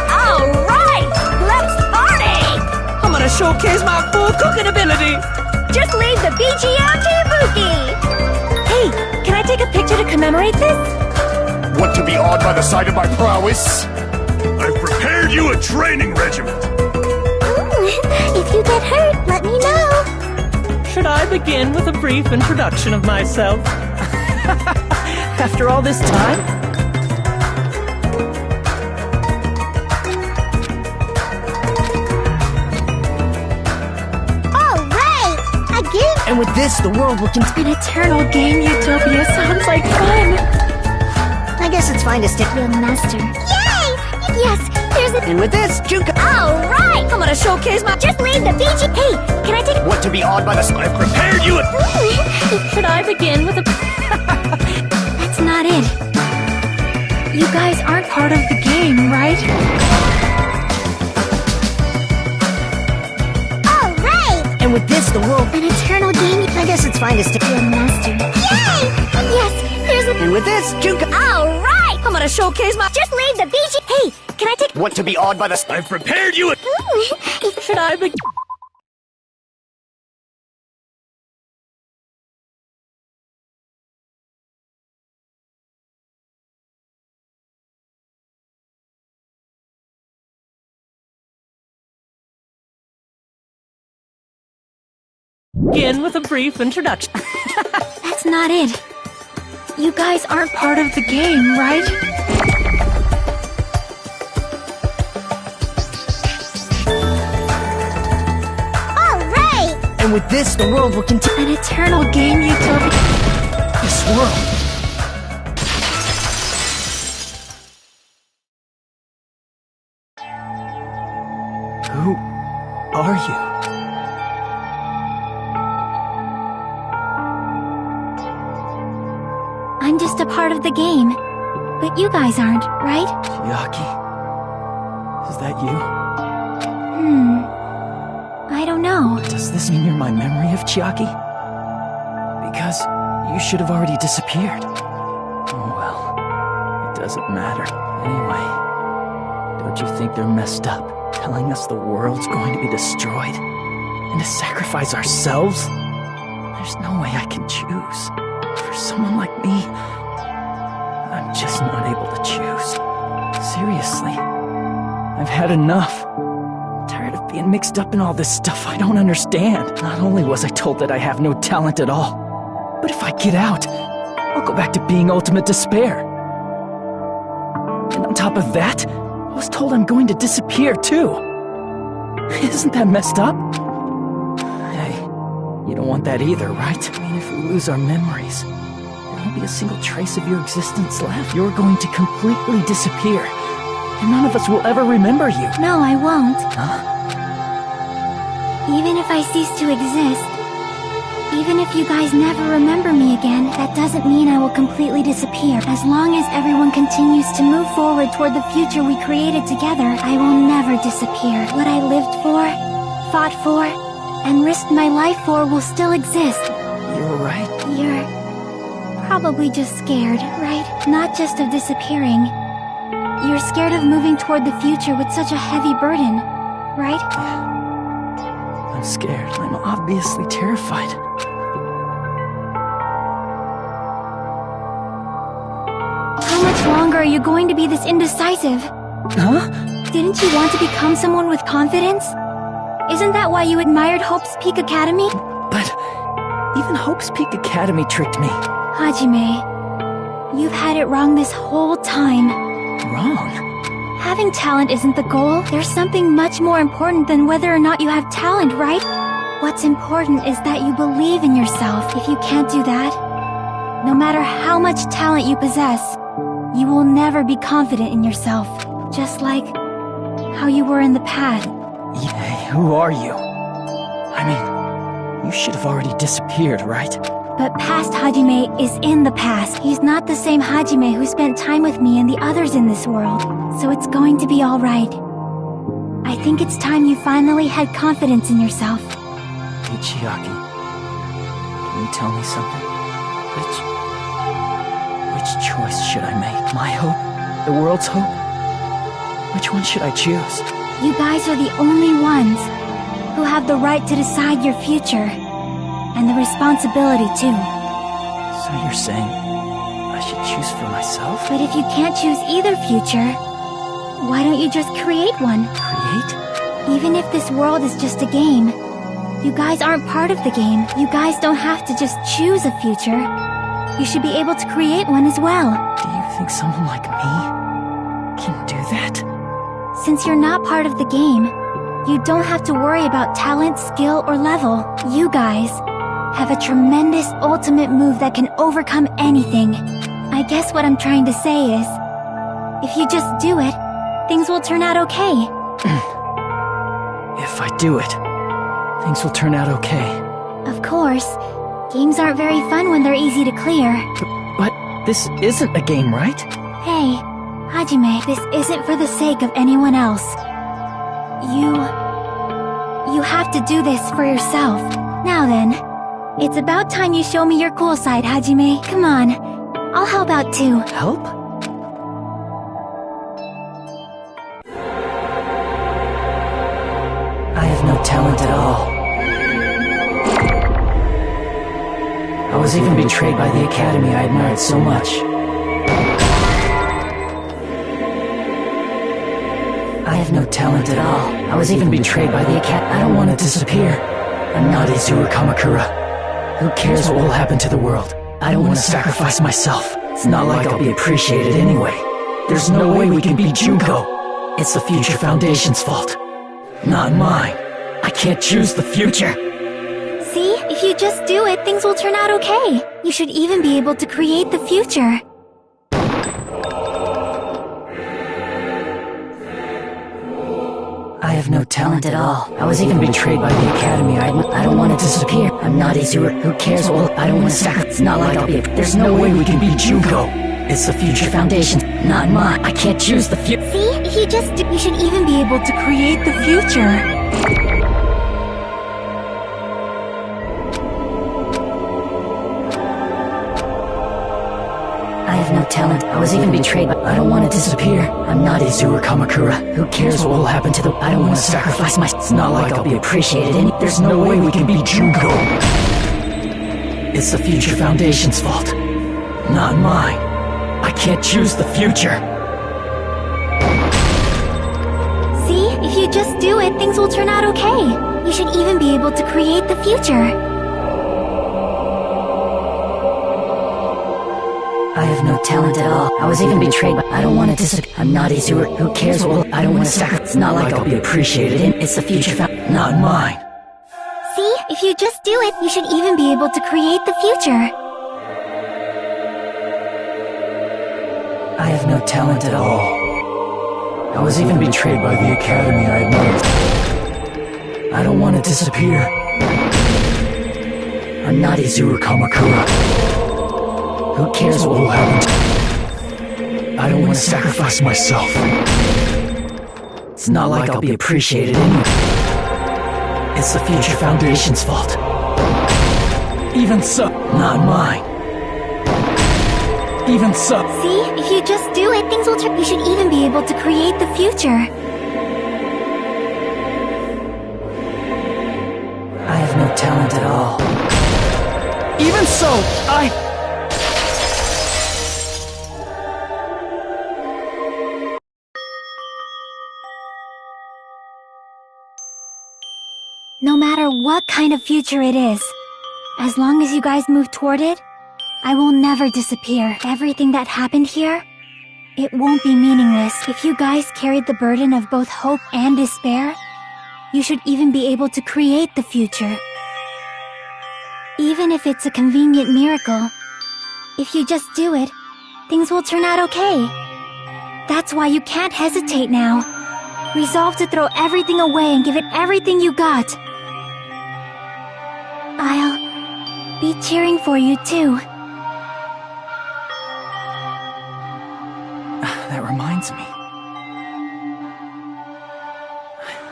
[SPEAKER 4] Alright! Let's party!
[SPEAKER 2] I'm gonna showcase my full cooking ability!
[SPEAKER 4] Just leave the BGM to Ibuki!
[SPEAKER 5] Hey, can I take a picture to commemorate this?
[SPEAKER 6] Want to be awed by the sight of my prowess? I've prepared you a training regiment.
[SPEAKER 9] If you get hurt, let me know.
[SPEAKER 14] Should I begin with a brief introduction of myself?
[SPEAKER 2] After all this time?
[SPEAKER 9] Alright! A game!
[SPEAKER 2] And with this, the world will continue.
[SPEAKER 5] An eternal game utopia sounds like fun.
[SPEAKER 8] I guess it's fine to stick.
[SPEAKER 9] Real master. Yay! Yes, there's a...
[SPEAKER 2] And with this, Junko...
[SPEAKER 9] Alright!
[SPEAKER 4] I'm gonna showcase my...
[SPEAKER 9] Just leave the PG... Hey, can I take...
[SPEAKER 6] Want to be awed by the... I've prepared you a...
[SPEAKER 12] Should I begin with a...
[SPEAKER 5] That's not it. You guys aren't part of the game, right?
[SPEAKER 9] Alright!
[SPEAKER 2] And with this, the world...
[SPEAKER 9] An eternal game...
[SPEAKER 8] I guess it's fine to stick.
[SPEAKER 9] Real master. Yay! Yes, there's a...
[SPEAKER 2] And with this, Junko...
[SPEAKER 4] Alright! I'm gonna showcase my...
[SPEAKER 9] Just leave the PG... Hey, can I take...
[SPEAKER 6] Want to be awed by the... I've prepared you a...
[SPEAKER 12] Should I begin?
[SPEAKER 14] Begin with a brief introduction.
[SPEAKER 5] That's not it. You guys aren't part of the game, right?
[SPEAKER 9] Alright!
[SPEAKER 2] And with this, the world will continue.
[SPEAKER 5] An eternal game utopia.
[SPEAKER 2] This world. Who are you?
[SPEAKER 5] I'm just a part of the game. But you guys aren't, right?
[SPEAKER 2] Chiaki? Is that you?
[SPEAKER 5] I don't know.
[SPEAKER 7] Does this mean you're my memory of Chiaki? Because you should have already disappeared. Oh well, it doesn't matter. Anyway, don't you think they're messed up, telling us the world's going to be destroyed? And to sacrifice ourselves? There's no way I can choose. For someone like me, I'm just not able to choose. Seriously, I've had enough. Tired of being mixed up in all this stuff I don't understand. Not only was I told that I have no talent at all, but if I get out, I'll go back to being ultimate despair. And on top of that, I was told I'm going to disappear too. Isn't that messed up? Hey, you don't want that either, right? I mean, if we lose our memories, there won't be a single trace of your existence left. You're going to completely disappear. And none of us will ever remember you.
[SPEAKER 5] No, I won't.
[SPEAKER 7] Huh?
[SPEAKER 5] Even if I cease to exist, even if you guys never remember me again, that doesn't mean I will completely disappear. As long as everyone continues to move forward toward the future we created together, I will never disappear. What I lived for, fought for, and risked my life for will still exist.
[SPEAKER 7] You're right.
[SPEAKER 5] You're probably just scared, right? Not just of disappearing. You're scared of moving toward the future with such a heavy burden, right?
[SPEAKER 7] I'm scared. I'm obviously terrified.
[SPEAKER 5] How much longer are you going to be this indecisive?
[SPEAKER 7] Huh?
[SPEAKER 5] Didn't you want to become someone with confidence? Isn't that why you admired Hope's Peak Academy?
[SPEAKER 7] But even Hope's Peak Academy tricked me.
[SPEAKER 5] Hajime, you've had it wrong this whole time.
[SPEAKER 7] Wrong?
[SPEAKER 5] Having talent isn't the goal. There's something much more important than whether or not you have talent, right? What's important is that you believe in yourself. If you can't do that, no matter how much talent you possess, you will never be confident in yourself. Just like how you were in the past.
[SPEAKER 7] Hey, who are you? I mean, you should have already disappeared, right?
[SPEAKER 5] But past Hajime is in the past. He's not the same Hajime who spent time with me and the others in this world. So it's going to be alright. I think it's time you finally had confidence in yourself.
[SPEAKER 7] Hey, Chiaki. Can you tell me something? Which choice should I make? My hope? The world's hope? Which one should I choose?
[SPEAKER 5] You guys are the only ones who have the right to decide your future. And the responsibility, too.
[SPEAKER 7] So you're saying I should choose for myself?
[SPEAKER 5] But if you can't choose either future, why don't you just create one?
[SPEAKER 7] Create?
[SPEAKER 5] Even if this world is just a game, you guys aren't part of the game. You guys don't have to just choose a future. You should be able to create one as well.
[SPEAKER 7] Do you think someone like me can do that?
[SPEAKER 5] Since you're not part of the game, you don't have to worry about talent, skill, or level. You guys
[SPEAKER 9] have a tremendous ultimate move that can overcome anything. I guess what I'm trying to say is, if you just do it, things will turn out okay.
[SPEAKER 7] If I do it, things will turn out okay.
[SPEAKER 9] Of course, games aren't very fun when they're easy to clear.
[SPEAKER 7] But this isn't a game, right?
[SPEAKER 9] Hey, Hajime, this isn't for the sake of anyone else. You have to do this for yourself. Now then, it's about time you show me your cool side, Hajime. Come on, I'll help out too.
[SPEAKER 7] Help? I have no talent at all. I was even betrayed by the academy I admired so much. I have no talent at all. I was even betrayed by the academy. I don't want to disappear. I'm not Izuru Kamakura. Who cares what will happen to the world? I don't want to sacrifice myself. It's not like I'll be appreciated anyway. There's no way we can beat Junko. It's the Future Foundation's fault. Not mine. I can't choose the future.
[SPEAKER 9] See, if you just do it, things will turn out okay. You should even be able to create the future.
[SPEAKER 7] I have no talent at all. I was even betrayed by the academy. I don't want to disappear. I'm not Izuru. Who cares? Well, I don't want to sacrifice. It's not like I'll be. There's no way we can beat Junko. It's the Future Foundation, not mine. I can't choose the future.
[SPEAKER 9] See, if you just do, you should even be able to create the future.
[SPEAKER 7] I have no talent. I was even betrayed, but I don't want to disappear. I'm not Izuru Kamakura. Who cares what will happen to the... I don't want to sacrifice my... It's not like I'll be appreciated any... There's no way we can beat Junko. It's the Future Foundation's fault. Not mine. I can't choose the future.
[SPEAKER 9] See, if you just do it, things will turn out okay. You should even be able to create the future.
[SPEAKER 7] I have no talent at all. I was even betrayed, but I don't want to disappear. I'm not Izuru. Who cares? Well, I don't want to sacrifice. It's not like I'll be appreciated in. It's the future not mine.
[SPEAKER 9] See, if you just do it, you should even be able to create the future.
[SPEAKER 7] I have no talent at all. I was even betrayed by the academy I admired. I don't want to disappear. I'm not Izuru Kamakura. Who cares what will happen to... I don't want to sacrifice myself. It's not like I'll be appreciated anyway. It's the Future Foundation's fault. Even so, not mine. Even so...
[SPEAKER 9] See, if you just do it, things will turn... You should even be able to create the future.
[SPEAKER 7] I have no talent at all. Even so,
[SPEAKER 9] No matter what kind of future it is, as long as you guys move toward it, I will never disappear. Everything that happened here, it won't be meaningless. If you guys carried the burden of both hope and despair, you should even be able to create the future. Even if it's a convenient miracle, if you just do it, things will turn out okay. That's why you can't hesitate now. Resolve to throw everything away and give it everything you got. I'll be cheering for you too.
[SPEAKER 7] That reminds me.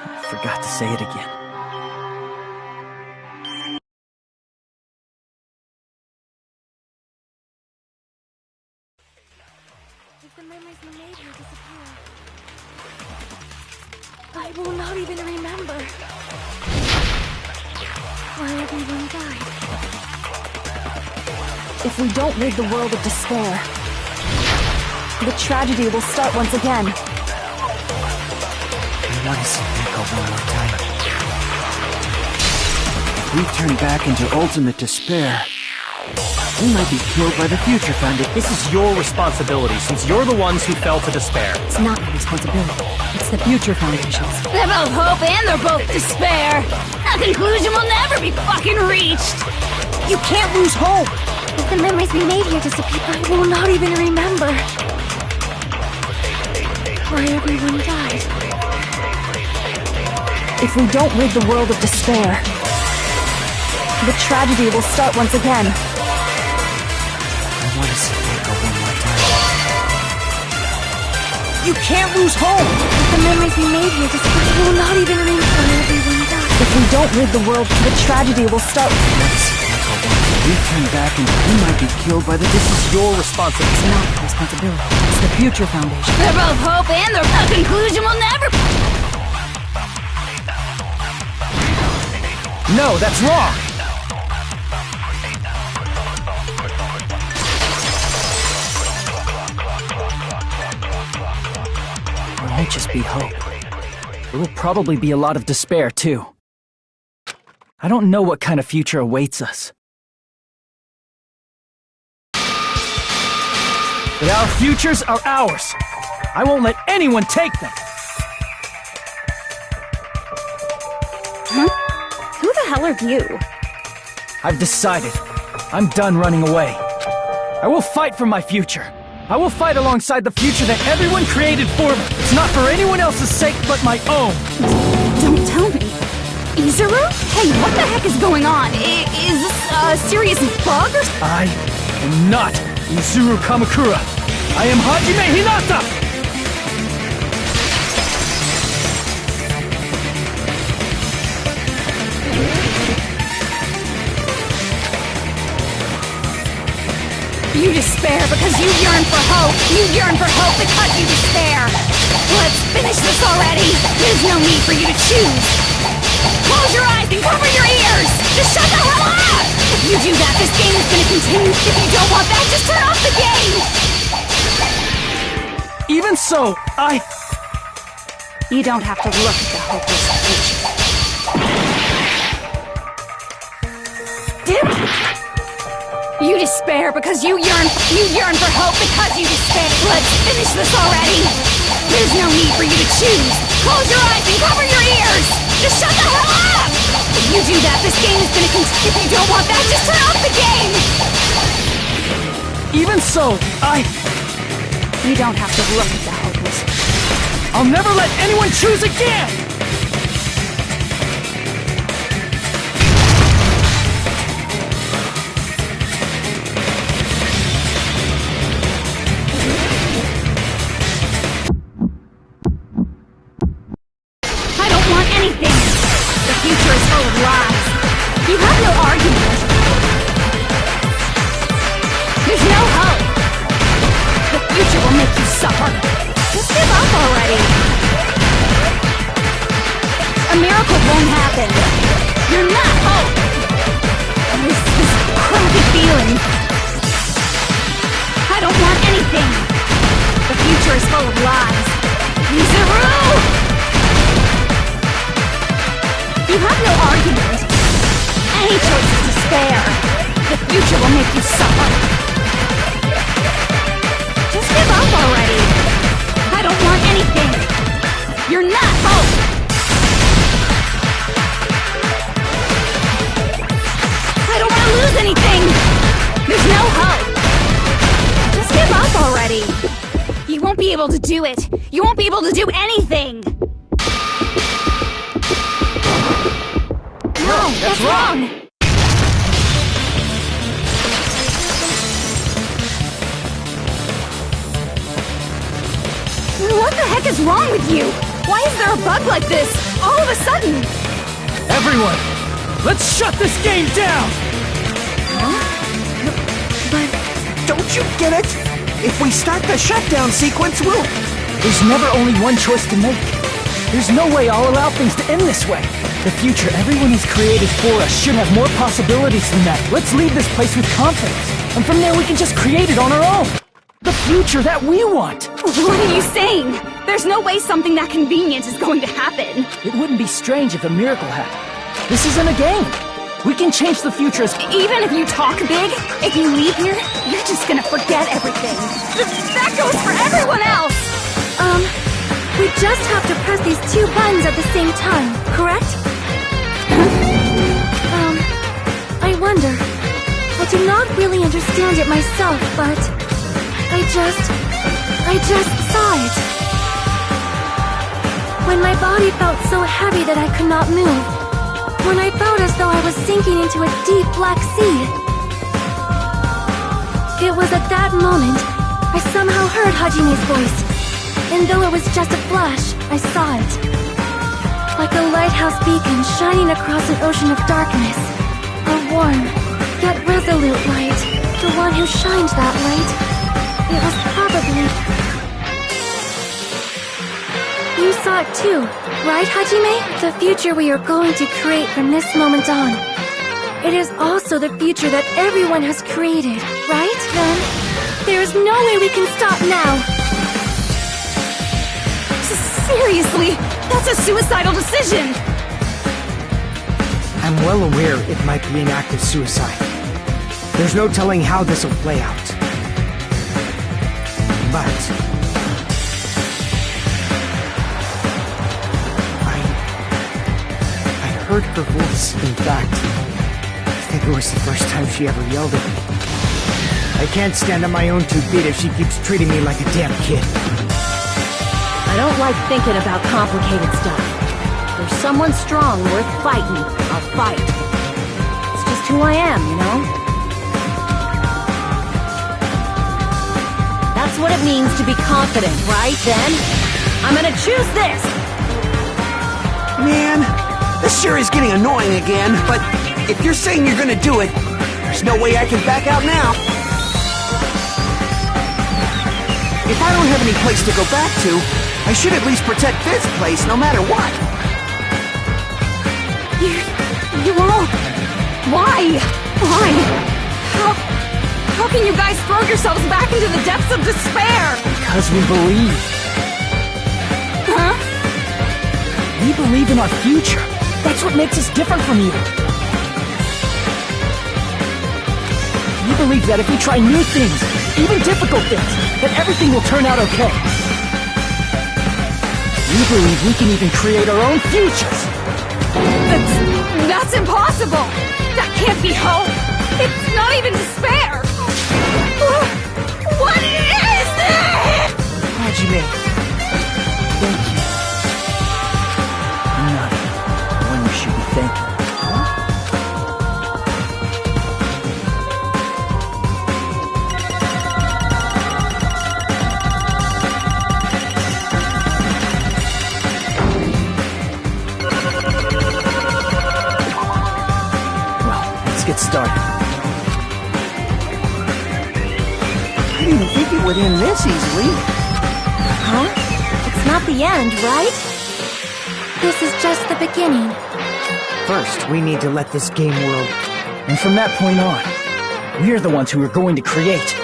[SPEAKER 7] I forgot to say it again.
[SPEAKER 5] If the memories we made will disappear, I will not even remember why everyone died. If we don't rid the world of despair, the tragedy will start once again.
[SPEAKER 3] I want to see Nico one more time. If we turn back into ultimate despair, we might be killed by the Future Foundation.
[SPEAKER 13] This is your responsibility, since you're the ones who fell to despair.
[SPEAKER 5] It's not my responsibility. It's the Future Foundation's.
[SPEAKER 10] They're both hope and they're both despair. A conclusion will never be fucking reached.
[SPEAKER 2] You can't lose hope!
[SPEAKER 9] If the memories we made here disappear,
[SPEAKER 5] I will not even remember why everyone died. If we don't rid the world of despair, the tragedy will start once again.
[SPEAKER 2] I want to see Echo one more time. You can't lose hope!
[SPEAKER 5] If the memories we made here disappear, I will not even remember why everyone died. If we don't rid the world, the tragedy will start.
[SPEAKER 3] I want to see Echo one. We turn back and he might be killed by the... This is your responsibility.
[SPEAKER 5] It's not my responsibility. It's the Future Foundation.
[SPEAKER 10] They're both hope and the conclusion will never...
[SPEAKER 7] No, that's wrong! It won't just be hope. There will probably be a lot of despair, too. I don't know what kind of future awaits us. But our futures are ours. I won't let anyone take them.
[SPEAKER 11] Huh? Who the hell are you?
[SPEAKER 7] I've decided. I'm done running away. I will fight for my future. I will fight alongside the future that everyone created for me. It's not for anyone else's sake but my own.
[SPEAKER 11] Don't tell me. Izuru? Hey, what the heck is going on? Is this a serious bug or something?
[SPEAKER 7] I am not Izuru Kamakura. I am Hajime Hinata!
[SPEAKER 11] You despair because you yearn for hope. You yearn for hope because you despair. Let's finish this already. There's no need for you to choose. Close your eyes and cover your ears. Just shut the hell up! If you do that, this game is gonna continue. If you don't want that, just turn off the game.
[SPEAKER 7] Even so,
[SPEAKER 11] You don't have to look at the hopeless future. Dim. You despair because you yearn for hope because you despair. Let's finish this already. There's no need for you to choose. Close your eyes and cover your ears. Just shut the hell up! If you do that, this game is gonna continue. If you don't want that, just turn off the game.
[SPEAKER 7] even so,
[SPEAKER 11] You don't have to look at the hopeless.
[SPEAKER 7] I'll never let anyone choose again!
[SPEAKER 11] I don't want anything! The future is full of lies. You have no argument. There's no hope. The future will make you suffer. Just give up already. A miracle won't happen. You're not hope. This crappy feeling. I don't want anything. The future is full of lies. Izuru! You have no argument. Any choice is despair. The future will make you suffer. Just give up already. I don't want anything. You're not hope. I don't want to lose anything. There's no hope. Just give up already. You won't be able to do it. You won't be able to do anything. No, that's wrong! What the heck is wrong with you? Why is there a bug like this, all of a sudden?
[SPEAKER 7] Everyone, let's shut this game down!
[SPEAKER 2] But don't you get it? If we start the shutdown sequence, we'll...
[SPEAKER 7] There's never only one choice to make. There's no way I'll allow things to end this way. The future everyone has created for us should have more possibilities than that. Let's leave this place with confidence. And from there we can just create it on our own. The future that we want.
[SPEAKER 11] What are you saying? There's no way something that convenient is going to happen.
[SPEAKER 7] It wouldn't be strange if a miracle happened. This isn't a game. We can change the future as...
[SPEAKER 11] Even if you talk big, if you leave here, you're just gonna forget everything. That goes for everyone else!
[SPEAKER 5] We just have to press these two buttons at the same time, correct? I wonder, I do not really understand it myself, but I just saw it. When my body felt so heavy that I could not move. When I felt as though I was sinking into a deep black sea. It was at that moment I somehow heard Hajime's voice. And though it was just a flash, I saw it. Like a lighthouse beacon shining across an ocean of darkness. A warm, yet resolute light. The one who shined that light. It was probably... You saw it too, right, Hajime? The future we are going to create from this moment on. It is also the future that everyone has created, right? Then, there is no way we can stop now.
[SPEAKER 11] Seriously, that's a suicidal decision!
[SPEAKER 8] I'm well aware it might be an act of suicide. There's no telling how this will play out. But... I heard her voice, in fact. I think it was the first time she ever yelled at me. I can't stand on my own 2 feet if she keeps treating me like a damn kid.
[SPEAKER 4] I don't like thinking about complicated stuff. If there's someone strong worth fighting, I'll fight. It's just who I am, you know? That's what it means to be confident, right, then? I'm gonna choose this!
[SPEAKER 3] Man, this sure is getting annoying again, but if you're saying you're gonna do it, there's no way I can back out now. If I don't have any place to go back to, I should at least protect this place, no matter what.
[SPEAKER 11] You all... Why? How can you guys throw yourselves back into the depths of despair?
[SPEAKER 7] Because we believe.
[SPEAKER 11] Huh?
[SPEAKER 7] We believe in our future. That's what makes us different from you. We believe that if we try new things, even difficult things, that everything will turn out okay. We believe we can even create our own futures.
[SPEAKER 11] That's impossible! That can't be hope! It's not even despair! What is this?
[SPEAKER 3] Hajime, thank you.
[SPEAKER 7] I'm not the one you should be thanking. Let's get started.
[SPEAKER 3] I didn't think it would end this easily.
[SPEAKER 5] Huh? It's not the end, right? This is just the beginning.
[SPEAKER 8] First, we need to let this game world...
[SPEAKER 7] And from that point on, we're the ones who are going to create.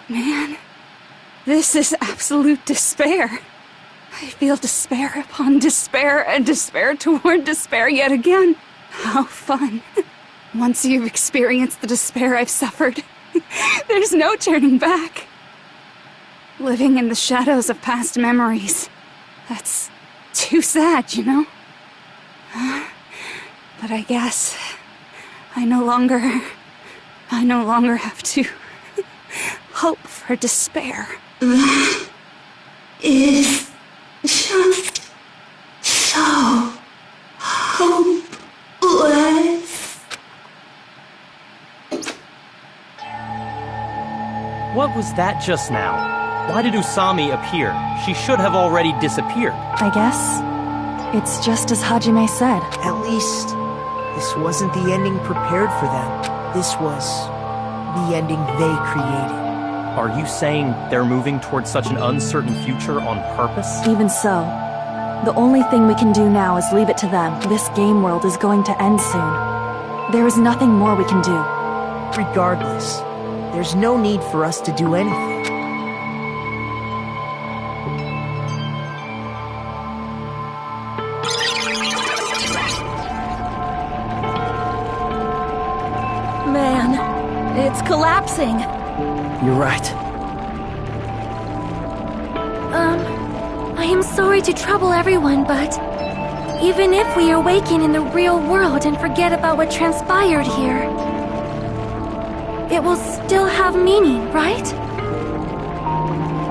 [SPEAKER 11] Man, this is absolute despair. I feel despair upon despair and despair toward despair yet again. How fun. Once you've experienced the despair I've suffered, there's no turning back. living in the shadows of past memories. That's too sad, you know? But I guess I no longer have to hope for despair.
[SPEAKER 10] That is just so hopeless.
[SPEAKER 13] What was that just now? Why did Usami appear? She should have already disappeared.
[SPEAKER 5] I guess it's just as Hajime said.
[SPEAKER 2] At least, this wasn't the ending prepared for them. This was the ending they created.
[SPEAKER 13] Are you saying they're moving towards such an uncertain future on purpose?
[SPEAKER 5] Even so, the only thing we can do now is leave it to them. This game world is going to end soon. There is nothing more we can do.
[SPEAKER 2] Regardless, there's no need for us to do anything.
[SPEAKER 5] Man, it's collapsing.
[SPEAKER 2] You're right.
[SPEAKER 9] I am sorry to trouble everyone, but even if we awaken in the real world and forget about what transpired here, it will still have meaning, right?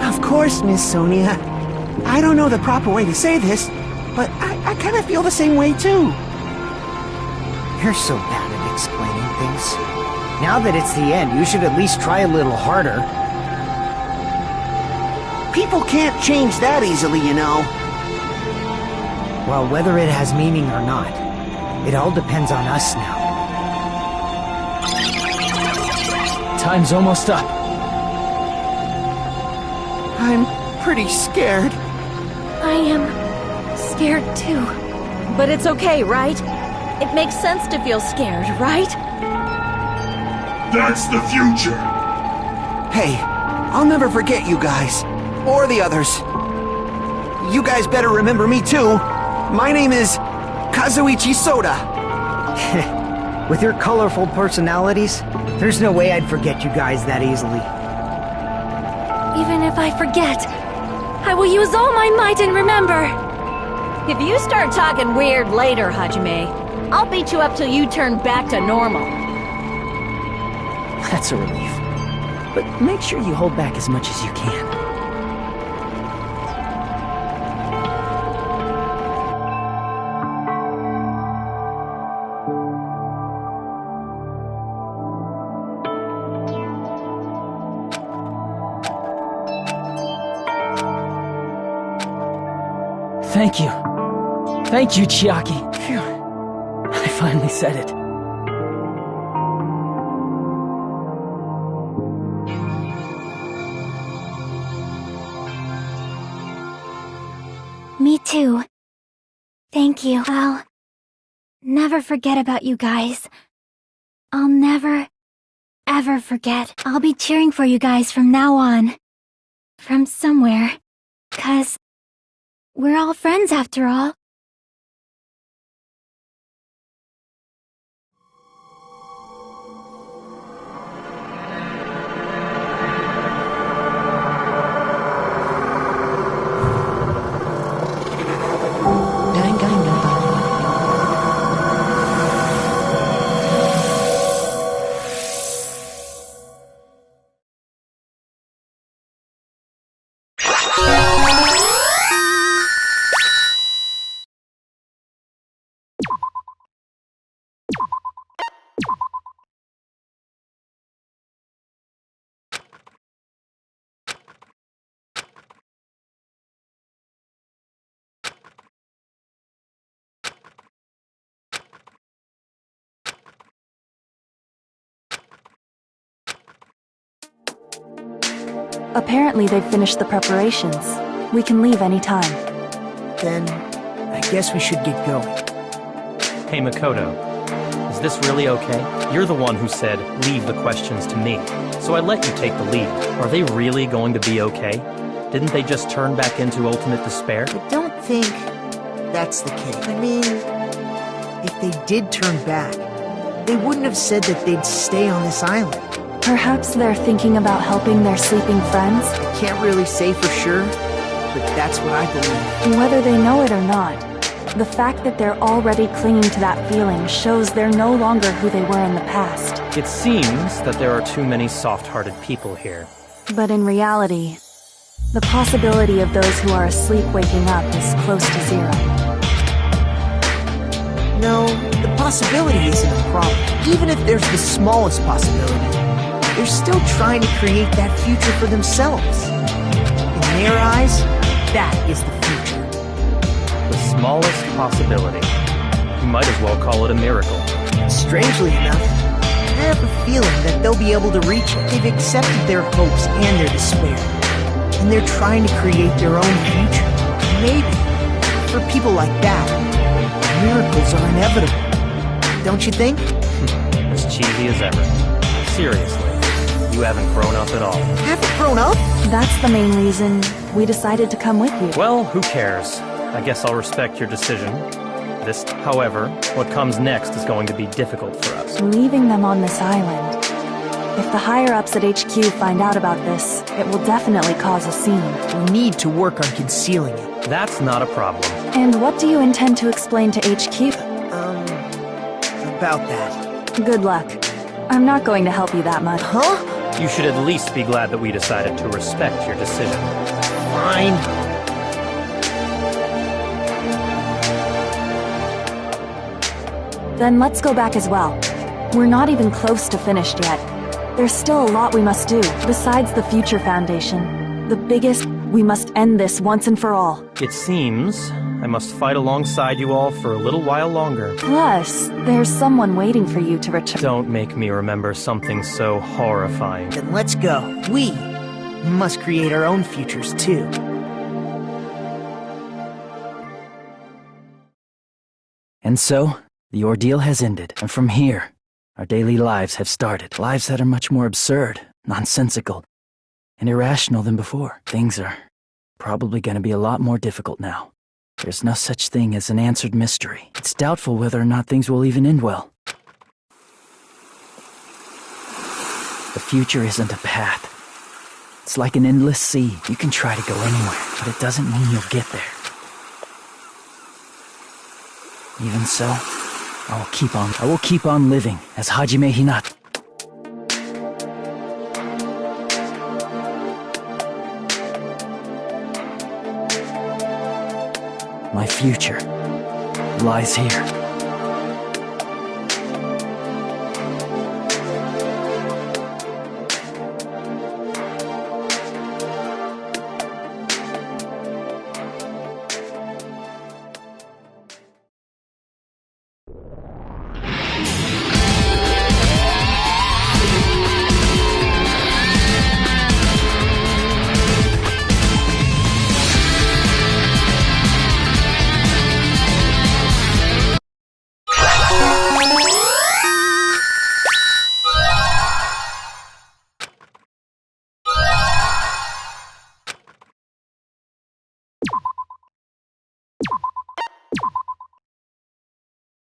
[SPEAKER 3] Of course, Miss Sonia. I don't know the proper way to say this, but I kind of feel the same way too.
[SPEAKER 8] You're so bad at explaining things. Now that it's the end, you should at least try a little harder.
[SPEAKER 3] People can't change that easily, you know.
[SPEAKER 8] Well, whether it has meaning or not, it all depends on us now.
[SPEAKER 7] Time's almost up.
[SPEAKER 3] I'm pretty scared.
[SPEAKER 5] I am scared too. But it's okay, right? It makes sense to feel scared, right?
[SPEAKER 6] That's the future.
[SPEAKER 3] Hey, I'll never forget you guys. Or the others. You guys better remember me too. My name is Kazuichi Soda.
[SPEAKER 8] With your colorful personalities, there's no way I'd forget you guys that easily.
[SPEAKER 9] Even if I forget, I will use all my might and remember.
[SPEAKER 12] If you start talking weird later, Hajime, I'll beat you up till you turn back to normal.
[SPEAKER 2] That's a relief. But make sure you hold back as much as you can. Thank you. Thank you, Chiaki. Phew. I finally said it.
[SPEAKER 9] Me too. Thank you. I'll never forget about you guys. I'll never, ever forget. I'll be cheering for you guys from now on. From somewhere. 'Cause we're all friends after all.
[SPEAKER 2] Danganronpa.
[SPEAKER 5] Apparently they've finished the preparations. We can leave any time.
[SPEAKER 2] Then, I guess we should get going.
[SPEAKER 13] Hey, Makoto. Is this really okay? You're the one who said, leave the questions to me. So I let you take the lead. Are they really going to be okay? Didn't they just turn back into ultimate despair?
[SPEAKER 2] I don't think that's the case. I mean, if they did turn back, they wouldn't have said that they'd stay on this island.
[SPEAKER 5] Perhaps they're thinking about helping their sleeping friends?
[SPEAKER 2] Can't really say for sure, but that's what I believe.
[SPEAKER 5] Whether they know it or not, the fact that they're already clinging to that feeling shows they're no longer who they were in the past.
[SPEAKER 13] It seems that there are too many soft-hearted people here.
[SPEAKER 5] But in reality, the possibility of those who are asleep waking up is close to zero.
[SPEAKER 2] No, the possibility isn't a problem. Even if there's the smallest possibility, they're still trying to create that future for themselves. In their eyes, that is the future.
[SPEAKER 13] The smallest possibility. You might as well call it a miracle.
[SPEAKER 2] Strangely enough, I have a feeling that they'll be able to reach it. They've accepted their hopes and their despair, and they're trying to create their own future. Maybe, for people like that, miracles are inevitable. Don't you think?
[SPEAKER 13] As cheesy as ever. Seriously, you haven't grown up at all.
[SPEAKER 2] Haven't grown up?
[SPEAKER 5] That's the main reason we decided to come with you.
[SPEAKER 13] Well, who cares? I guess I'll respect your decision. However, what comes next is going to be difficult for us.
[SPEAKER 5] Leaving them on this island. If the higher-ups at HQ find out about this, it will definitely cause a scene.
[SPEAKER 2] We need to work on concealing it.
[SPEAKER 13] That's not a problem.
[SPEAKER 5] And what do you intend to explain to HQ?
[SPEAKER 2] About that.
[SPEAKER 5] Good luck. I'm not going to help you that much.
[SPEAKER 2] Huh?
[SPEAKER 13] You should at least be glad that we decided to respect your decision.
[SPEAKER 2] Fine.
[SPEAKER 5] Then let's go back as well. We're not even close to finished yet. There's still a lot we must do, besides the Future Foundation. The biggest, we must end this once and for all.
[SPEAKER 13] It seems I must fight alongside you all for a little while longer.
[SPEAKER 5] Plus, there's someone waiting for you to return.
[SPEAKER 13] Don't make me remember something so horrifying.
[SPEAKER 2] Then let's go. We must create our own futures, too.
[SPEAKER 7] And so, the ordeal has ended, and from here, our daily lives have started. Lives that are much more absurd, nonsensical, and irrational than before. Things are probably going to be a lot more difficult now. There's no such thing as an answered mystery. It's doubtful whether or not things will even end well. The future isn't a path. It's like an endless sea. You can try to go anywhere, but it doesn't mean you'll get there. Even so, I will keep on living as Hajime Hinata. My future lies here.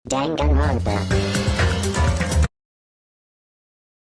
[SPEAKER 15] Danganronpa.